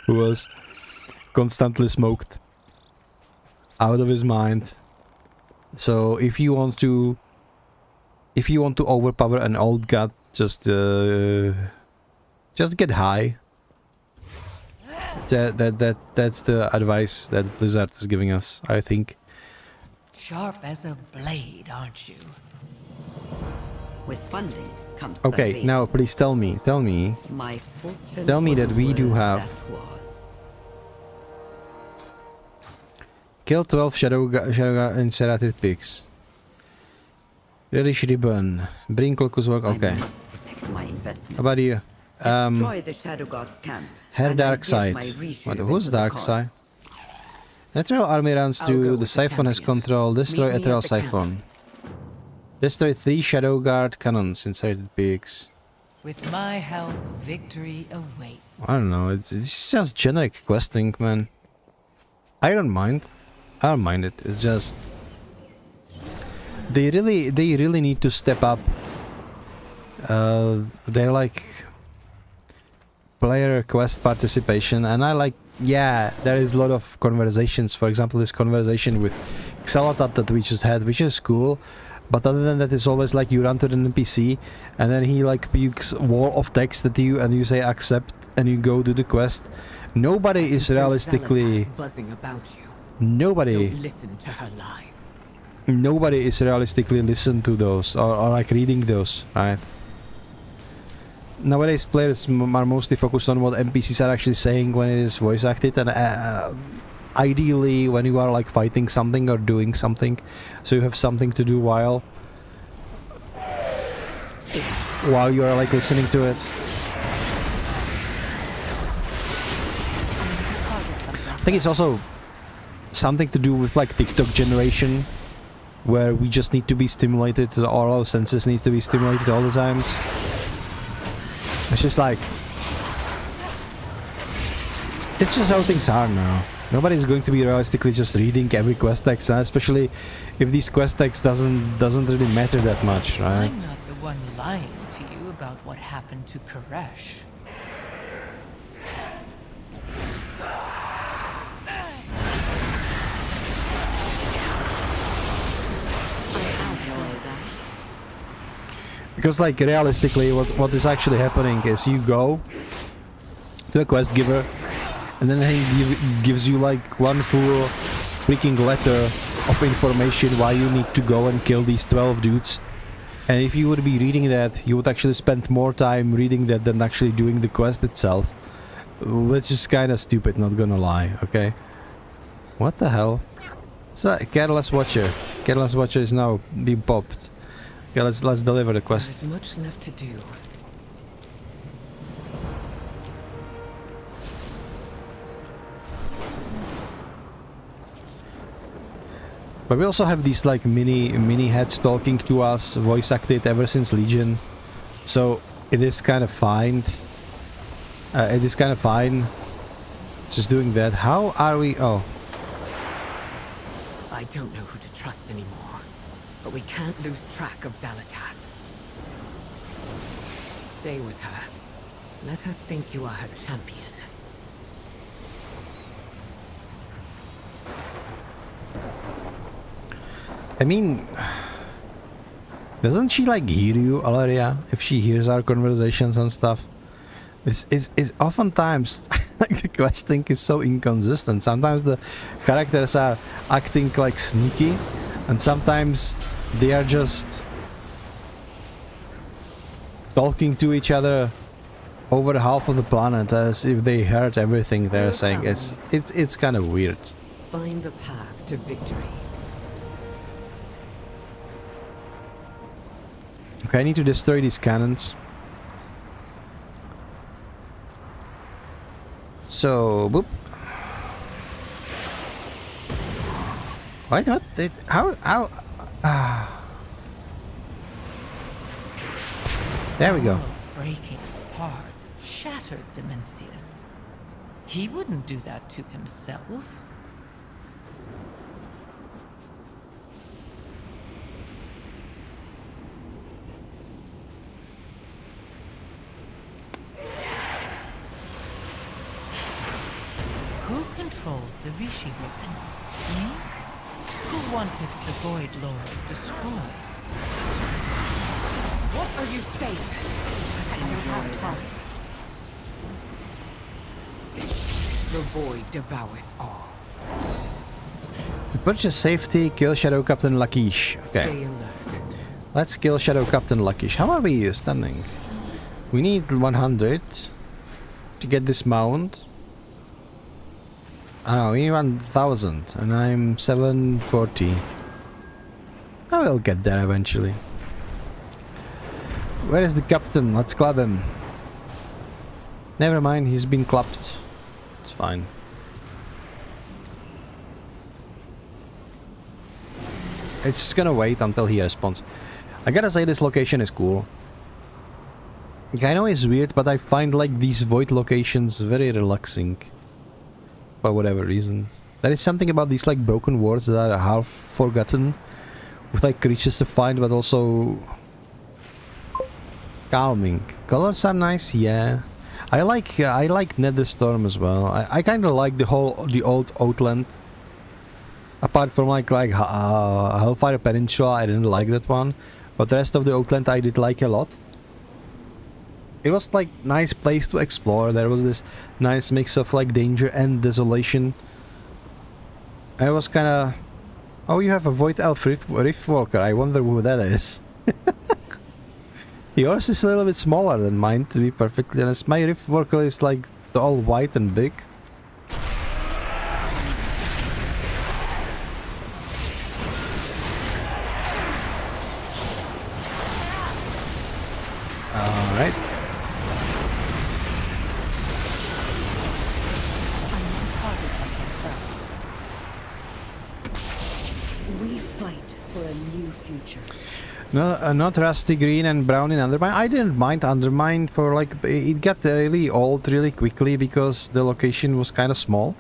who was constantly smoked out of his mind. So if you want to overpower an old god, Just get high. That's the advice that Blizzard is giving us, I think. Sharp as a blade, aren't you? With funding comes Okay, salvation. now please tell me My fortune Tell me for that the we do world have- that was. kill 12 shadow and serrated pigs. Reddish ribbon. Bring Locust Walker. Okay. I must protect my investment. How about you? Destroy the Shadow God camp. Hair and I Dark give Side. my Rishi What, ribbon who's to the Dark cause. Side? Ethereal army runs I'll go to with the the Siphon has champion. control. Destroy Meet me at Ethereal the camp. Siphon. Destroy 3 Shadow Guard cannons in serrated pigs. With my help, victory awaits. I don't know, it's just generic questing, man. I don't mind. I don't mind it. It's just they really need to step up their like player quest participation, and I like, yeah, there is a lot of conversations. For example, this conversation with Xalatat that we just had, which is cool. But other than that, it's always like you run to an NPC and then he like pukes wall of text at you and you say accept and you go do the quest. Nobody is realistically... buzzing about you. Nobody... Don't listen to her lies. Nobody is realistically listen to those or like reading those, right? Nowadays players are mostly focused on what NPCs are actually saying when it is voice acted, and ideally when you are like fighting something or doing something, so you have something to do while you are like listening to it. I think it's also something to do with like TikTok generation, where we just need to be stimulated, all our senses need to be stimulated all the times. It's just like, it's just how things are now. Nobody's going to be realistically just reading every quest text, and especially if these quest text doesn't really matter that much, right? I'm not the one lying to you about what happened to Koresh. Because like realistically what is actually happening is you go to a quest giver and then he gives you like one full freaking letter of information why you need to go and kill these 12 dudes. And if you would be reading that, you would actually spend more time reading that than actually doing the quest itself. Which is kinda stupid, not gonna lie, okay? What the hell? So, Careless Watcher. Careless Watcher is now being popped. Okay, let's deliver the quest. There's much left to do. But we also have these like mini heads talking to us, voice acted ever since Legion, so it is kind of fine. It is kind of fine. Just doing that. How are we? Oh, I don't know who to trust anymore, but we can't lose track of Zalatath. Stay with her. Let her think you are her champion. I mean, doesn't she like hear you, Alaria? If she hears our conversations and stuff, it's oftentimes like the questing is so inconsistent. Sometimes the characters are acting like sneaky, and sometimes they are just talking to each other over half of the planet as if they heard everything they're saying. It's kind of weird. Find the path to victory. Okay, I need to destroy these cannons. So, boop. What? How? There we go. Breaking apart, shattered Dimensius. He wouldn't do that to himself. Who controlled the Rishi ribbon? Who wanted the Void Lord destroyed? What are you saying? The void devours all. To purchase safety, kill Shadow Captain Lakish. Okay. Stay alert. Let's kill Shadow Captain Lakish. How are we standing? We need 100 to get this mount. I don't know, we need 1000 and I'm 740. I will get there eventually. Where is the captain? Let's club him. Never mind, he's been clubbed. It's fine. It's just gonna wait until he responds. I gotta say this location is cool. I know it's weird, but I find like these void locations very relaxing. For whatever reasons. There is something about these like broken worlds that are half forgotten. With like creatures to find, but also calming. Colors are nice, yeah. I like Netherstorm as well. I kind of like the old Outland. Apart from like Hellfire Peninsula, I didn't like that one. But the rest of the Outland I did like a lot. It was like nice place to explore. There was this nice mix of like danger and desolation. And it was kind of... Oh, you have a Void Elf Riftwalker. I wonder who that is. Yours is a little bit smaller than mine, to be perfectly honest. My Riftwalker is like all white and big. Alright. I need to target something first. We fight for a new future. No, not Rusty Green and Brown in Undermine. I didn't mind Undermine for like... It got really old really quickly because the location was kind of small.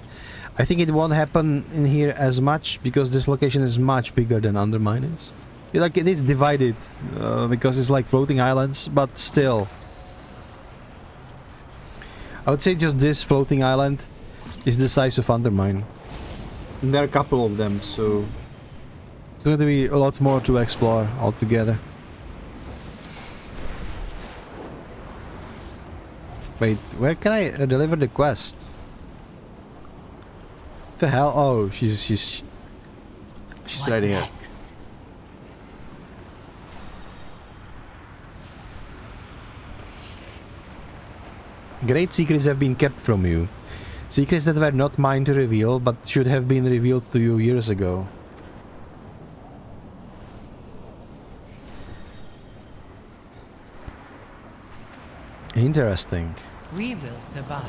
I think it won't happen in here as much because this location is much bigger than Undermine is. Like it is divided because it's like floating islands, but still. I would say just this floating island is the size of Undermine. And there are a couple of them, so it's going to be a lot more to explore altogether. Wait, where can I deliver the quest? What the hell? Oh, she's right here. Great secrets have been kept from you. Secrets that were not mine to reveal, but should have been revealed to you years ago. Interesting. We will survive.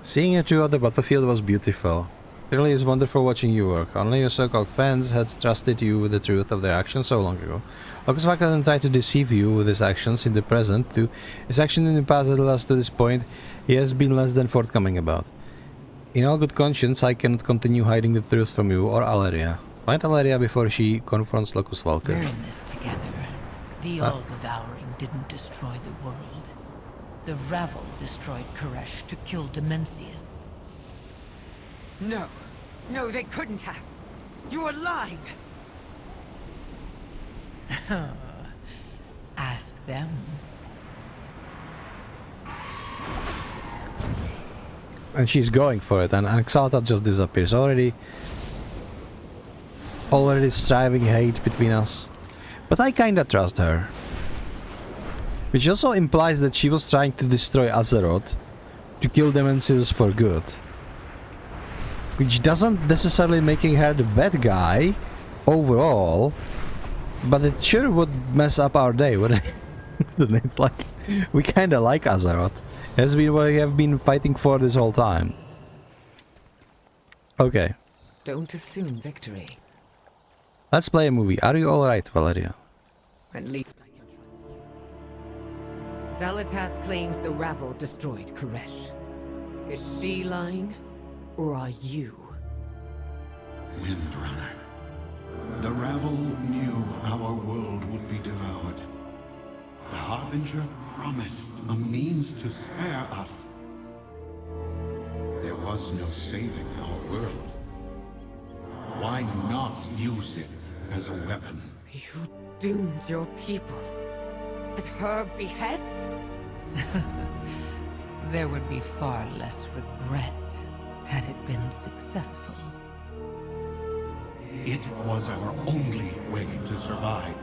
Seeing you two on the battlefield was beautiful. It really is wonderful watching you work. Only your so-called friends had trusted you with the truth of their actions so long ago. Locus Valkyrie tried to deceive you with his actions in the present too. His action in the past that led us to this point, he has been less than forthcoming about. In all good conscience, I cannot continue hiding the truth from you or Alleria. Find Alleria before she confronts Locus Valkyrie. We're in this together. The all-devouring didn't destroy the world. The Ravel destroyed Koresh to kill Dimensius. No. No, they couldn't have. You are lying. Ask them. And she's going for it, and Exalta just disappears. Already striving hate between us. But I kinda trust her. Which also implies that she was trying to destroy Azeroth to kill Dimensius for good. Which doesn't necessarily making her the bad guy overall, but it sure would mess up our day, wouldn't it? Like, we kinda like Azeroth. As we have been fighting for this whole time. Okay. Don't assume victory. Let's play a movie. Are you alright, Valeria? At least I can trust you. Zalatath claims the Ravel destroyed Koresh. Is she lying? Or are you? Windrunner. The Ravel knew our world would be devoured. The Harbinger promised a means to spare us. There was no saving our world. Why not use it as a weapon? You doomed your people. At her behest? There would be far less regret had it been successful. It was our only way to survive.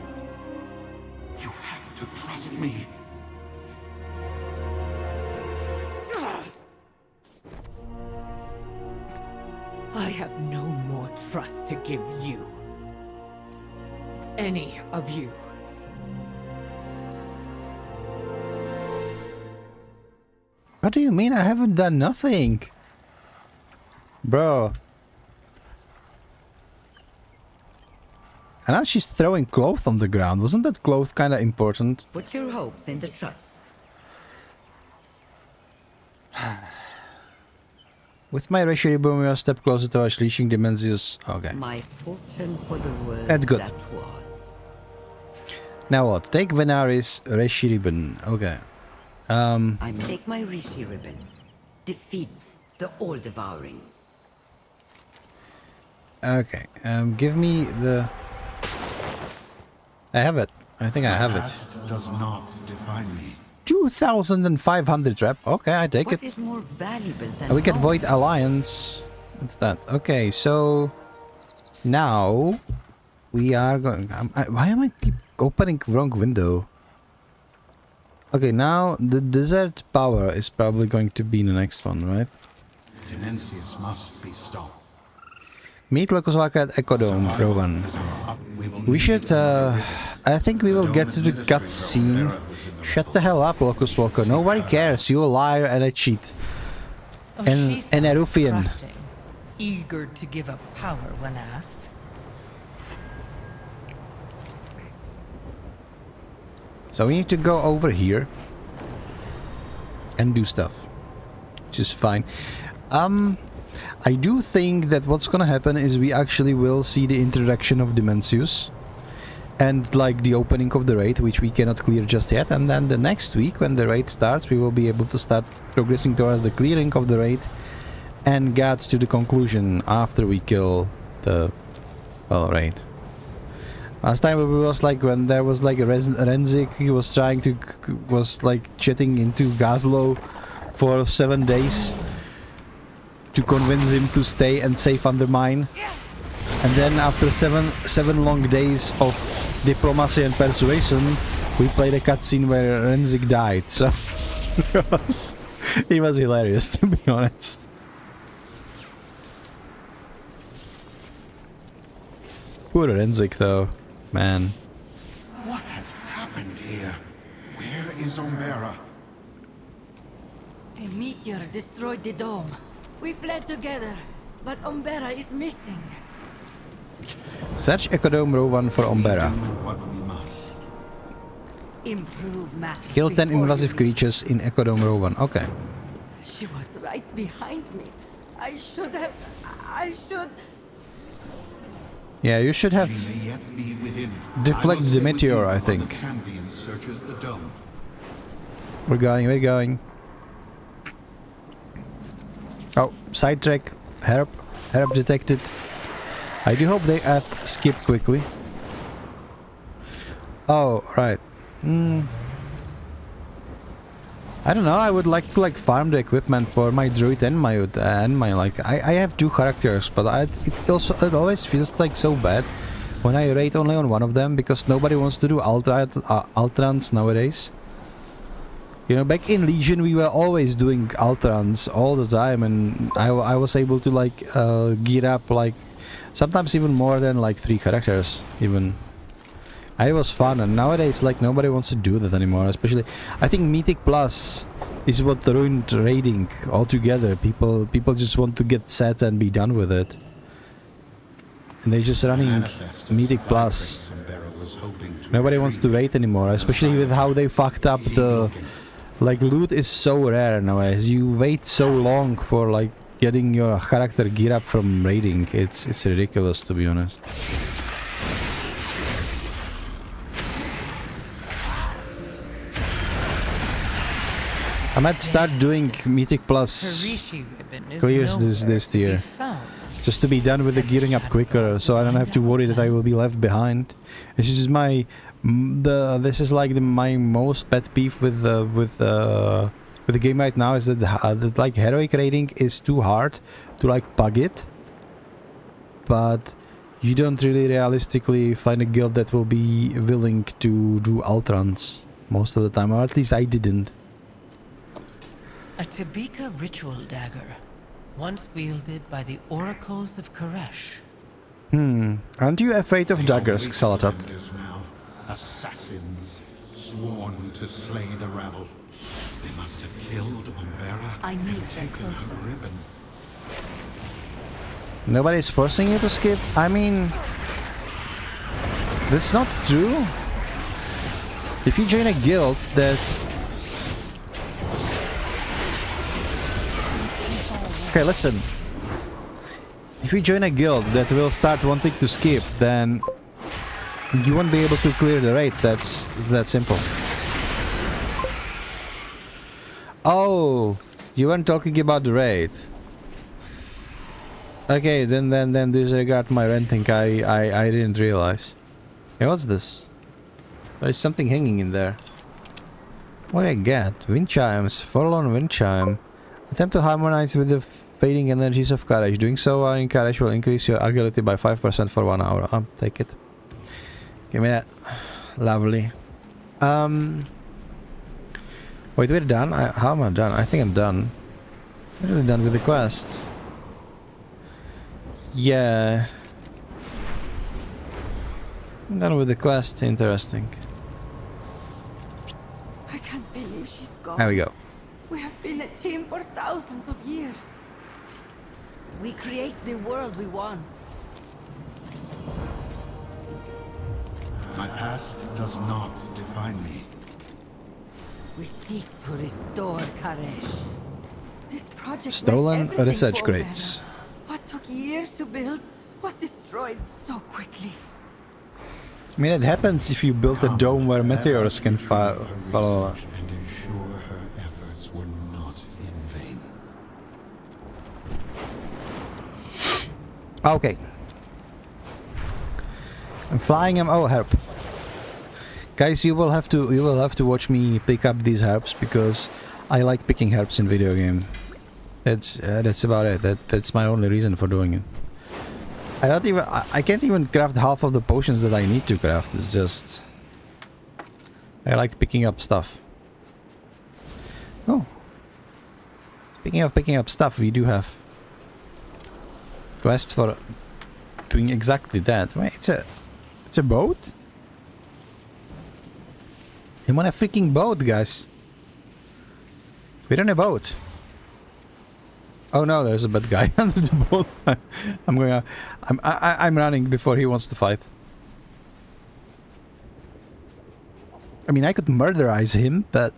You have to trust me. I have no more trust to give you. Any of you. What do you mean? I haven't done nothing. Bro. And now she's throwing cloth on the ground. Wasn't that cloth kind of important? Put your hopes in the trust. With my Reshiri boom, we are a step closer to us reaching dimensions. Okay. My fortune for the world. That's good. That was. Now what? Take Venaris Reshi ribbon. Okay. I take my Rishi ribbon. Defeat the all-devouring. Okay. Give me the... I have it. I think I have it. Past does not define me. 2,500 rep. Okay, I take What it. is more valuable than We can gold? Void Alliance. What's that? Okay, so... Now... We are going... why am I keep opening wrong window? Okay, now the desert power is probably going to be the next one, right? Dimensius must be stopped. Meet Locus Walker at Ecodome, Rowan. We should, I think we will get to the cutscene. Shut the hell up, Locus Walker. Nobody cares. You're a liar and a cheat. And a ruffian. Trusting, eager to give up power when asked. So we need to go over here. And do stuff. Which is fine. I do think that what's gonna happen is we actually will see the introduction of Dimensius and like the opening of the raid, which we cannot clear just yet, and then the next week when the raid starts we will be able to start progressing towards the clearing of the raid and get to the conclusion after we kill the raid. Last time it was like when there was like a Renzik, he was trying to was like chatting into Gazlo for 7 days to convince him to stay and save Undermine. And then after seven long days of diplomacy and persuasion, we played a cutscene where Renzik died. So it was hilarious, to be honest. Poor Renzik though, man. What has happened here? Where is Umbera? A meteor destroyed the dome. We fled together, but Umbera is missing. Search Ecodome Row 1 for Umbera. What we must. Improve matters. Kill 10 before invasive we- creatures in Ecodome Row 1. Okay. She was right behind me. I should. Yeah, you should have She may yet be within. deflect I will the stay with meteor, you I while think. the champion searches the dome. We're going. Oh, sidetrack. Herb detected. I do hope they add skip quickly. Oh, right. I don't know, I would like to like farm the equipment for my druid and my like I have 2 characters, but it always feels like so bad when I rate only on one of them because nobody wants to do Ultrans nowadays. You know, back in Legion we were always doing Ultrans all the time, and I was able to like gear up like sometimes even more than like 3 characters even. It was fun, and nowadays like nobody wants to do that anymore. Especially, I think Mythic Plus is what ruined raiding altogether. People just want to get set and be done with it, and they're just running Mythic Plus. Nobody wants to raid anymore, especially with how they fucked up the like loot is so rare nowadays. You wait so long for like getting your character gear up from raiding. It's ridiculous, to be honest. I might start doing Mythic Plus Rishi ribbon is clears nowhere this to be tier. found. Just to be done with the gearing up quicker, so I don't have to worry that I will be left behind. This is my this is like my most pet peeve with the game right now, is that that like heroic raiding is too hard to like pug it, but you don't really realistically find a guild that will be willing to do Ultrans most of the time, or at least I didn't. A Tabika ritual dagger, once wielded by the oracles of Koresh. Aren't you afraid of daggers, Xalatat? Now, assassins sworn to slay the rabble. They must have killed Umbera I need and to get taken closer. her ribbon. Nobody's forcing you to skip? I mean, that's not true. If you join a guild that... Okay, listen. If you join a guild that will start wanting to skip, then you won't be able to clear the raid. That's that simple. Oh, you weren't talking about the raid. Okay, then disregard my renting. I didn't realize. Hey, what's this? There's something hanging in there. What do I get? Wind chimes. Forlorn wind chime. Attempt to harmonize with the fading energies of courage. Doing so while in courage will increase your agility by 5% for 1 hour. I'll take it. Give me that. Lovely. Wait, we're done? How am I done? I think I'm done. I'm really done with the quest. Yeah. I'm done with the quest. Interesting. I can't believe she's gone. There we go. We have been a team for thousands of years. We create the world we want. My past does not define me. We seek to restore Karesh. This project Stolen meant everything research to crates. Umbera. What took years to build was destroyed so quickly. I mean, it happens if you build a dome where meteors can follow. And ensure her efforts were not in vain. Okay. I'm flying him. Oh, herb. Guys, you will have to watch me pick up these herbs because I like picking herbs in video game. That's about it. That's my only reason for doing it. I can't even craft half of the potions that I need to craft. It's just I like picking up stuff. Oh. Speaking of picking up stuff, we do have quest for doing exactly that. Wait, it's a boat? I'm on a freaking boat, guys. We're on a boat. Oh no, there's a bad guy under the boat. I'm running before he wants to fight. I mean, I could murderize him, but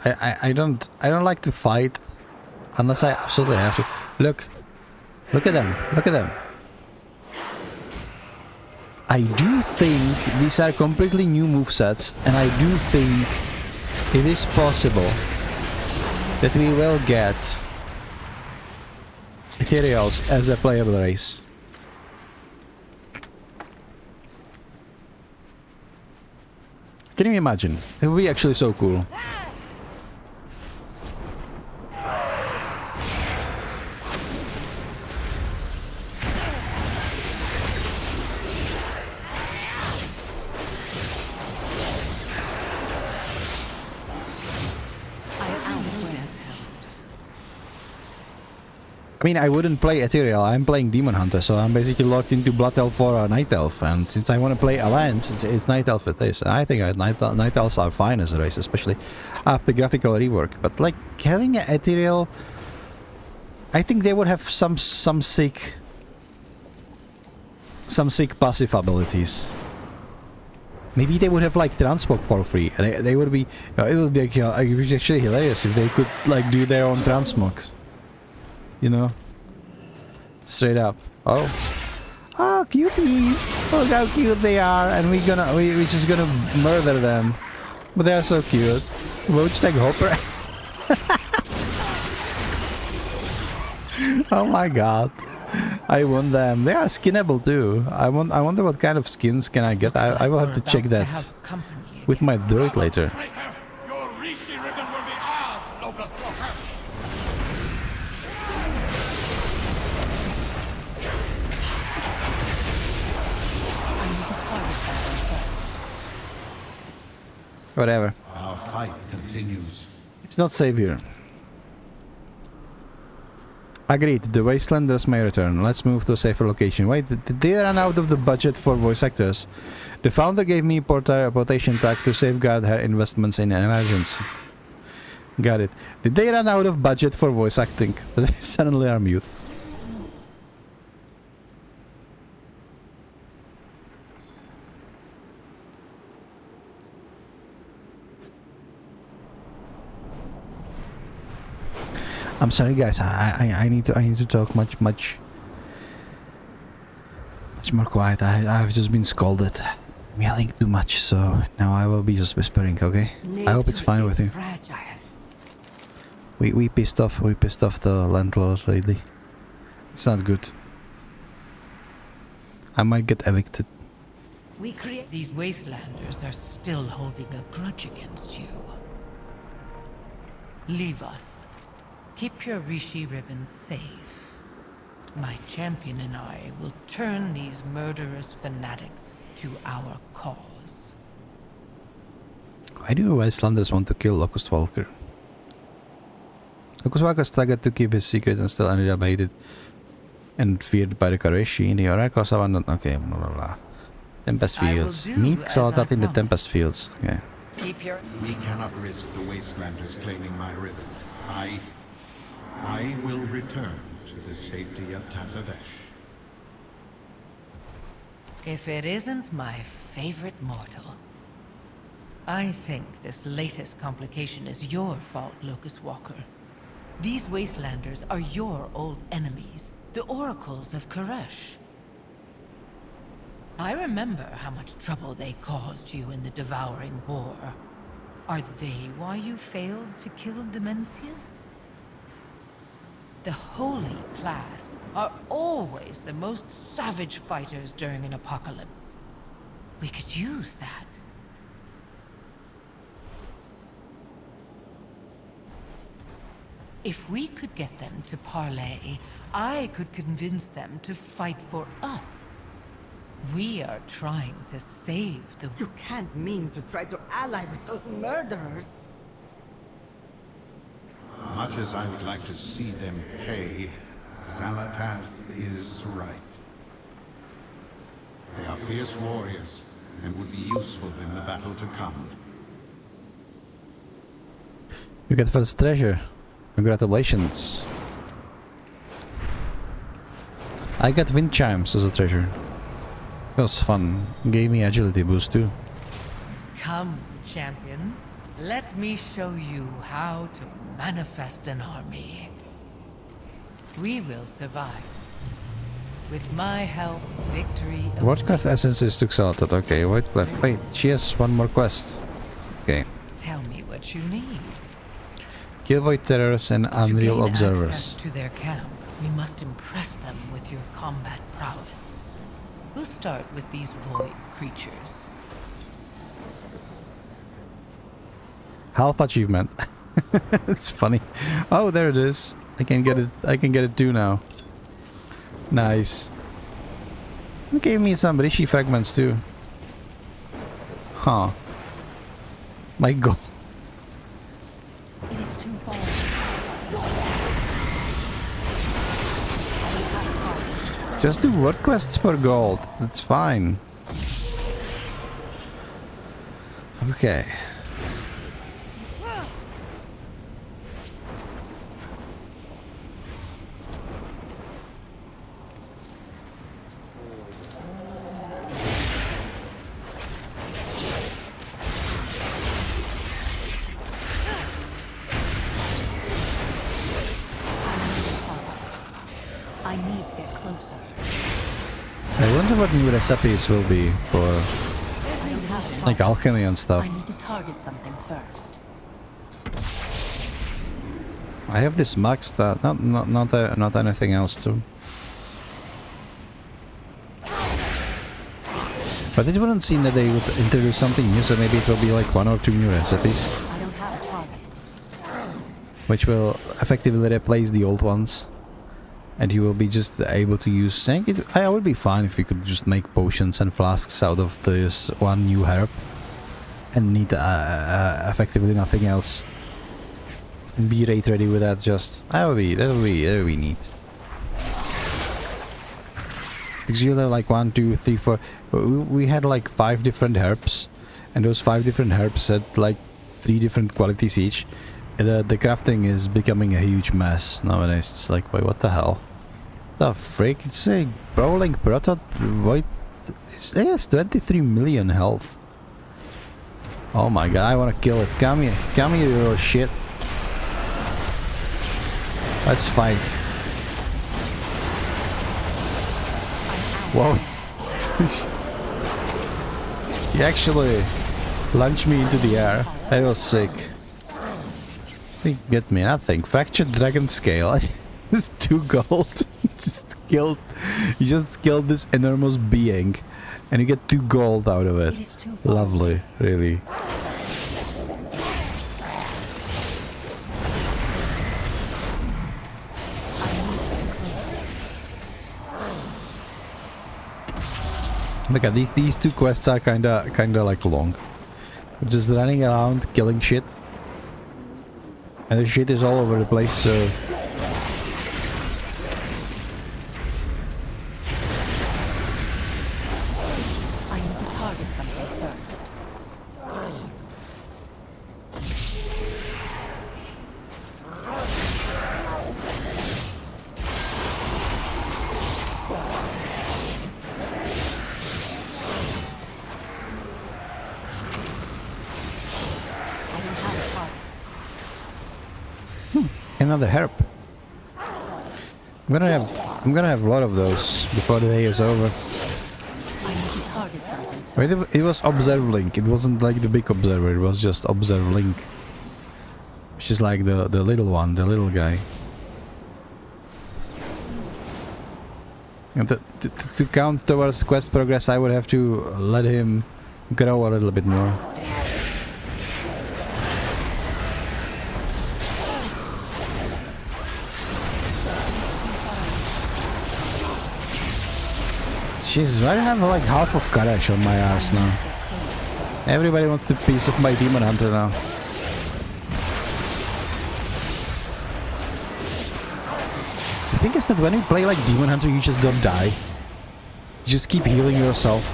I don't like to fight unless I absolutely have to. Look at them. Look at them. I do think these are completely new movesets, and I do think it is possible that we will get Ethereals as a playable race. Can you imagine? It would be actually so cool. I mean, I wouldn't play Ethereal, I'm playing Demon Hunter, so I'm basically locked into Blood Elf or Night Elf, and since I want to play Alliance, it's Night Elf it is. I think Night Elves are fine as a race, especially after graphical rework, but like, having an Ethereal, I think they would have some sick passive abilities. Maybe they would have like Transmog for free, and they would be, it would be actually hilarious if they could like do their own Transmogs. You know, straight up. Oh, Oh, cuties! Look how cute they are, and we're just gonna murder them. But they are so cute. Roach tag Hopper. Oh my god. I want them. They are skinnable too. I wonder what kind of skins can I get. I will have to check that with my droid later. Your Rishi ribbon will be ours, Locust Walker! Whatever. Our fight continues. It's not safe here. Agreed, the Wastelanders may return. Let's move to a safer location. Wait, did they run out of the budget for voice actors? The founder gave me portation tag to safeguard her investments in an emergency. Got it. Did they run out of budget for voice acting? They suddenly are mute. I'm sorry, guys. I need to talk much more quiet. I've just been scolded. I'm yelling too much, so now I will be just whispering. Okay? I hope it's fine with you. We pissed off the landlord lately. It's not good. I might get evicted. These Wastelanders are still holding a grudge against you. Leave us. Keep your Rishi ribbon safe. My champion and I will turn these murderous fanatics to our cause. Why do Wastelanders want to kill Locust Walker? Locust Walker struggled to keep his secret and still ended up hated and feared by the Koreshi in the Oracles abandoned. Okay, blah blah blah. Tempest Fields. Meet Xalatat in the Tempest Fields. Okay. We cannot risk the Wastelanders claiming my ribbon. I will return to the safety of Tazavesh. If it isn't my favorite mortal. I think this latest complication is your fault, Locust Walker. These Wastelanders are your old enemies, the Oracles of Koresh. I remember how much trouble they caused you in the Devouring War. Are they why you failed to kill Demencius? The Holy Class are always the most savage fighters during an apocalypse. We could use that. If we could get them to parley, I could convince them to fight for us. We are trying to save the... You can't mean to try to ally with those murderers. Much as I would like to see them pay, Xalatat is right. They are fierce warriors and would be useful in the battle to come. You get first treasure. Congratulations. I got wind chimes as a treasure. That was fun. Gave me agility boost too. Come, champion. Let me show you how to manifest an army. We will survive. With my help, victory... Warcraft essences took Xalatat. Okay, Whiteclef. Wait, she has one more quest. Okay. Tell me what you need. Kill Void Terrors and Unreal To gain Observers. access to their camp, we must impress them with your combat prowess. We'll start with these void creatures. Half achievement. It's funny. Oh, there it is. I can get it. I can get it too now. Nice. It gave me some Rishi fragments too. Huh. My god. It is too far. Just do world quests for gold. That's fine. Okay. I need to get closer. I wonder what new recipes will be for like alchemy and stuff. I need to target something first. I have this maxed out, not anything else too. But it wouldn't seem that they would introduce something new, so maybe it will be like 1 or 2 new recipes. I don't have a target. Which will effectively replace the old ones. And you will be just able to use... I would be fine if you could just make potions and flasks out of this one new herb. And need effectively nothing else. And be rate ready with that, just... that would be neat. Because you have like 1, 2, 3, 4... We had like 5 different herbs. And those 5 different herbs had like 3 different qualities each. The crafting is becoming a huge mess nowadays. It's like, wait, what the hell? The frick? It's a brawling proto void. It has 23 million health. Oh my god, I wanna kill it. Come here, you little shit. Let's fight. Whoa. He actually launched me into the air. That was sick. He get me nothing. Fractured dragon scale. Just 2 gold. You just killed this enormous being, and you get 2 gold out of it. Lovely, really. Look at these 2 quests are kinda like long. Just running around killing shit. And the shit is all over the place, so... I need to target something first. Another herb. I'm gonna have a lot of those before the day is over. I need to target something. Wait, it was observe link. It wasn't like the big observer. It was just observe link, which is like the little one, the little guy. And to count towards quest progress, I would have to let him grow a little bit more. Jesus, I have like half of courage on my ass now. Everybody wants the piece of my demon hunter now. The thing is that when you play like demon hunter, you just don't die. You just keep healing yourself.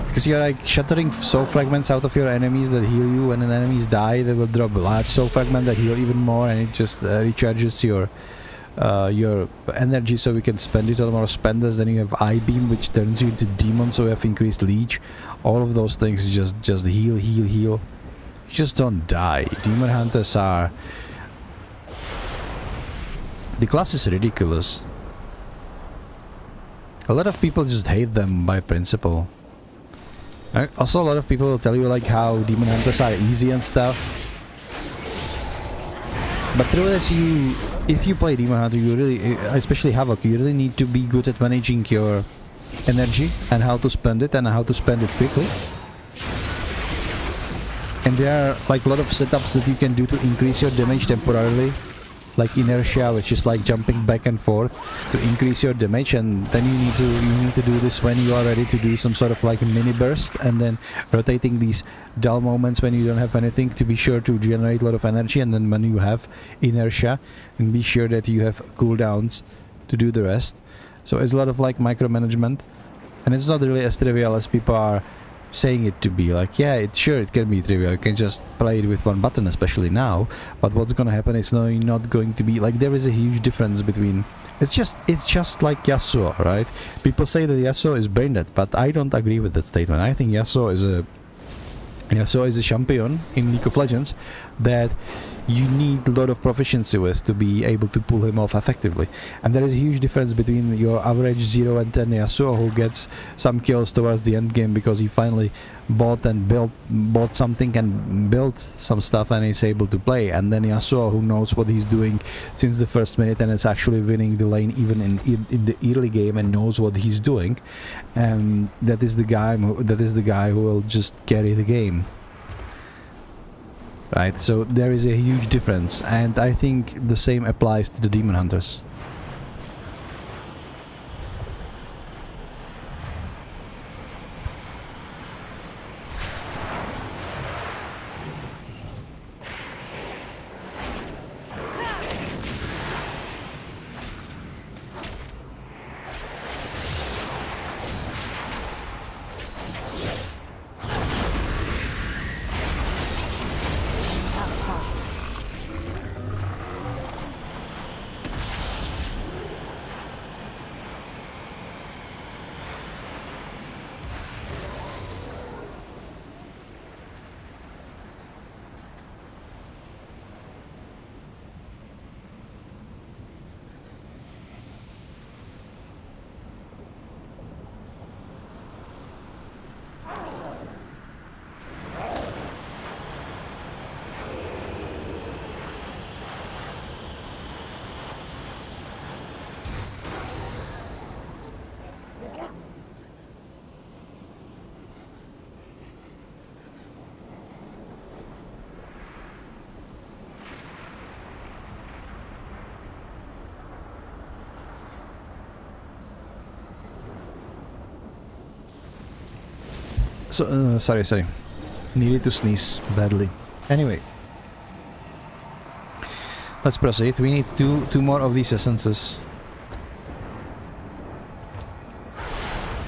Because you're like shattering soul fragments out of your enemies that heal you. When an enemies die, they will drop a large soul fragment that heal even more, and it just recharges your energy, so we can spend it on more spenders. Then you have eye beam, which turns you into demon, so you have increased leech. All of those things just heal. You just don't die. Demon hunters are... the class is ridiculous. A lot of people just hate them by principle. Also, a lot of people will tell you like how demon hunters are easy and stuff. But through this, if you play Demon Hunter, you really, especially Havoc, you really need to be good at managing your energy and how to spend it quickly. And there are like a lot of setups that you can do to increase your damage temporarily, like inertia, which is like jumping back and forth to increase your damage, and then you need to do this when you are ready to do some sort of like mini burst, and then rotating these dull moments when you don't have anything to be sure to generate a lot of energy, and then when you have inertia, and be sure that you have cooldowns to do the rest. So it's a lot of like micromanagement, and it's not really as trivial as people are saying it to be. Like, yeah, it can be trivial. You can just play it with one button, especially now. But what's gonna happen is not going to be like, there is a huge difference between. It's just like Yasuo, right? People say that Yasuo is brain dead, but I don't agree with that statement. I think Yasuo is a champion in League of Legends that you need a lot of proficiency with to be able to pull him off effectively. And there is a huge difference between your average 0 and 10 Yasuo who gets some kills towards the end game because he finally bought something and built some stuff and is able to play, and then Yasuo who knows what he's doing since the first minute and is actually winning the lane even in the early game and knows what he's doing, and that is the guy who will just carry the game. Right, so there is a huge difference, and I think the same applies to the demon hunters. So, sorry. Needed to sneeze badly. Anyway. Let's proceed. We need two more of these essences.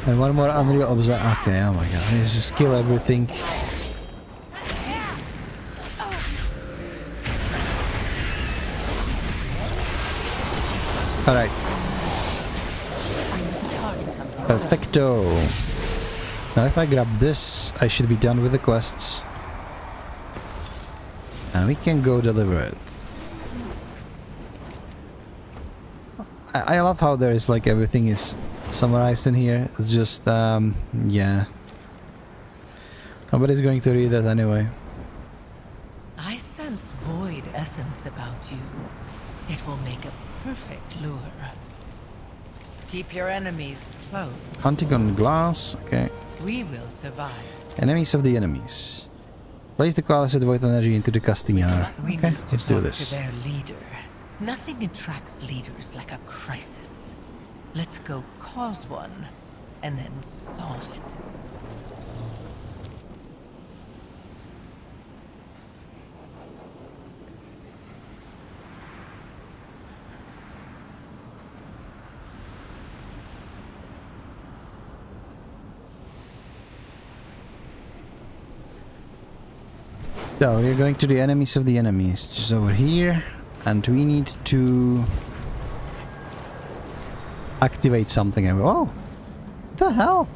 And one more Unreal Observer. Okay, oh my god. Let's just kill everything. Alright. Perfecto. Now if I grab this, I should be done with the quests. And we can go deliver it. I love how there is like everything is summarized in here. It's just, yeah. Nobody's going to read that anyway. I sense void essence about you. It will make a perfect lure. Keep your enemies close. Hunting on glass, okay. We will survive. Enemies of the enemies. Place the coalesced void energy into the casting yard. Okay, let's do this. To their leader. Nothing attracts leaders like a crisis. Let's go cause one, and then solve it. So we're going to the enemies of the enemies, just over here, and we need to activate something. Oh, what the hell?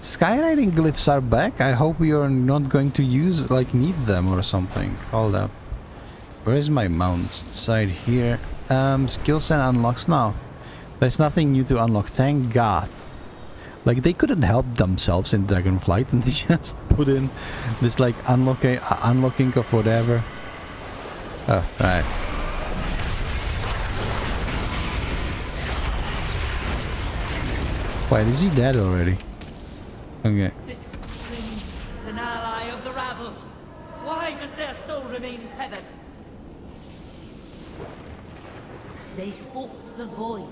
Skywriting glyphs are back. I hope you're not going to use, like, need them or something. Hold up. Where is my mount? Inside here. Skills and unlocks now. There's nothing new to unlock, thank God. Like, they couldn't help themselves in Dragonflight and they just put in this, like, unlocking of whatever. Oh, right. Wait, is he dead already? Okay. This string is an ally of the rabble. Why does their soul remain tethered? They fought the void.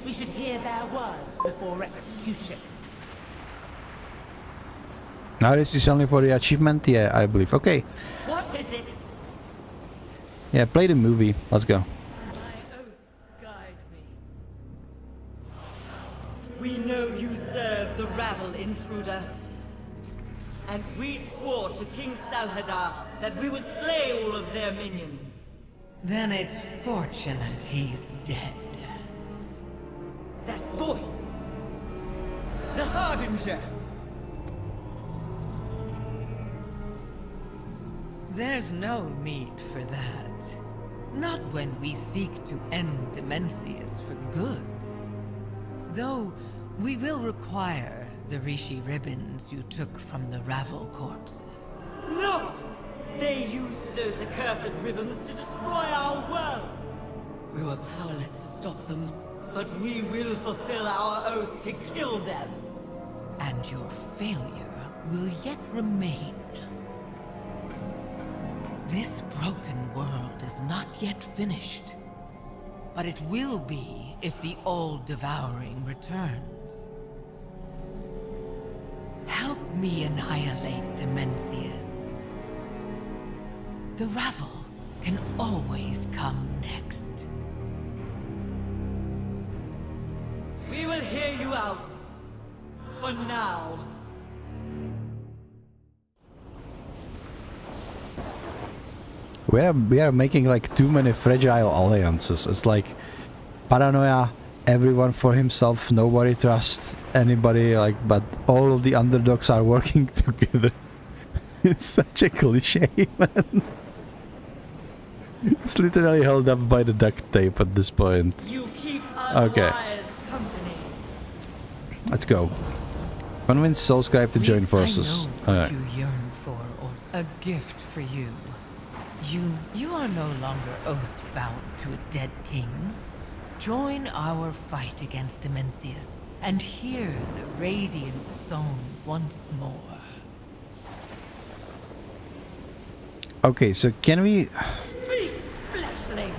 We should hear their words before execution. Now this is only for the achievement? Yeah, I believe. Okay. What is it? Yeah, play the movie. Let's go. My oath guide me. We know you serve the rabble, intruder. And we swore to King Salhadar that we would slay all of their minions. Then it's fortunate he's dead. That voice! The Harbinger! There's no need for that. Not when we seek to end Demencius for good. Though, we will require the Rishi ribbons you took from the Ravel corpses. No! They used those accursed ribbons to destroy our world! We were powerless to stop them, but we will fulfill our oath to kill them! And your failure will yet remain. This broken world is not yet finished. But it will be if the All-Devouring returns. Help me annihilate Demencius. The Ravel can always come next. We will hear you out. For now. We are making like too many fragile alliances. It's like paranoia, everyone for himself, nobody trusts anybody, like, but all of the underdogs are working together. It's such a cliche, man. It's literally held up by the duct tape at this point. You keep okay. Company. Let's go. Convince Soulscribe to join forces. I know what you yearn for, or a gift for you. You are no longer oath-bound to a dead king. Join our fight against Demencius and hear the radiant song once more. Okay, so can we... Speak, fleshling.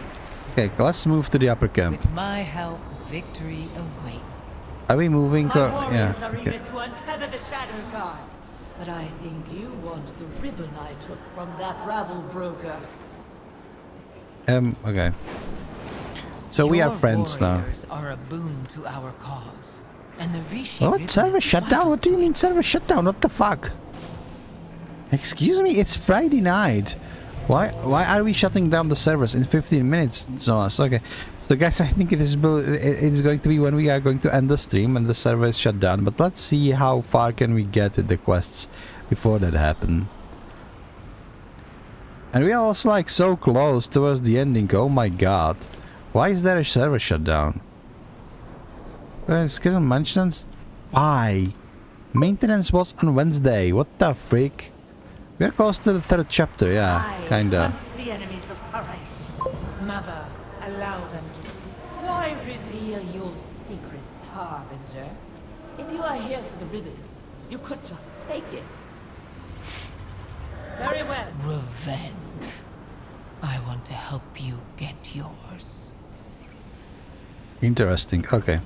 Okay, let's move to the upper camp. With my help, victory awaits. Are we moving? Our Yeah. warriors are Okay. eager to untether the Shadow Guard. But I think you want the ribbon I took from that Ravel broker. Okay. So we are friends now. Are a boon to our cause. And the Rishi What? Server shutdown? What do you mean server shutdown? What the fuck? Excuse me, it's Friday night. Why are we shutting down the servers in 15 minutes? Okay. So guys, I think it is going to be when we are going to end the stream and the server is shut down. But let's see how far can we get in the quests before that happens. And we are also like so close towards the ending. Oh my god. Why is there a server shutdown? Schedule maintenance? Why? Maintenance was on Wednesday. What the freak? We are close to the 3rd chapter, yeah, kinda. The enemies of Paray. Mother, allow them to. Why reveal your secrets, Harbinger? If you are here for the ribbon, you could just take it. Very well. Revenge. I want to help you get yours. Interesting, okay.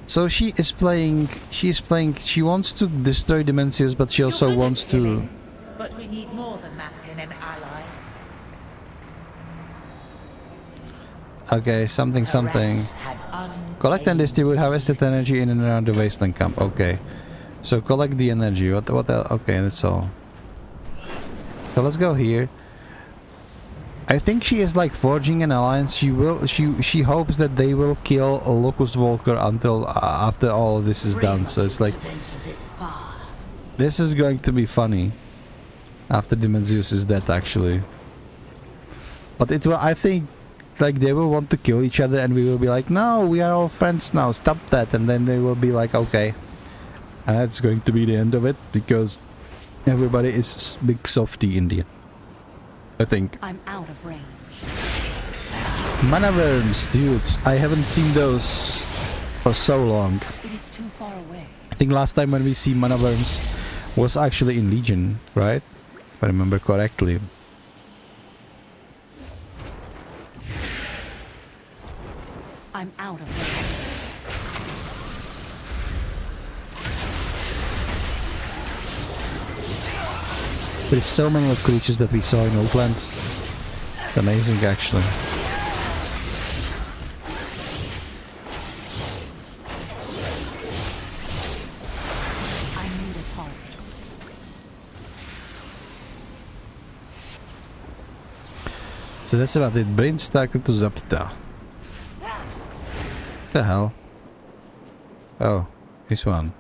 So she is playing, she wants to destroy Demencius, but she also wants to... But we need more than that in an ally. Okay, something. Collect and distribute harvested energy in and around the wasteland camp. Okay. So collect the energy. What else? Okay, that's all. So let's go here. I think she is like forging an alliance. She hopes that they will kill a Locust Walker until after all of this is done. So it's like this is going to be funny after Demencius is dead, actually. But it will, I think, like they will want to kill each other, and we will be like, no, we are all friends now. Stop that, and then they will be like, okay, and that's going to be the end of it because everybody is big softy in the end. I think. I'm out of range. Mana worms, dudes. I haven't seen those for so long. It is too far away. I think last time when we see mana worms was actually in Legion, right? If I remember correctly. I'm out of range. There's so many of creatures that we saw in Oakland. It's amazing, actually. I need a target. So that's about it. Brain Starker to Zapta. What the hell? Oh, this one.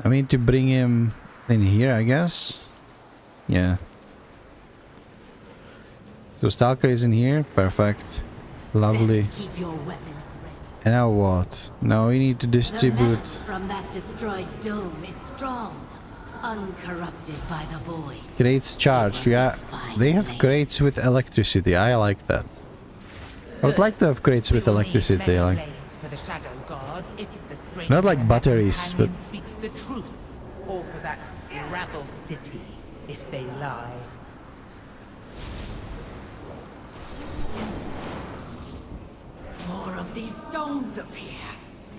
I mean to bring him in here, I guess. Yeah. So Stalker is in here. Perfect. Lovely. Best keep your weapons ready. And now what? Now we need to The distribute. mass from that destroyed dome is strong, uncorrupted by the void. Crates charged. Yeah, they have crates with electricity. I like that. I would like to have crates with electricity. Like, For the Shadow Guard, if the stranger not like batteries, but companion speaks the truth, or for that rabble city if they lie. More of these domes appear.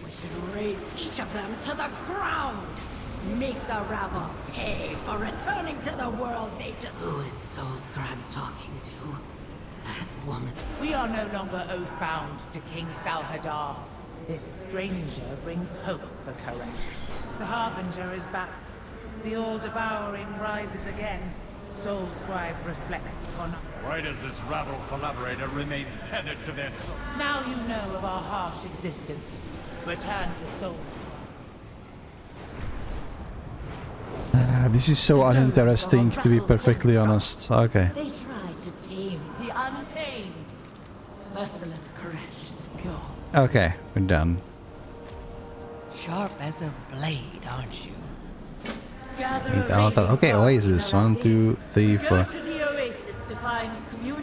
We should raise each of them to the ground. Make the rabble pay for returning to the world they just... Who is Soulscribe talking to? That woman. We are no longer oath-bound to King Salhadar. This stranger brings hope for Koresh. The Harbinger is back. The all-devouring rises again. Soulscribe reflects upon... Why does this rabble collaborator remain tethered to this? Now you know of our harsh existence. Return to Soul. this is so uninteresting, to be perfectly honest. Okay. They try to tame the untamed. Merciless Koresh is gone. Okay, we're done. Sharp as a blade, aren't you? Okay, Oasis. 1, 2, 3, 4.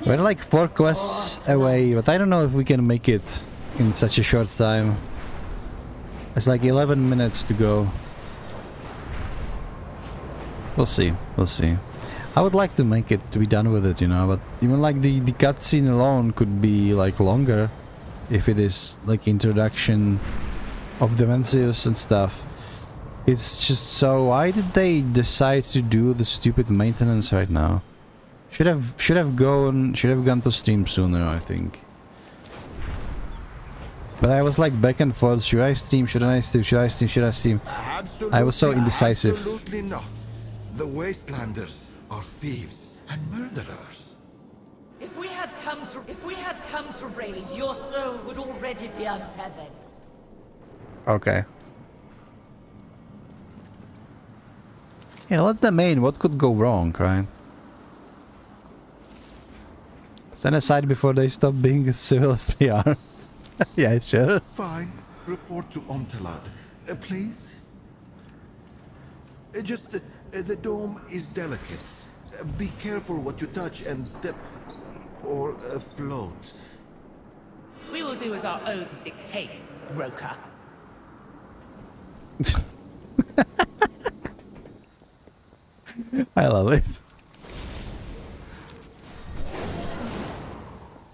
We're like 4 quests away, but I don't know if we can make it in such a short time. It's like 11 minutes to go. We'll see, we'll see. I would like to make it, to be done with it, you know, but even like the cutscene alone could be like longer if it is like introduction of the Mencius and stuff. It's just so... Why did they decide to do the stupid maintenance right now? Should have gone to stream sooner, I think. But I was like back and forth. Should I stream? Should I stream? Should I stream? Should I stream? I was so indecisive. Absolutely not. The Wastelanders are thieves and murderers. If we had come to raid, your soul would already be untethered. Okay. Yeah, let them in. What could go wrong, right? Stand aside before they stop being as civil as they are. Yeah, sure. Fine. Report to Ontelad, please. Just the dome is delicate. Be careful what you touch and step or float. We will do as our oaths dictate, broker. I love it.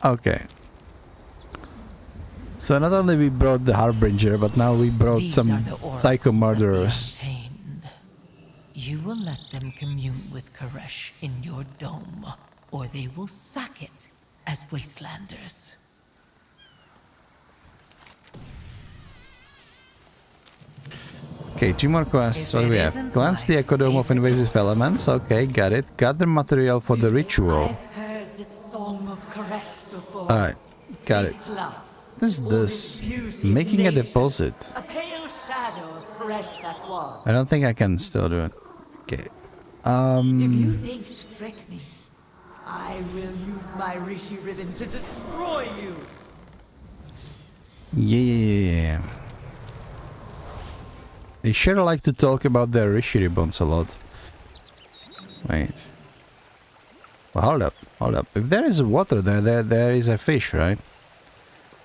Okay. So not only we brought the Harbinger, but now we brought some psycho murderers. You will let them commune with Koresh in your dome, or they will sack it as Wastelanders. Okay, 2 more quests. What do we have? Cleanse the ecodome of invasive elements. Okay, got it. Gather material for the ritual. I've heard the song of Koresh before. Alright, got it. What is this? Making a deposit. A pale shadow of Koresh that was. I don't think I can still do it. Okay. If you think to trick me, I will use my Rishi ribbon to destroy you. Yeah. They sure like to talk about their Rishi ribbons a lot. Wait. Well, hold up. If there is water there is a fish, right?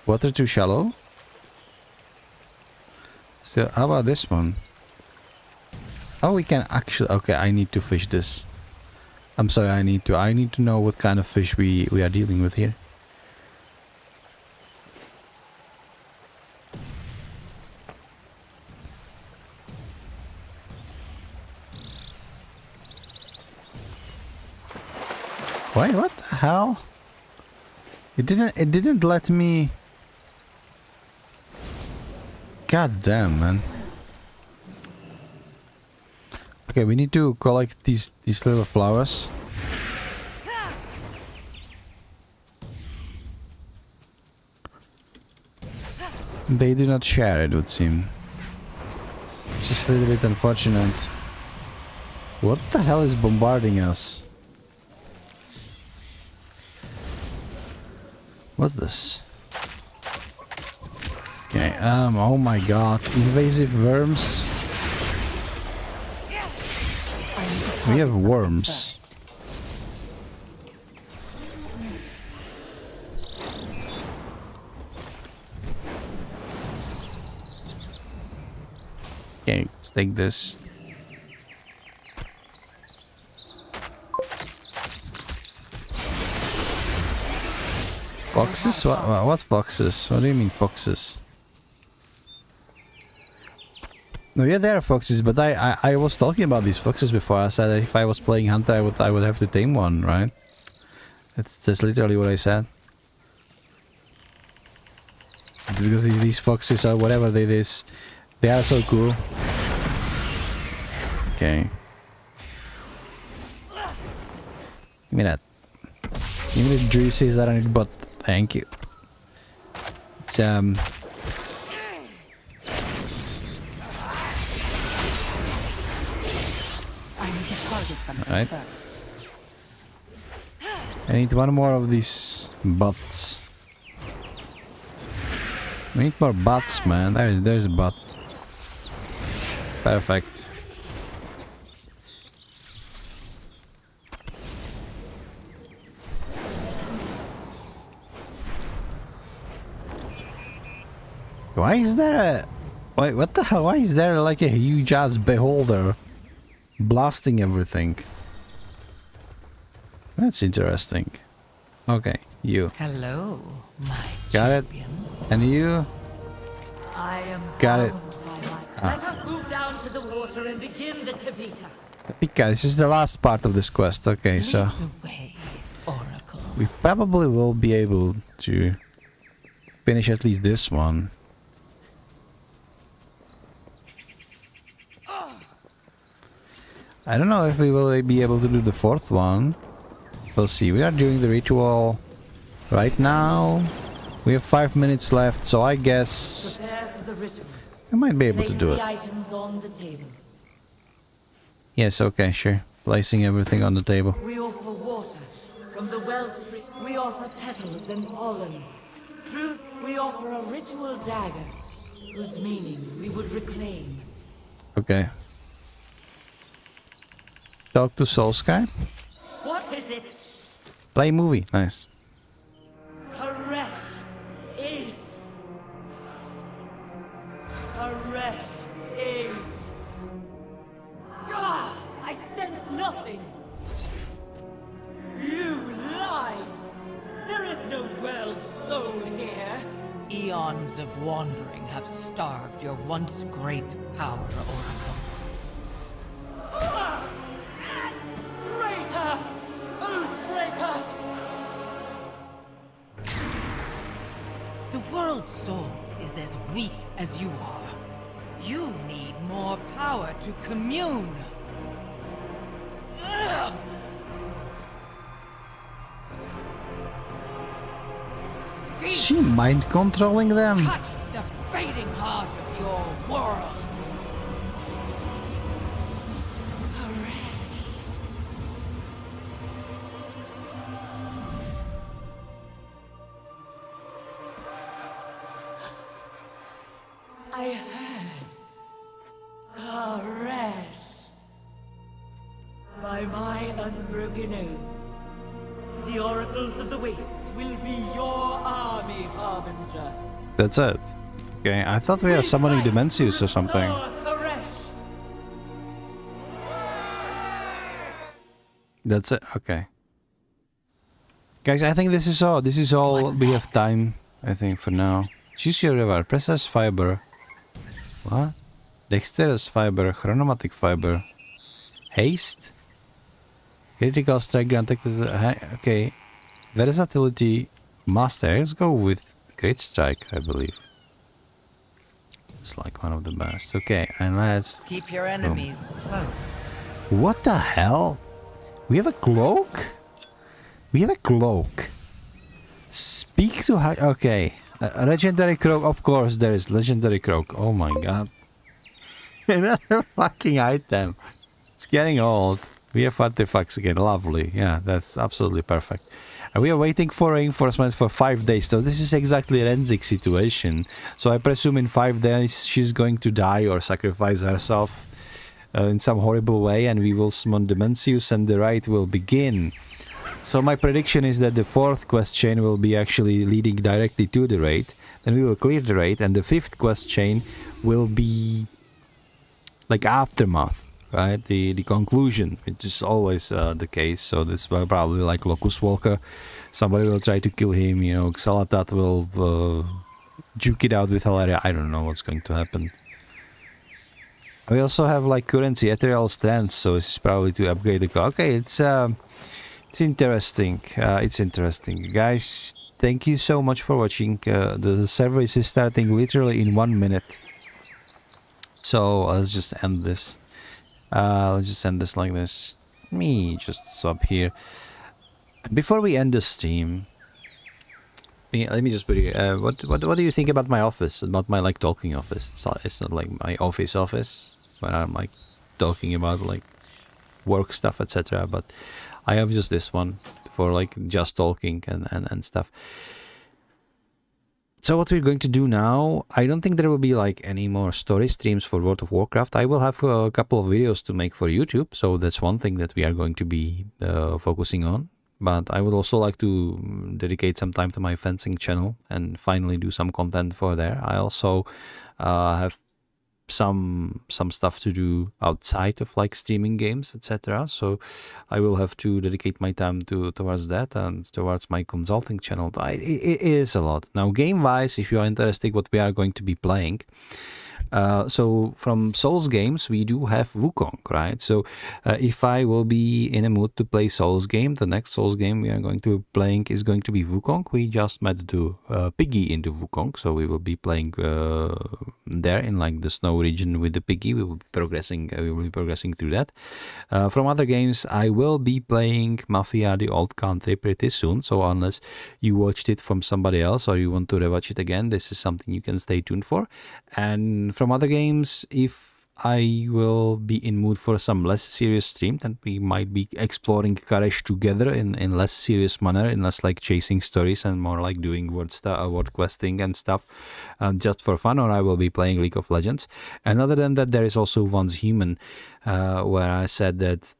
Water too shallow? So, how about this one? Oh, we can actually... Okay, I need to fish this. I'm sorry, I need to know what kind of fish we are dealing with here. Wait, what the hell? It didn't let me... God damn, man. Okay, we need to collect these little flowers. They do not share, it would seem. It's just a little bit unfortunate. What the hell is bombarding us? What's this? Okay, oh my god, invasive worms. We have worms. Okay, let's take this. Foxes? What foxes? What do you mean foxes? No, yeah, there are foxes, but I was talking about these foxes before. I said that if I was playing hunter, I would have to tame one, right? That's literally what I said. Because these foxes or whatever it is, they are so cool. Okay. Give me that. Give me the juices that I need, but thank you. It's Alright. I need one more of these butts. We need more butts, man. There's a butt. Perfect. Why is there a... Wait, what the hell? Why is there like a huge ass beholder blasting everything? That's interesting. Okay, you. Hello, my Got it. And you? I am Got it. Let us move down to the water and begin the Tavika. Pika, this is the last part of this quest. Okay, so we probably will be able to finish at least this one. I don't know if we will be able to do the fourth one. We'll see. We are doing the ritual right now. We have 5 minutes left, so I guess we might be able to do it. On the table. Yes, okay, sure. Placing everything on the table. We offer water from the wellspring. We offer petals and pollen. Truth, we offer a ritual dagger whose meaning we would reclaim. Okay. Talk to Soul Sky. What is it? Play movie. Nice. Haresh is. Haresh is. Ah, I sense nothing. You lied. There is no world soul here. Eons of wandering have starved your once great power, Oracle. Ah! Traitor! Oathbreaker! The world soul is as weak as you are. You need more power to commune. Ugh! Is she mind controlling them? Touch the fading heart of your world. I heard. Haresh. By my unbroken oath, the oracles of the wastes will be your army, Harbinger. That's it. Okay, I thought we were summoning Dimensius or something. That's it. Okay. Guys, I think this is all. This is all we have time, I think, for now. Choose your river. Precious fiber. What? Dexterous fiber. Chronomatic fiber. Haste? Critical strike granted. Okay. Versatility. Master. Let's go with Great Strike, I believe. It's like one of the best. Okay, and let's... Keep your enemies close. What the hell? We have a cloak? We have a cloak. Speak to high... Okay. A legendary croak. Of course there is legendary croak. Oh my god. Another fucking item. It's getting old. We have artifacts again. Lovely. Yeah, that's absolutely perfect. And we are waiting for reinforcements for 5 days. So this is exactly Renzik's situation. So I presume in 5 days she's going to die or sacrifice herself in some horrible way, and we will summon Dimensius and the raid will begin. So my prediction is that the 4th quest chain will be actually leading directly to the raid. Then we will clear the raid, and the 5th quest chain will be like aftermath, right? The conclusion, which is always the case. So this will probably like Locust Walker. Somebody will try to kill him, you know, Xalatat will juke it out with Hilaria. I don't know what's going to happen. We also have like currency, ethereal strands, so this is probably to upgrade the car. Okay, it's interesting. It's interesting. Guys, thank you so much for watching. The service is starting literally in 1 minute. So let's just end this. Let's just end this like this. Let me just swap here. Before we end the stream, let me just put it. What do you think about my office? About my like talking office? It's not like my office, where I'm like talking about like work stuff, etc. But I have just this one for like just talking and stuff. So what we're going to do now, I don't think there will be like any more story streams for World of Warcraft. I will have a couple of videos to make for YouTube, so that's one thing that we are going to be focusing on. But I would also like to dedicate some time to my fencing channel and finally do some content for there. I also have some stuff to do outside of like streaming games, etc. So I will have to dedicate my time towards that and towards my consulting channel. It is a lot. Now, game-wise, if you are interested what we are going to be playing, so from Souls games, we do have Wukong, right? So if I will be in a mood to play Souls game, the next Souls game we are going to be playing is going to be Wukong. We just met the piggy into Wukong, so we will be playing there in like the snow region with the piggy. We will be progressing. Through that. From other games, I will be playing Mafia: The Old Country pretty soon. So unless you watched it from somebody else or you want to rewatch it again, this is something you can stay tuned for. And from other games, if I will be in mood for some less serious stream, then we might be exploring Karesh together in less serious manner, in less like chasing stories and more like doing word questing and stuff just for fun, or I will be playing League of Legends. And other than that, there is also Once Human, where I said that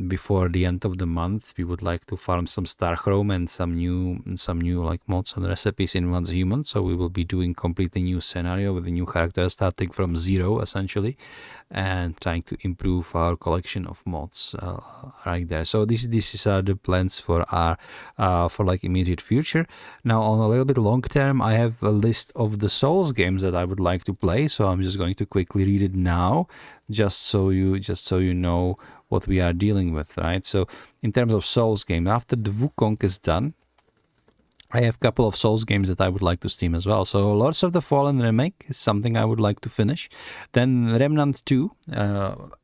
before the end of the month we would like to farm some Starchrome and some new like mods and recipes in Once Human. So we will be doing completely new scenario with a new character starting from zero essentially, and trying to improve our collection of mods right there. So these are the plans for our for like immediate future. Now on a little bit long term, I have a list of the Souls games that I would like to play, so I'm just going to quickly read it now, just so you know what we are dealing with, right? So in terms of Souls game, after the Wukong is done, I have a couple of Souls games that I would like to stream as well. So Lords of the Fallen remake is something I would like to finish. Then Remnant 2,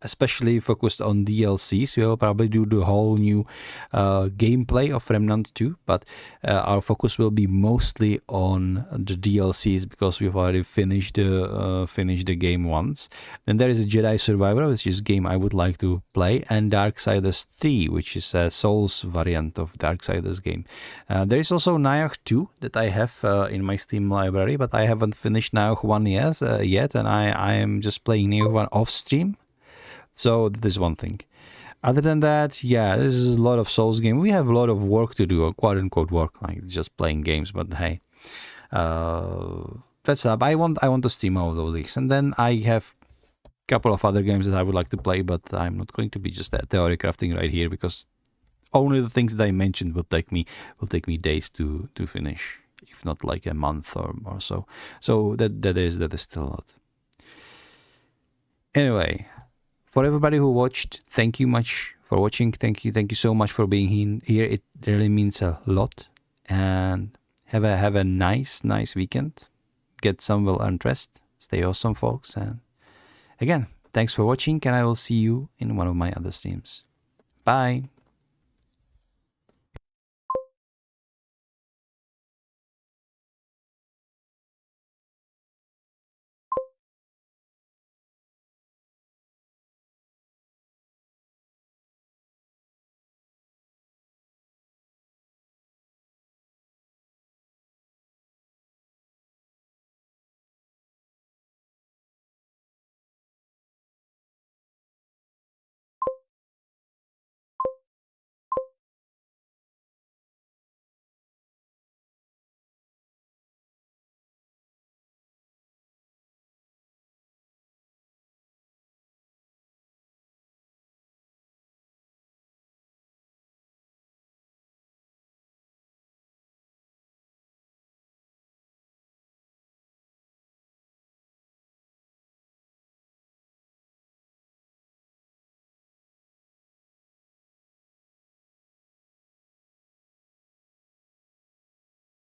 especially focused on DLCs. We will probably do the whole new gameplay of Remnant 2, but our focus will be mostly on the DLCs because we've already finished the game once. Then there is a Jedi Survivor, which is a game I would like to play, and Darksiders 3, which is a Souls variant of Darksiders game. There is also Nioh 2 that I have in my Steam library, but I haven't finished Nioh 1 yet, and I am just playing Nioh 1 off stream. So that is one thing. Other than that, yeah, this is a lot of Souls game. We have a lot of work to do, quote unquote work, like just playing games. But hey, that's up. I want to stream all of these, and then I have a couple of other games that I would like to play, but I'm not going to be just theory crafting right here because only the things that I mentioned will take me days to finish, if not like a month or so. So that is still a lot. Anyway, for everybody who watched, thank you much for watching. Thank you so much for being here. It really means a lot. And have a nice weekend. Get some well-earned rest. Stay awesome, folks. And again, thanks for watching, and I will see you in one of my other streams. Bye.